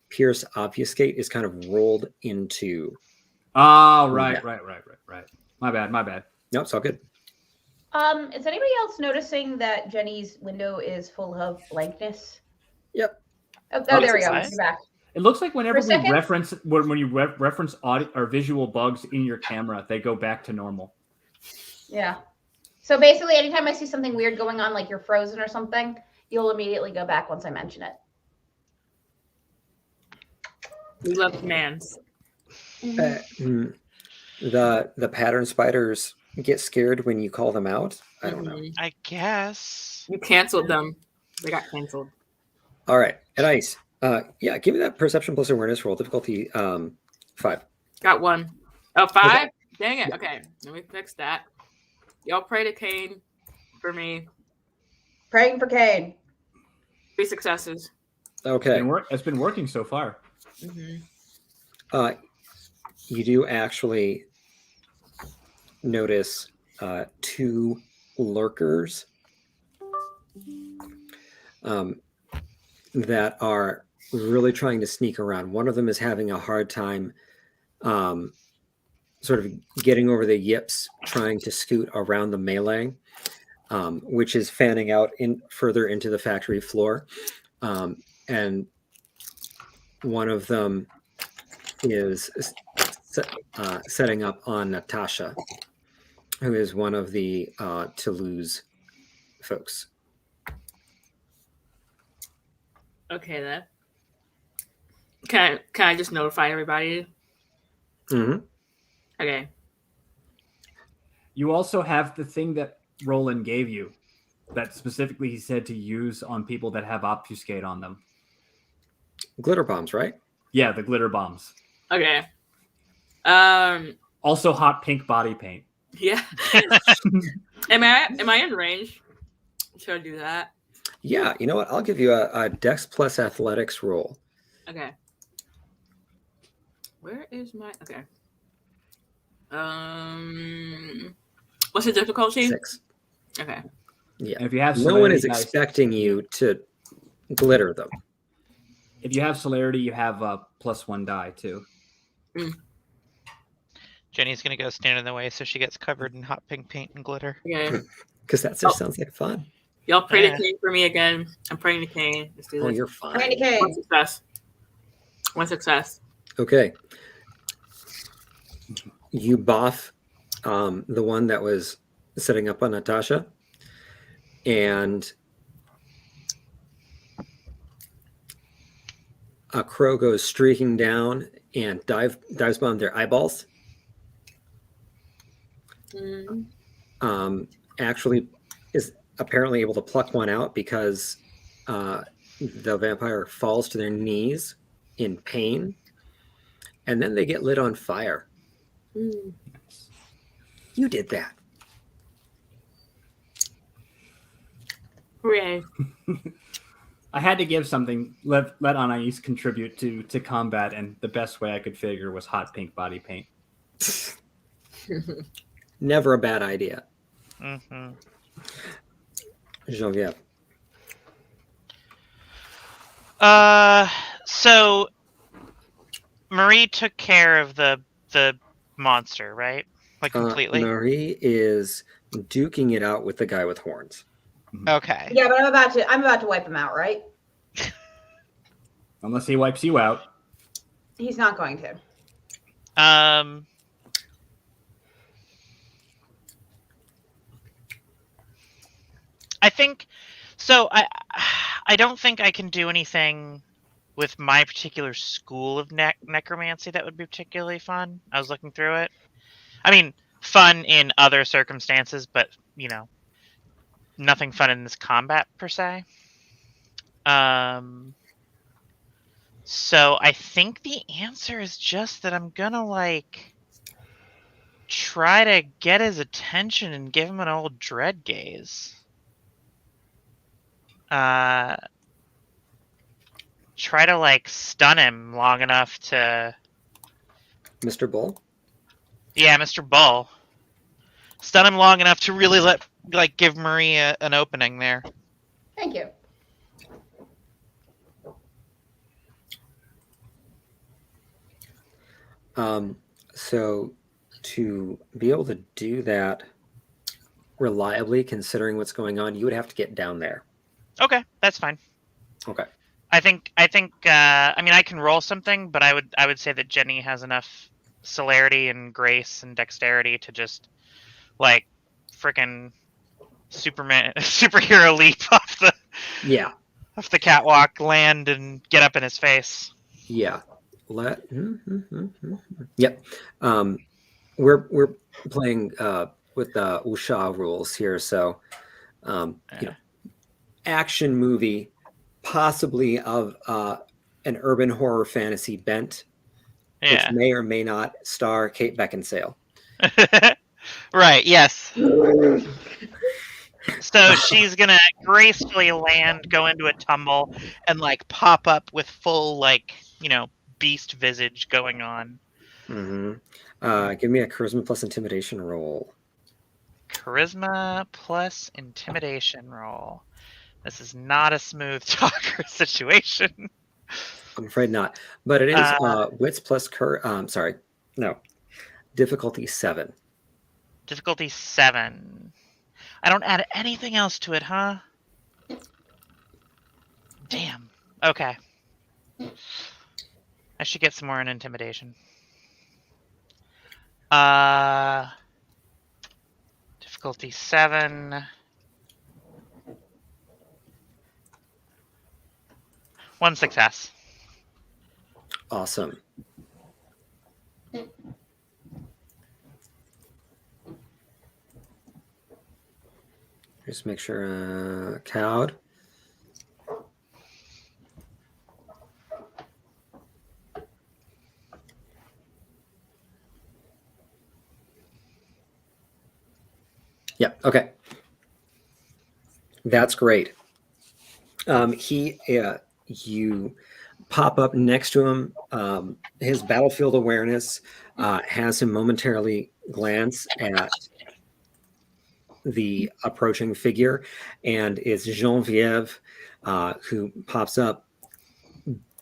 pierce obfuscate is kind of rolled into. Oh, right. My bad. No, it's all good. Is anybody else noticing that Jenny's window is full of blankness? Yep. Oh, there we go. nice. You're back. It looks like whenever For a we second? reference when you reference audio or visual bugs in your camera, they go back to normal. Yeah. So basically, anytime I see something weird going on, like you're frozen or something, you'll immediately go back once I mention it. We love commands. The pattern spiders get scared when you call them out. I don't know. I guess. You canceled them. They got canceled. All right, and Ice. Give me that perception plus awareness roll. Difficulty 5. Got one. Oh, 5? Okay. Dang it. Yeah. Okay. Let me fix that. Y'all pray to Cain for me. Praying for Kane. 3 successes. Okay. It's been working so far. Mm-hmm. You do actually notice 2 lurkers that are really trying to sneak around. One of them is having a hard time sort of getting over the yips, trying to scoot around the melee, which is fanning out further into the factory floor. And one of them is setting up on Natasha, who is one of the Toulouse folks. Okay, then. Can I just notify everybody? Mm-hmm. Okay. You also have the thing that Roland gave you that specifically he said to use on people that have obfuscate on them. Glitter bombs, right? Yeah, the glitter bombs. Okay. Also hot pink body paint. Yeah. Am I in range? Should I do that? Yeah, you know what? I'll give you a Dex plus Athletics roll. Okay. Where is my okay? What's the difficulty? 6. Okay. Yeah. And if you have No one celerity is dice- expecting you to glitter them. If you have celerity, you have a +1 die too. Jenny's gonna go stand in the way so she gets covered in hot pink paint and glitter. Okay. Because that just sounds like fun. Y'all pray Yeah. to Cain for me again. I'm praying to Cain. Let's do Oh, this. you're Praying to fine. Kane. One success. One success. Okay. You boff the one that was setting up on Natasha, and a crow goes streaking down and dives bomb their eyeballs. Actually is apparently able to pluck one out because the vampire falls to their knees in pain, and then they get lit on fire. You did that. Hooray. I had to give something. Let Anais contribute to combat, and the best way I could figure was hot pink body paint. Never a bad idea. Mm-hmm. Genevieve. So Marie took care of the monster, right? Like completely. Marie is duking it out with the guy with horns. Okay. Yeah, but I'm about to wipe him out, right? Unless he wipes you out. He's not going to. I think so. I don't think I can do anything with my particular school of necromancy that would be particularly fun. I was looking through it. I mean, fun in other circumstances, but nothing fun in this combat per se. So I think the answer is just that I'm gonna try to get his attention and give him an old dread gaze. Try to stun him long enough to. Mr. Bull? Yeah, Mr. Bull. Stun him long enough to really give Marie an opening there. Thank you. So to be able to do that reliably, considering what's going on, you would have to get down there. Okay, that's fine. Okay. I think I mean I can roll something, but I would say that Jenny has enough celerity and grace and dexterity to just frickin' superhero leap off the catwalk, land and get up in his face. Yeah. Yep. We're playing with the Wuxia rules here, so action movie, possibly of an urban horror fantasy bent, which may or may not star Kate Beckinsale. Right. Yes. So she's gonna gracefully land, go into a tumble, and pop up with full beast visage going on. Mm-hmm. Give me a charisma plus intimidation roll. Charisma plus intimidation roll. This is not a smooth talker situation. I'm afraid not, but it is wits plus difficulty 7. Difficulty 7. I don't add anything else to it, huh? Damn. Okay. I should get some more in intimidation. Difficulty 7. 1 success. Awesome. Just make sure cowed. Yeah, okay. That's great. You pop up next to him. His battlefield awareness has him momentarily glance at the approaching figure, and it's Genevieve who pops up,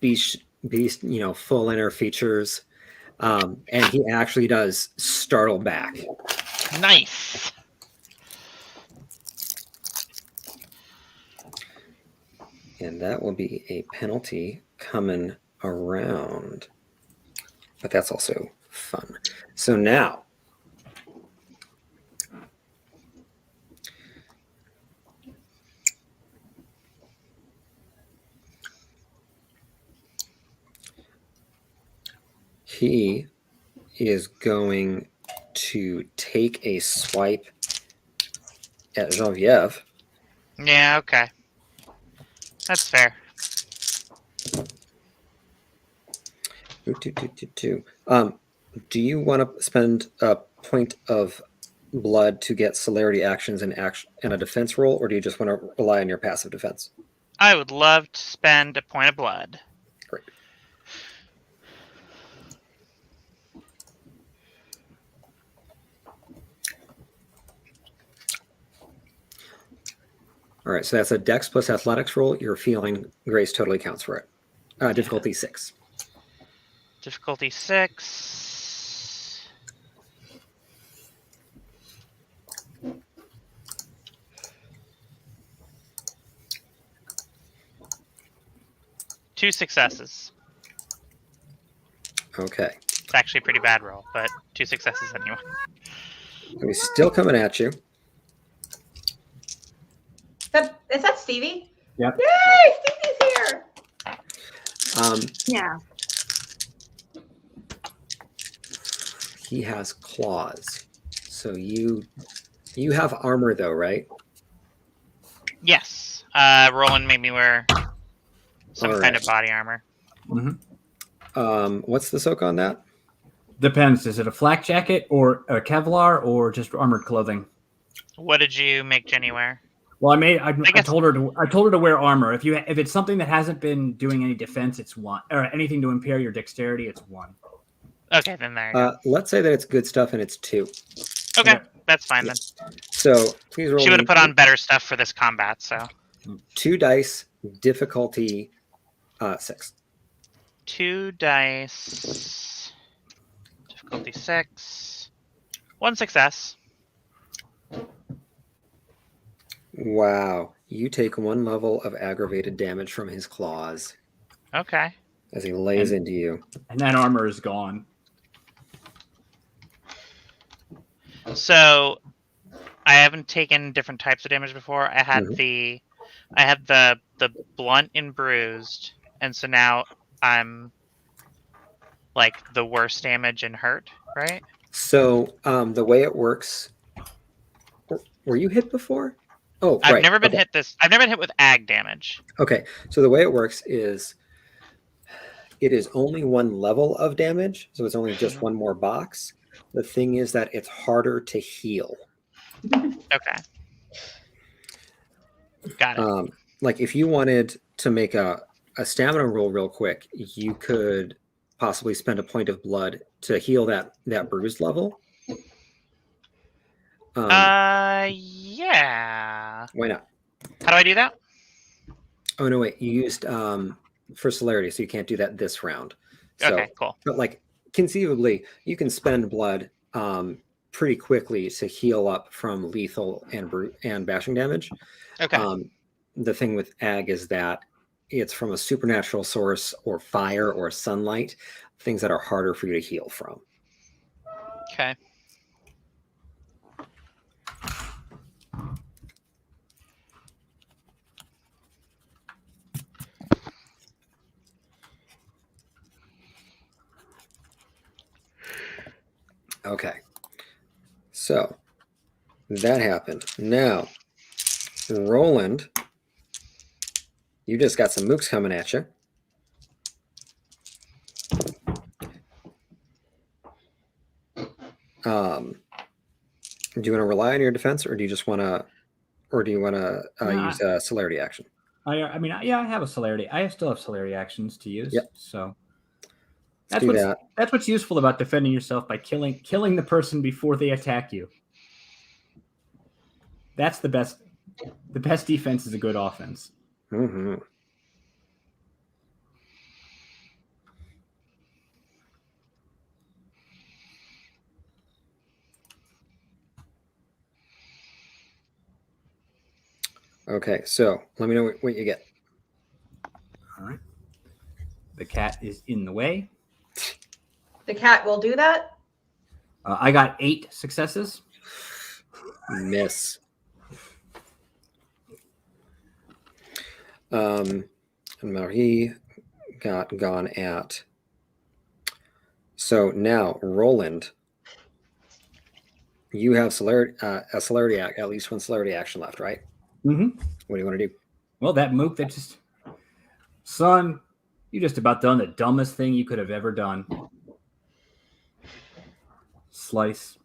beast, full inner features, and he actually does startle back. Nice. And that will be a penalty coming around. But that's also fun. So now, he is going to take a swipe at Genevieve. Yeah, okay. That's fair. Do you want to spend a point of blood to get celerity actions and a defense roll, or do you just want to rely on your passive defense? I would love to spend a point of blood. Great. All right, so that's a Dex plus Athletics roll. Your feeling grace totally counts for it. Difficulty 6. Difficulty 6. Two successes. Okay. It's actually a pretty bad roll, but 2 successes anyway. He's still coming at you. Is that Stevie? Yep. Yay! Stevie's here. Yeah. He has claws. So you have armor though, right? Yes. Roland made me wear some All kind right. of body armor. What's the soak on that? Depends. Is it a flak jacket or a Kevlar or just armored clothing? What did you make Jenny wear? Well, I guess- told her to wear armor. If it's something that hasn't been doing any defense, it's 1, or anything to impair your dexterity, it's 1. Okay, then there you go. Let's say that it's good stuff and it's 2. Okay, yeah. that's fine then. So please roll. She would have put on better stuff for this combat, so 2 dice, difficulty 6. 2 dice, difficulty 6, 1 success. Wow. You take 1 level of aggravated damage from his claws Okay. as he lays into you. And that armor is gone. So I haven't taken different types of damage before. I had the blunt and bruised, and so now I'm like the worst damage and hurt, right? So the way it works, were you hit before? Oh, I've right. never been Okay. hit this. I've never been hit with ag damage. Okay, so the way it works is it is only 1 level of damage, so it's only just 1 more box. The thing is that it's harder to heal. Okay. Got it. Like if you wanted to make a stamina roll real quick, you could possibly spend a point of blood to heal that bruised level. Yeah. Why not? How do I do that? Oh no, wait, you used for celerity, so you can't do that this round. So, Okay, cool. but like conceivably, you can spend blood pretty quickly to heal up from lethal and bashing damage. Okay. The thing with ag is that it's from a supernatural source or fire or sunlight, things that are harder for you to heal from. Okay. Okay. So that happened. Now, Roland, you just got some mooks coming at you. Do you want to rely on your defense, or do you just want to, use a celerity action? I have a celerity. I still have celerity actions to use. Yep. So Let's do that. that's what's useful about defending yourself by killing the person before they attack you. That's the best. The best defense is a good offense. Mm-hmm. Okay, so let me know what you get. All right. The cat is in the way. The cat will do that. I got 8 successes. Miss. Marie got gone at. So now, Roland, you have a celerity at least 1 celerity action left, right? Mm-hmm. What do you want to do? Well, that mook that just... Son, you just about done the dumbest thing you could have ever done. Slice.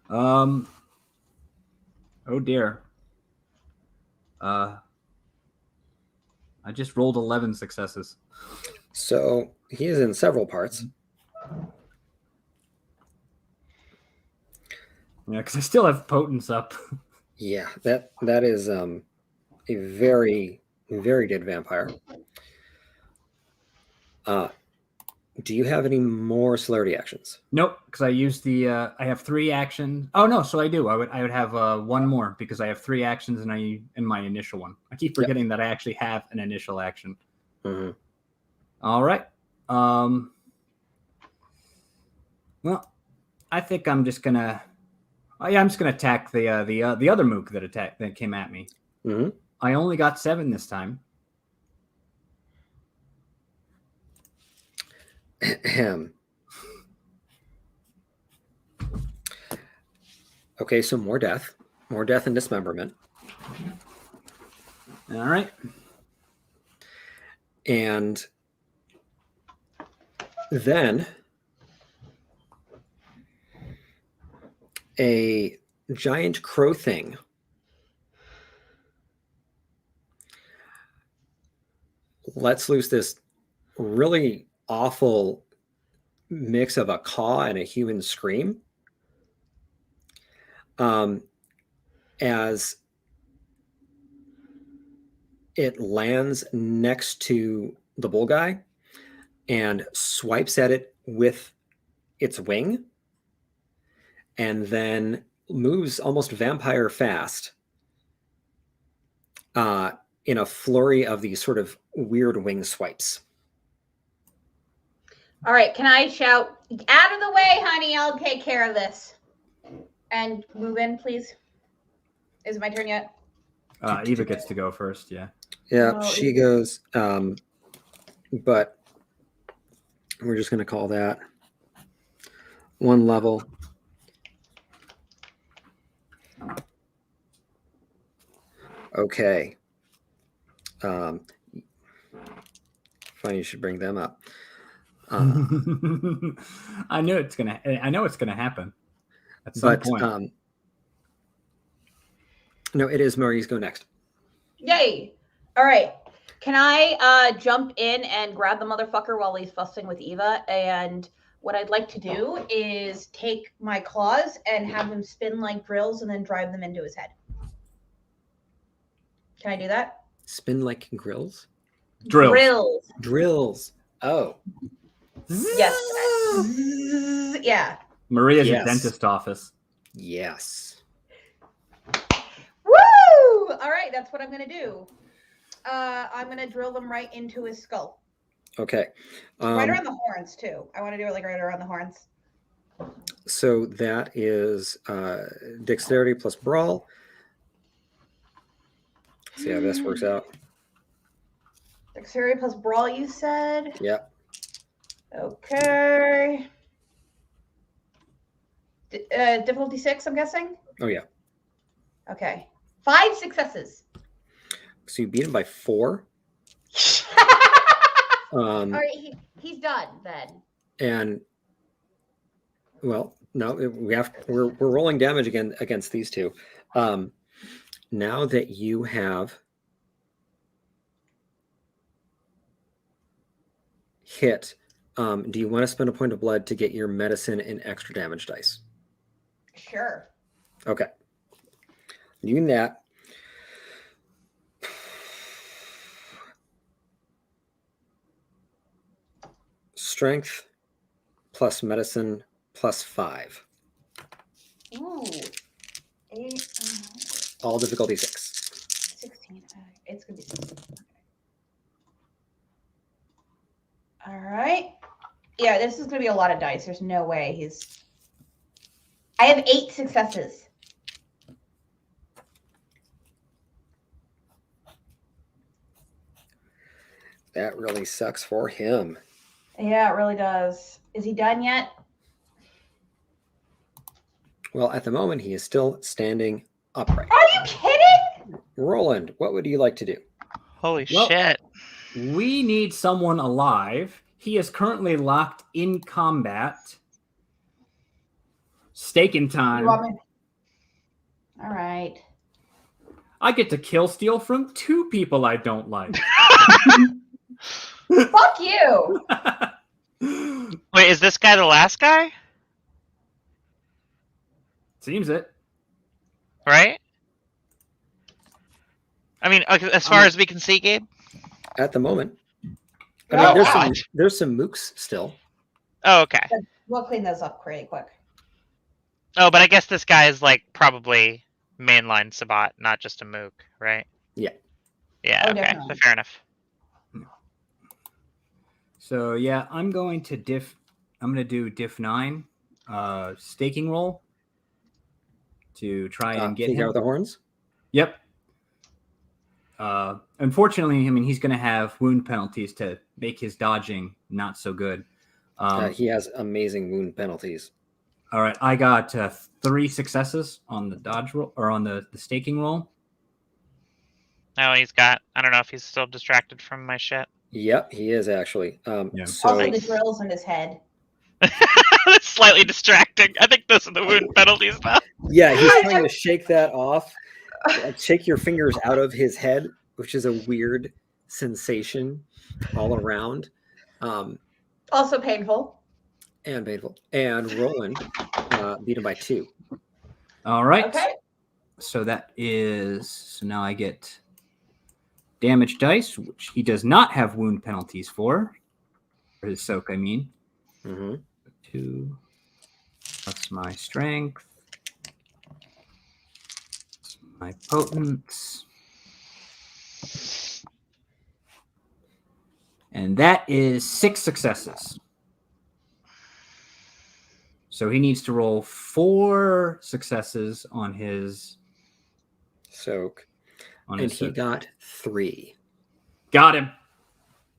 Oh dear. I just rolled 11 successes. So he is in several parts. Yeah, because I still have potence up. Yeah, that is a very, very good vampire. Do you have any more celerity actions? Nope, because I used the. I have 3 actions. Oh no, so I do. I would have one more because I have 3 actions in my initial one. I keep forgetting that I actually have an initial action. Mm-hmm. All right. Well, I think I'm just gonna. Oh yeah, I'm just gonna attack the other mook that came at me. Mm-hmm. I only got 7 this time. Okay, so more death and dismemberment. All right. And then a giant crow thing lets loose this really awful mix of a caw and a human scream. As it lands next to the bull guy and swipes at it with its wing, and then moves almost vampire fast in a flurry of these sort of weird wing swipes. All right, can I shout, out of the way, honey, I'll take care of this. And move in, please. Is it my turn yet? Eva gets to go first, yeah. Yeah, Oh, she goes, but we're just going to call that 1 level. Okay. Funny you should bring them up. I know it's gonna happen at some point. No, it is Marie's go next. Yay! All right. Can I jump in and grab the motherfucker while he's fussing with Eva? And what I'd like to do is take my claws and have them spin like drills and then drive them into his head. Can I do that? Spin like grills? Drills. Oh. Yes. Yeah. Maria's a dentist office. Yes. Woo! All right, that's what I'm going to do. I'm going to drill them right into his skull. Okay. Right around the horns, too. I want to do it like right around the horns. So that is dexterity plus brawl. See how this works out. Dexterity plus brawl, you said? Yep. Okay. Difficulty 6, I'm guessing? Oh, yeah. Okay. 5 successes. So you beat him by 4. All right, he's done then. And well, no, we're rolling damage again against these two. Now that you have hit, do you want to spend a point of blood to get your medicine and extra damage dice? Sure. Okay. Doing that. Strength plus medicine plus 5. Ooh. 8. All difficulty 6. 16. It's going to be 16. Okay. All right. Yeah, this is going to be a lot of dice. There's no way he's... I have 8 successes. That really sucks for him. Yeah, it really does. Is he done yet? Well, at the moment, he is still standing upright. Are you kidding? Roland, what would you like to do? Holy Well, shit. We need someone alive. He is currently locked in combat. Staking You time. want me? All right. I get to kill steal from 2 people I don't like. Fuck you. Wait, is this guy the last guy? Seems it. Right? I mean, as far as we can see, Gabe. At the moment. I Oh, mean, wow. there's some mooks still. Oh, okay. We'll clean those up pretty quick. Oh, but I guess this guy is like probably mainline Sabat, not just a mook, right? Yeah. Yeah. Oh, Okay. definitely. So fair enough. So yeah, I'm going to do diff 9, staking roll to try and get Figure him. out the horns. Yep. Unfortunately, I mean, he's going to have wound penalties to make his dodging not so good. He has amazing wound penalties. All right, I got 3 successes on the dodge roll or on the staking roll. No, he's got. I don't know if he's still distracted from my shit. Yep, he is actually. Yeah. So Also, the drills in his head. That's slightly distracting. I think those are the wound penalties, though. yeah, he's trying to shake that off. Shake your fingers out of his head, which is a weird sensation all around. Also painful. And painful. And Roland beat him by 2. All right. Okay. So so now I get damage dice, which he does not have wound penalties for his soak, I mean. Mm-hmm. 2 plus my strength. My potence. And that is 6 successes. So he needs to roll 4 successes on his Soak. on And his he soak. got 3. Got him.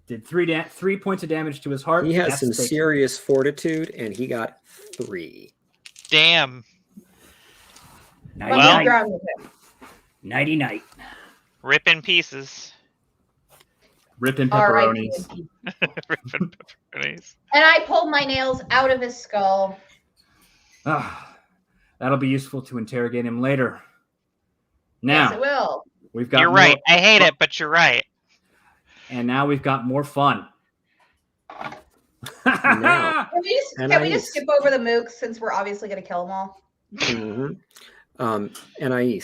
Did 3 points of damage to his heart. He has That's some staking. serious fortitude, and he got 3. Damn. Let Well- me ground with him. Nighty night. Rip in pieces. Ripping All right. pepperonis. Rip in pepperonis. And I pulled my nails out of his skull. That'll be useful to interrogate him later. Yes, Now it will. we've got You're more, right. I hate it, but you're right. and now we've got more fun. Now. Can we just skip over the mooks since we're obviously going to kill them all? Mm-hmm. Anais,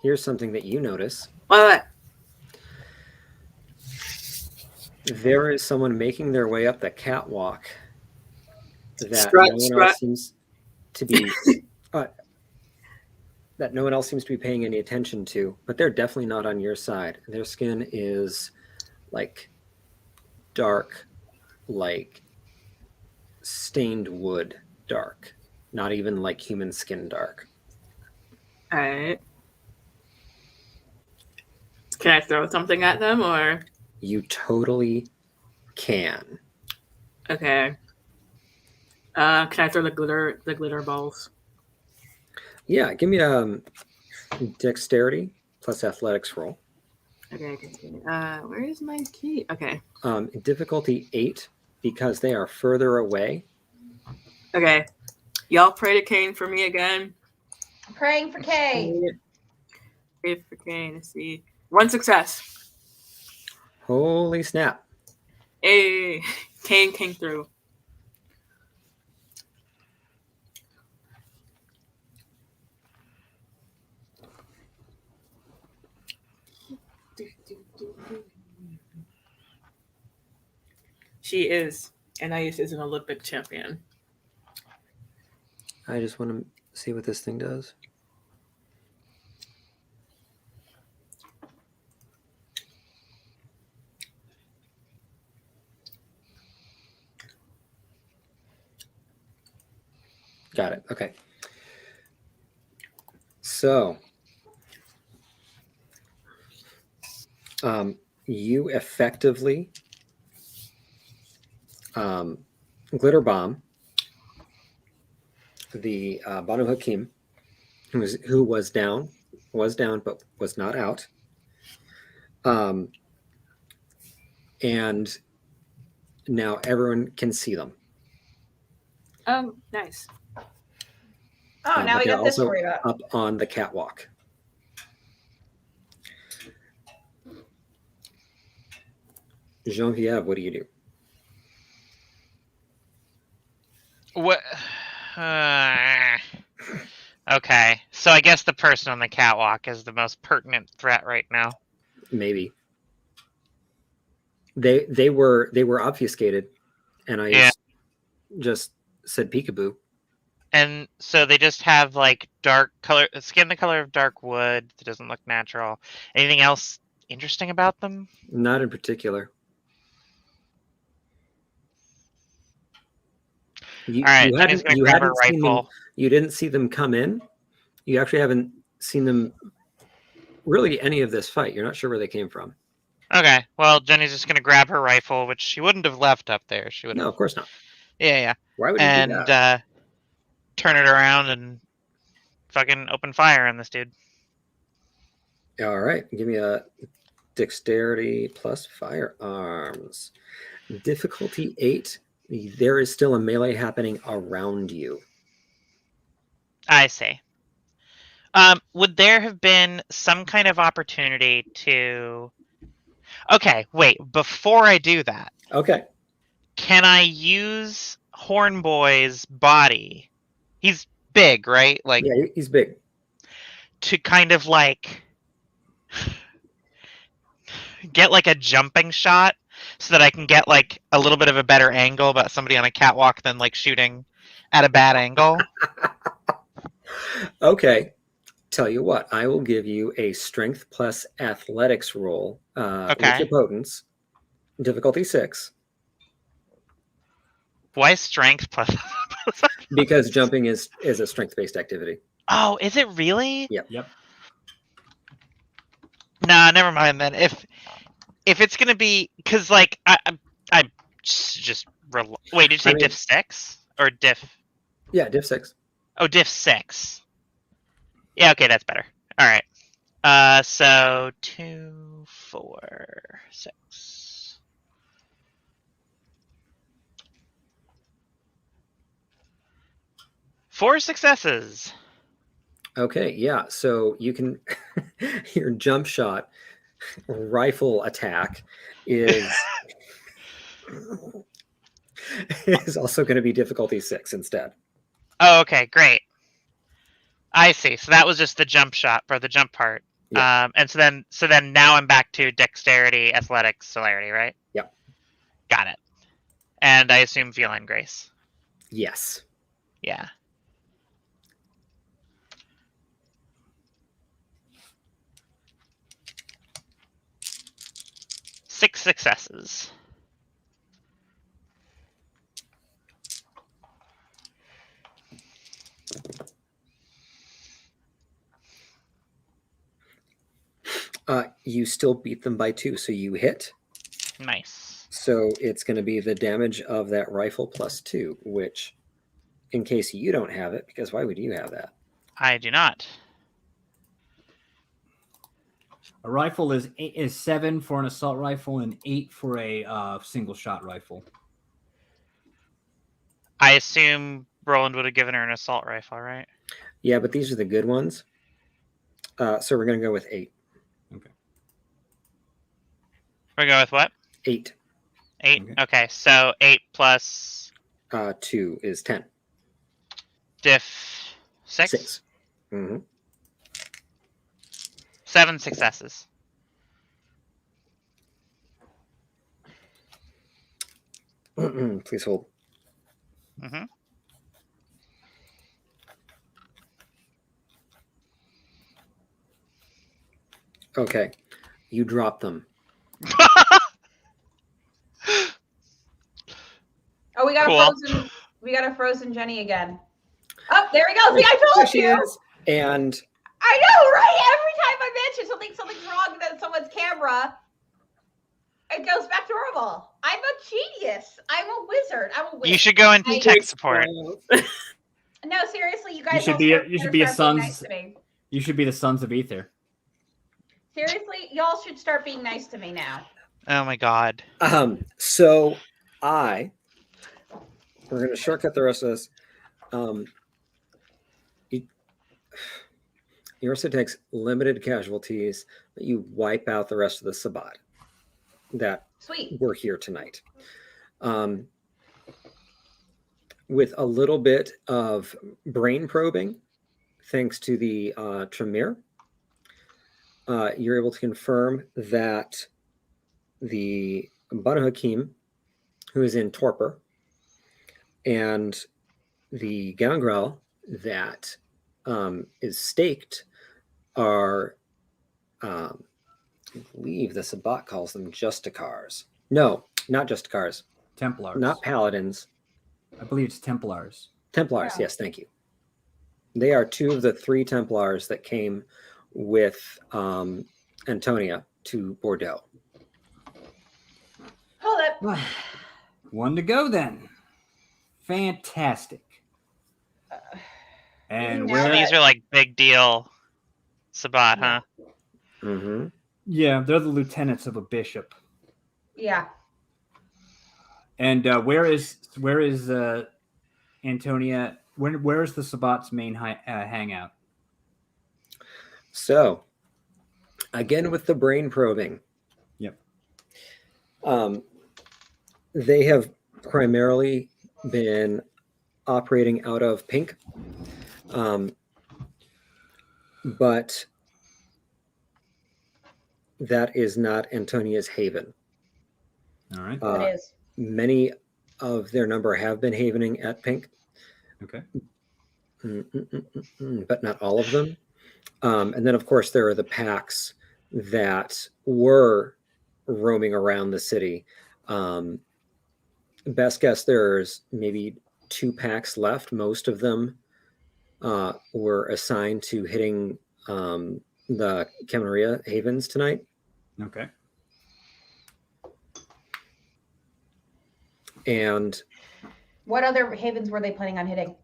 here's something that you notice. What? There is someone making their way up the catwalk that Strut, no one strut. else seems to be that no one else seems to be paying any attention to, but they're definitely not on your side. Their skin is like dark, like stained wood dark, not even like human skin dark. All right. Can I throw something at them or? You totally can. Okay. Can I throw the glitter balls? Yeah, give me dexterity plus athletics roll. Okay. Where is my key? Okay. Difficulty 8 because they are further away. Okay. Y'all pray to Cain for me again. Praying for Kay. Pray for Cain. Let's see. 1 success. Holy snap. Hey, Cain came through. She is. Anais is an Olympic champion. I just want to see what this thing does. Got it. Okay. So, you effectively glitter bomb the Banu Hakim, who was down but was not out. And now everyone can see them. Nice. Oh, now but we they're got this to also worry about. up on the catwalk. Genevieve, what do you do? What? Okay, so I guess the person on the catwalk is the most pertinent threat right now. Maybe they were obfuscated, and I Yeah. just said peekaboo. And so they just have like dark color, skin the color of dark wood that doesn't look natural. Anything else interesting about them? Not in particular. All right, Jenny's gonna grab her seen them, rifle. you didn't see them come in. You actually haven't seen them really any of this fight. You're not sure where they came from. Okay, well, Jenny's just gonna grab her rifle, which she wouldn't have left up there. She would. No, of course not. Yeah. Why would you do And that? turn it around and fucking open fire on this dude. All right, give me a dexterity plus firearms. Difficulty 8. There is still a melee happening around you. I see. Would there have been some kind of opportunity to... Okay, wait. Before I do that, Okay. can I use Hornboy's body? He's big, right? Like, Yeah, he's big. to kind of like get like a jumping shot so that I can get like a little bit of a better angle about somebody on a catwalk than like shooting at a bad angle. Okay. Tell you what, I will give you a strength plus athletics roll with Okay. your potence. Difficulty 6. Why strength plus? Because jumping is a strength-based activity. Oh, is it really? Yep. Nah, never mind then. If it's gonna be, because like I just wait. Did you say diff 6 or diff? Yeah, diff 6. Oh, diff 6. Yeah, okay, that's better. All right. So 2, 4, 6. Four successes. Okay, yeah. So you can your jump shot rifle attack is is also going to be difficulty 6 instead. Oh, okay, great. I see. So that was just the jump shot for the jump part. Yeah. And so then now I'm back to dexterity, athletics, celerity, right? Yep. Got it. And I assume feline grace. Yes. Yeah. Six successes. You still beat them by 2, so you hit. Nice. So it's going to be the damage of that rifle plus 2, which, in case you don't have it, because why would you have that? I do not. A rifle is 7 for an assault rifle and 8 for a single shot rifle. I assume Roland would have given her an assault rifle, right? Yeah, but these are the good ones. So we're going to go with 8. Okay. We're going with what? 8. 8? Okay. Okay, so 8 plus 2 is 10. diff 6? 6. Mm-hmm. 7 successes. Please hold. Mm-hmm. Okay. You drop them. Oh, we got Cool. a frozen. We got a frozen Jenny again. Oh, there we go. See, I There told she you. is. And I know, right? Every time I mention something's wrong with someone's camera, it goes back to normal. I'm a genius. I'm a wizard. I'm a witch. You should go into I- tech support. No, seriously, you guys. should all be a- start- you should better be a start being son's- nice to me. You should be the Sons of Ether. Seriously, y'all should start being nice to me now. Oh my god. so we're going to shortcut the rest of this. You, Yorsa takes limited casualties, but you wipe out the rest of the Sabbat that Sweet. were here tonight. With a little bit of brain probing, thanks to the Tremere, you're able to confirm that the Banu Hakim, who is in torpor, and the Gangrel that is staked are, I believe the Sabbat calls them Justicars. No, not Justicars. Templars. Not Paladins. I believe it's Templars. Templars, Yeah. yes, thank you. They are 2 of the 3 Templars that came with Antonia to Bordeaux. Oh, that. One to go then. Fantastic. And Now where? So these are like big deal Sabbat, huh? Mm-hmm. Yeah, they're the lieutenants of a bishop. Yeah. And where is Antonia? Where is the Sabbat's main hangout? So, again with the brain probing. Yep. They have primarily been operating out of Pink, but that is not Antonia's haven. All right. It is. Many of their number have been havening at Pink, Okay. but not all of them. And then, of course, there are the packs that were roaming around the city. Best guess, there's maybe 2 packs left. Most of them were assigned to hitting the Camarilla havens tonight. Okay. And What other havens were they planning on hitting?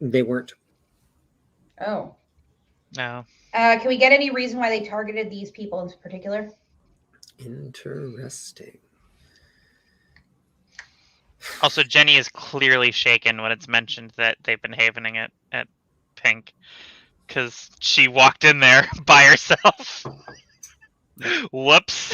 they weren't. Oh. No. Can we get any reason why they targeted these people in particular? Interesting. Also, Jenny is clearly shaken when it's mentioned that they've been havening it at Pink, because she walked in there by herself. Whoops.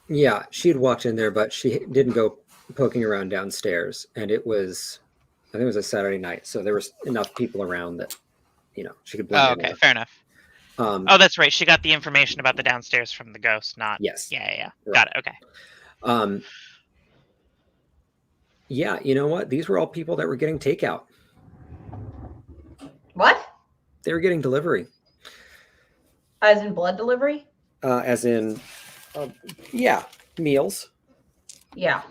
Yeah, she had walked in there, but she didn't go poking around downstairs. And I think it was a Saturday night, so there was enough people around that, she could blend Oh, in okay, with. fair enough. Oh, that's right. She got the information about the downstairs from the ghost, not. Yes. Yeah. Right. Got it. Okay. Yeah, you know what? These were all people that were getting takeout. What? They were getting delivery. As in blood delivery? As in, meals. Yeah.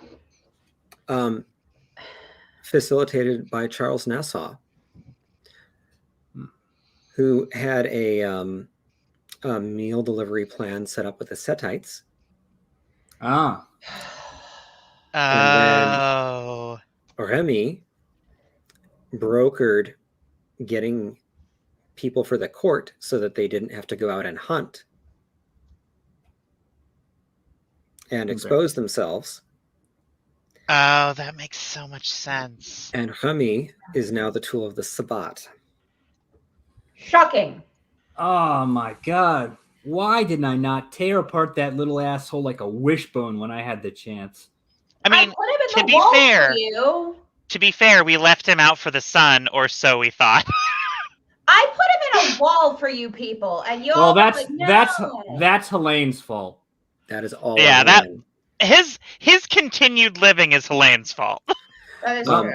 Facilitated by Charles Nassau, who had a meal delivery plan set up with the Setites. Ah. Oh. Remy brokered getting people for the court so that they didn't have to go out and hunt and expose themselves. Oh, that makes so much sense. And Remy is now the tool of the Sabbat. Shocking. Oh my God. Why didn't I not tear apart that little asshole like a wishbone when I had the chance? I mean, put him in to the be wall fair- for you. to be fair, we left him out for the sun, or so we thought. I put him in a wall for you people, and you all Well, were like, no. that's Helene's fault. That is all. Yeah, on that- Helen. His continued living is Helene's fault. That is Um, true.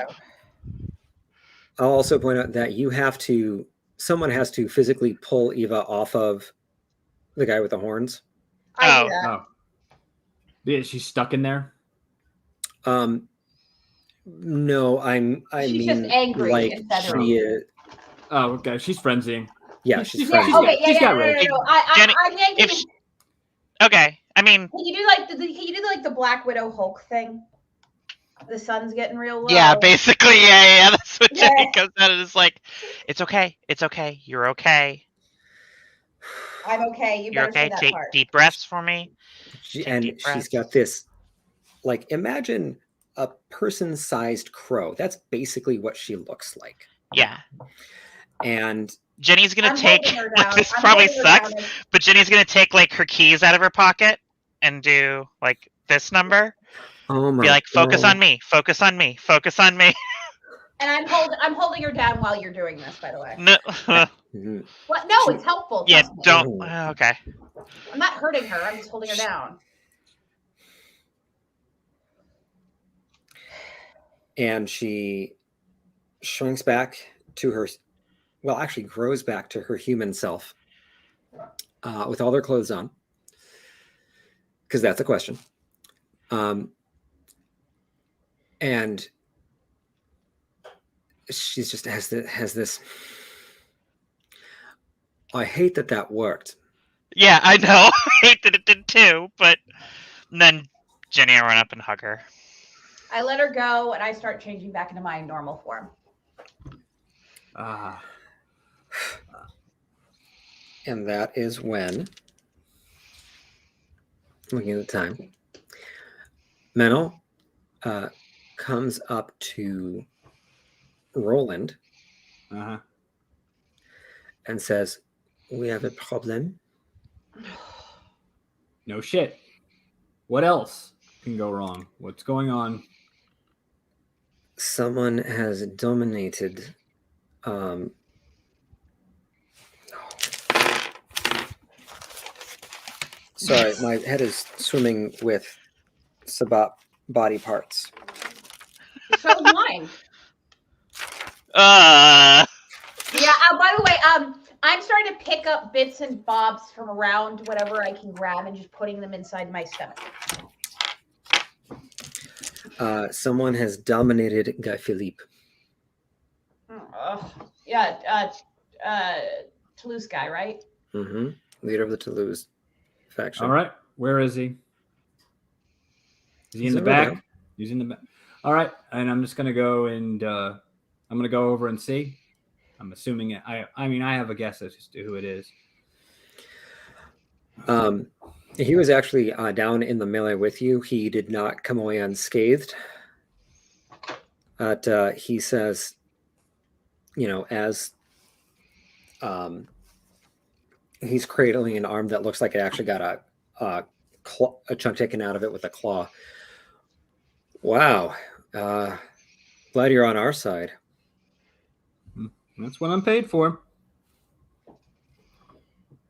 I'll also point out that someone has to physically pull Eva off of the guy with the horns. I oh. do that. Oh. Yeah, she's stuck in there. No, I She's mean, just angry like and federal. she is. Oh, okay. She's frenzying. Yeah, She's- she's Yeah, frenzied. okay, She's got no. rage. Jenny, I'm yanking. if she- Okay, I mean, Can you do like the Black Widow Hulk thing? The sun's getting real low. yeah, basically, yeah. That's what Yeah. Jenny comes out and is like, it's okay, you're okay. I'm okay. You You're better say okay? that Take part. deep breaths for me. Take And deep she's breaths. got this, like, imagine a person-sized crow. That's basically what she looks like. Yeah. And Jenny's gonna I'm take. holding her Like, down. this I'm probably holding her sucks, down and- but Jenny's gonna take like her keys out of her pocket and do like this number. oh my Be like, focus God. on me, focus on me, focus on me. And I'm holding her down while you're doing this, by the way. No, Mhm. What? No, it's helpful. yeah, Trust me. don't. Okay. I'm not hurting her. I'm just holding her down. And she shrinks back to her, well, actually grows back to her human self with all their clothes on, because that's a question. And she's just has this. I hate that worked. Yeah, I know. I hate that it did too, but then Jenny will run up and hug her. I let her go and I start changing back into my normal form. And that is when, looking at the time, Menel comes up to Roland Uh-huh. and says, "We have a problem." No shit. What else can go wrong? What's going on? Someone has dominated. Sorry, my head is swimming with Sabat body parts. So is mine. Uh, Yeah. By the way, I'm starting to pick up bits and bobs from around whatever I can grab and just putting them inside my stomach. Someone has dominated Guy Philippe. Yeah. Toulouse guy, right? Mm-hmm. Leader of the Toulouse faction. All right. Where is he? Is he He's in the over back? there. He's in the back. All right. And I'm just going to go and I'm going to go over and see. I'm assuming it. I mean, I have a guess as to who it is. He was actually down in the melee with you. He did not come away unscathed. But he says, as he's cradling an arm that looks like it actually got a chunk taken out of it with a claw. Wow. Glad you're on our side. That's what I'm paid for.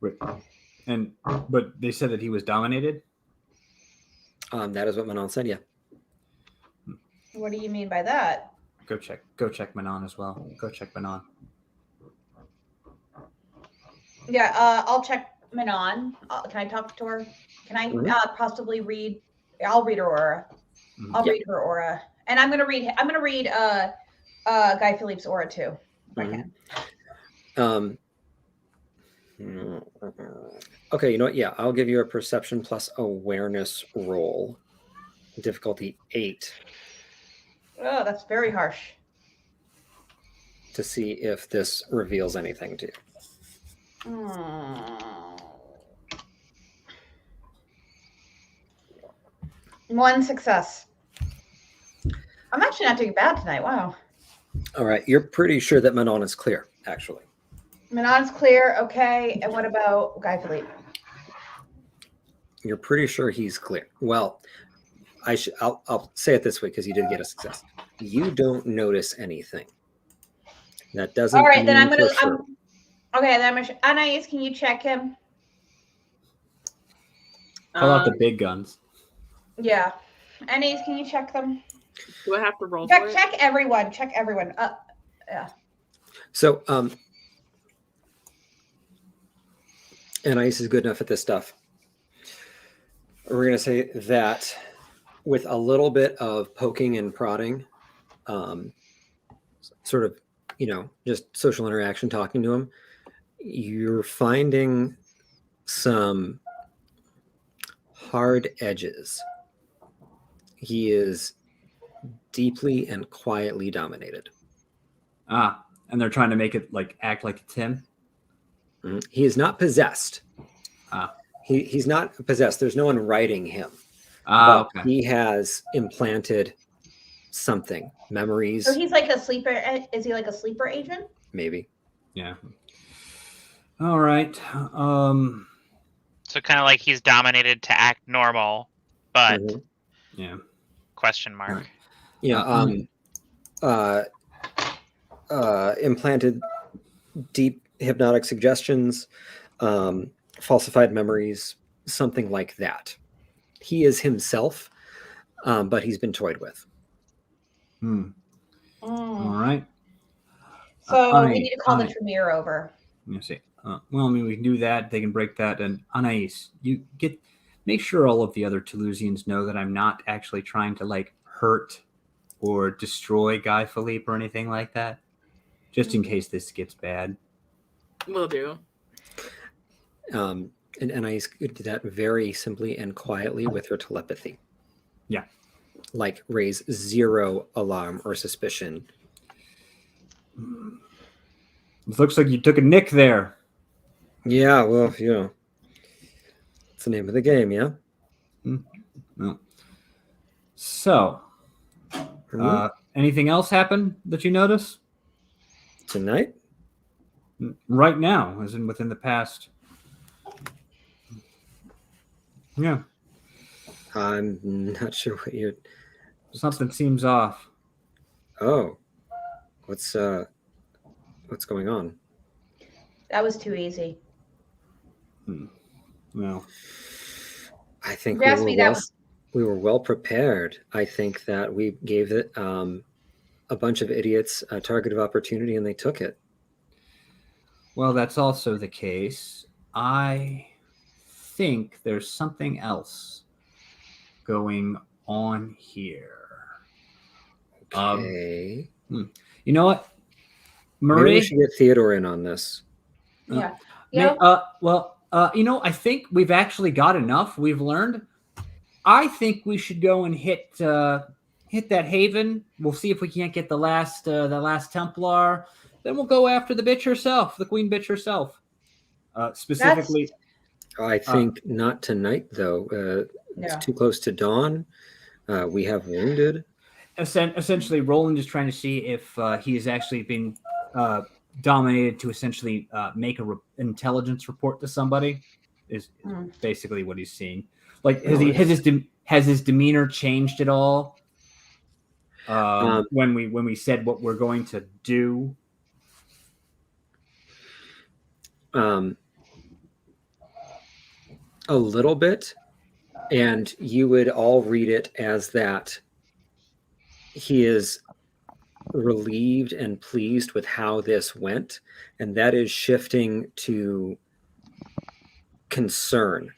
But they said that he was dominated. That is what Manon said. Yeah. What do you mean by that? Go check Manon as well. Go check Manon. Yeah. I'll check Manon. Can I talk to her? Can I possibly read? I'll read her aura. I'll read her aura, and I'm gonna read Guy Philippe's aura too. If I can. Okay, you know what? Yeah, I'll give you a perception plus awareness roll. Difficulty 8. Oh, that's very harsh. To see if this reveals anything to you. One success. I'm actually not doing bad tonight. Wow. All right, you're pretty sure that Manon is clear, actually. Manon's clear. Okay. And what about Guy Philippe? You're pretty sure he's clear. Well, I'll say it this way because you did get a success. You don't notice anything. That doesn't. All right, then I'm mean gonna. for sure. Okay, then I'm gonna. Anais, can you check him? Call out the big guns. Yeah. Anais, can you check them? Do I have to roll for it? Check everyone. Check everyone. Yeah. So, Anais is good enough at this stuff. We're going to say that with a little bit of poking and prodding, sort of, just social interaction, talking to him, you're finding some hard edges. He is deeply and quietly dominated. And they're trying to make it act like it's him. He is not possessed. Ah. He's not possessed. There's no one writing him. Ah, But okay. he has implanted something, memories, So he's like a sleeper. Is he like a sleeper agent? maybe. Yeah. All right. So kind of like he's dominated to act normal, but Mhm. Yeah. question mark. Right. Yeah. Implanted deep hypnotic suggestions, falsified memories, something like that. He is himself, but he's been toyed with. All Mm. right. So we need to call the Tremere over. Let me see. Well, I mean, we can do that. They can break that. And Anais, make sure all of the other Toulousians know that I'm not actually trying to like hurt or destroy Guy Philippe or anything like that, just in case this gets bad. Will do. And Anais could do that very simply and quietly with her telepathy. Yeah. Like raise zero alarm or suspicion. It looks like you took a nick there. Yeah, well, it's the name of the game, yeah? No. So, anything else happen that you notice? Tonight? Right now, as in within the past. Yeah. I'm not sure what you're... Something seems off. Oh. What's going on? That was too easy. Well, I think You asked me that we were well prepared. I think that we gave it a bunch of idiots a target of opportunity and they took it. well, that's also the case. I think there's something else going on here. Okay. You know what, Maybe Marie? we should get Theodore in on this. Yeah. I think we've actually got enough. We've learned. I think we should go and hit that haven. We'll see if we can't get the last Templar. Then we'll go after the bitch herself, the Queen Bitch herself. Specifically, I think not tonight, though. It's too close to dawn. We have wounded. Essentially, Roland is trying to see if he has actually been dominated to essentially make an intelligence report to somebody. Is basically what he's seeing. Like, has his demeanor changed at all? When we said what we're going to do. A little bit, and you would all read it as that he is relieved and pleased with how this went, and that is shifting to concern.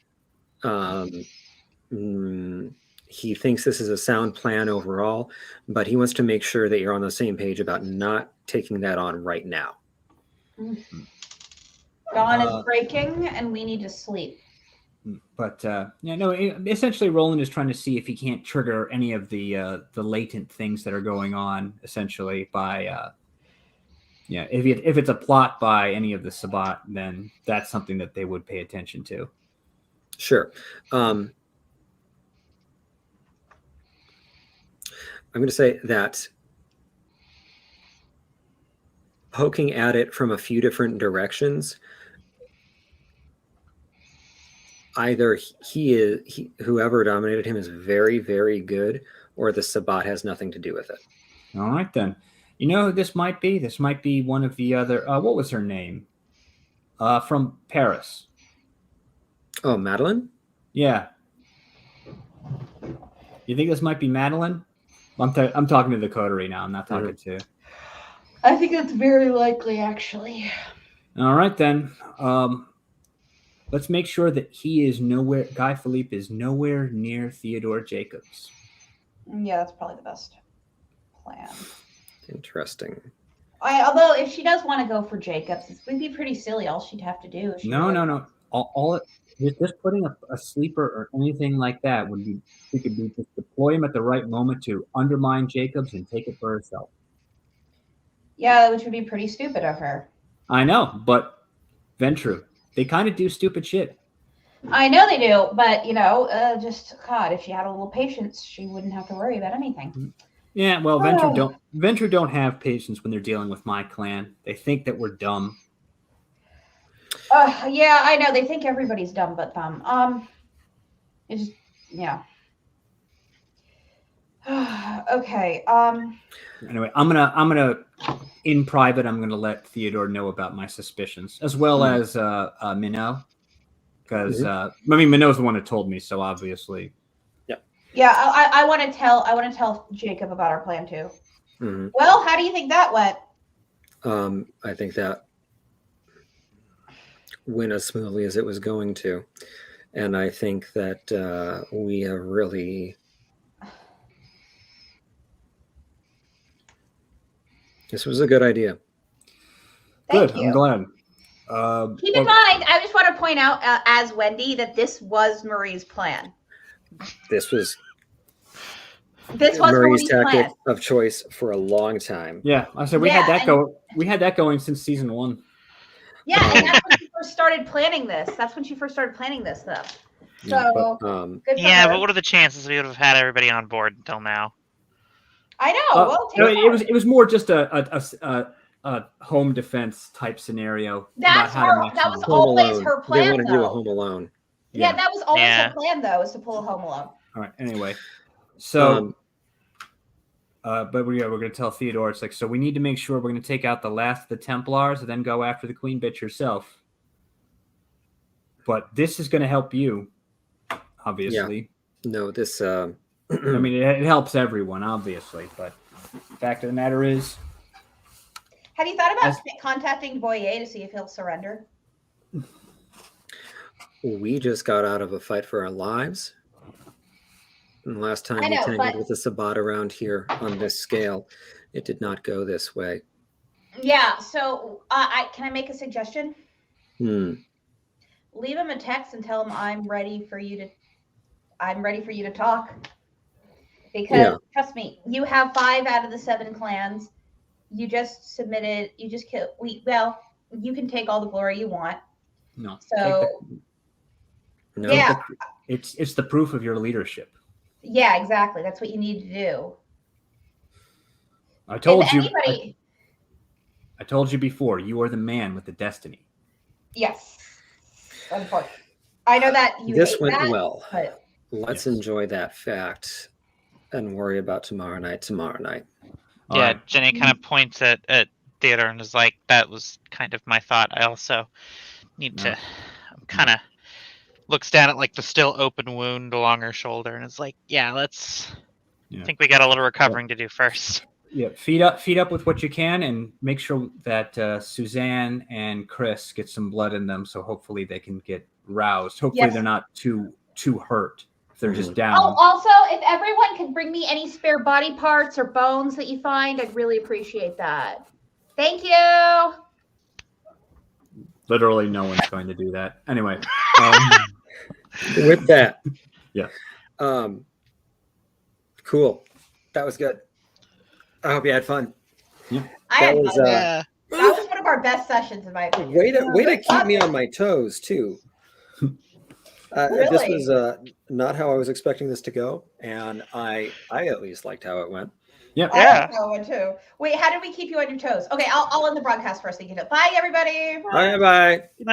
He thinks this is a sound plan overall, but he wants to make sure that you're on the same page about not taking that on right now. Dawn is breaking, and we need to sleep. But essentially, Roland is trying to see if he can't trigger any of the latent things that are going on. Essentially, by if it's a plot by any of the Sabbat, then that's something that they would pay attention to. Sure. I'm going to say that poking at it from a few different directions, either whoever dominated him is very, very good, or the Sabbat has nothing to do with it. All right, then. You know who this might be? This might be one of the other... what was her name? From Paris. Oh, Madeline? Yeah. You think this might be Madeline? I'm talking to the coterie now. I'm not talking to... I think that's very likely, actually. All right, then. Let's make sure that Guy Philippe is nowhere near Theodore Jacobs. Yeah, that's probably the best plan. Interesting. Although, if she does want to go for Jacobs, it would be pretty silly. All she'd have to do is... No. Just putting a sleeper or anything like that would be... She could just deploy him at the right moment to undermine Jacobs and take it for herself. Yeah, which would be pretty stupid of her. I know, but Ventru, they kind of do stupid shit. I know they do, but just God, if she had a little patience, she wouldn't have to worry about anything. Yeah, well, Venture don't have patience when they're dealing with my clan. They think that we're dumb. Yeah, I know. They think everybody's dumb but them. It's just, yeah. Okay. Anyway, I'm gonna in private. I'm gonna let Theodore know about my suspicions, as well as Minnow, because Minnow's the one that told me. So obviously, Yeah, I want to tell Jacob about our plan too. Mm-hmm. Well, how do you think that went? I think that went as smoothly as it was going to, and I think that we have really. This was a good idea. Thank good. you. I'm glad. Keep in mind, I just want to point out, as Wendy, that this was Marie's plan. This was Marie's Marie's tactic plan. of choice for a long time. Yeah, I said we had that go. We had that going since season 1. Yeah, and that's when she first started planning this. That's when she first started planning this stuff. So good for her. But what are the chances we would have had everybody on board until now? I know. Well, it was more just a home defense type scenario. That was always her plan. They want to do a Home Alone. Yeah, that was always her plan, though, is to pull a Home Alone. All right. Anyway, so, but we're going to tell Theodore, it's like, so we need to make sure we're going to take out the last of the Templars and then go after the Queen Bitch herself. But this is going to help you, obviously. Yeah. No, this. I mean, it helps everyone, obviously, but the fact of the matter is. Have you thought about contacting Boyer to see if he'll surrender? We just got out of a fight for our lives. And the last time we tangled with a Sabbat around here on this scale, it did not go this way. Yeah, so can I make a suggestion? Leave him a text and tell him I'm ready for you to talk. Because trust me, you have 5 out of the 7 clans. You just submitted. You just killed. You can take all the glory you want. No. So. It's the proof of your leadership. Yeah, exactly. That's what you need to do. I told you. I told you before. You are the man with the destiny. Yes. Unfortunately, I know that you. This went well. But let's enjoy that fact. And worry about tomorrow night. Yeah, Jenny kind of points at Theodore and is like, that was kind of my thought. I also need to kind of looks down at like the still open wound along her shoulder and is like, I think we got a little recovering to do first. Yeah, feed up with what you can and make sure that Suzanne and Chris get some blood in them, so hopefully they can get roused. Hopefully they're not too hurt. They're just down. Oh, also, if everyone could bring me any spare body parts or bones that you find, I'd really appreciate that. Thank you. Literally no one's going to do that. Anyway. With that. Yeah. Cool. That was good. I hope you had fun. Yeah. That was one of our best sessions, in my opinion. Way to keep me on my toes, too. Really? This was not how I was expecting this to go, and I at least liked how it went. Yep. I liked that one too. Wait, how did we keep you on your toes? Okay, I'll end the broadcast first. Bye, everybody. Bye.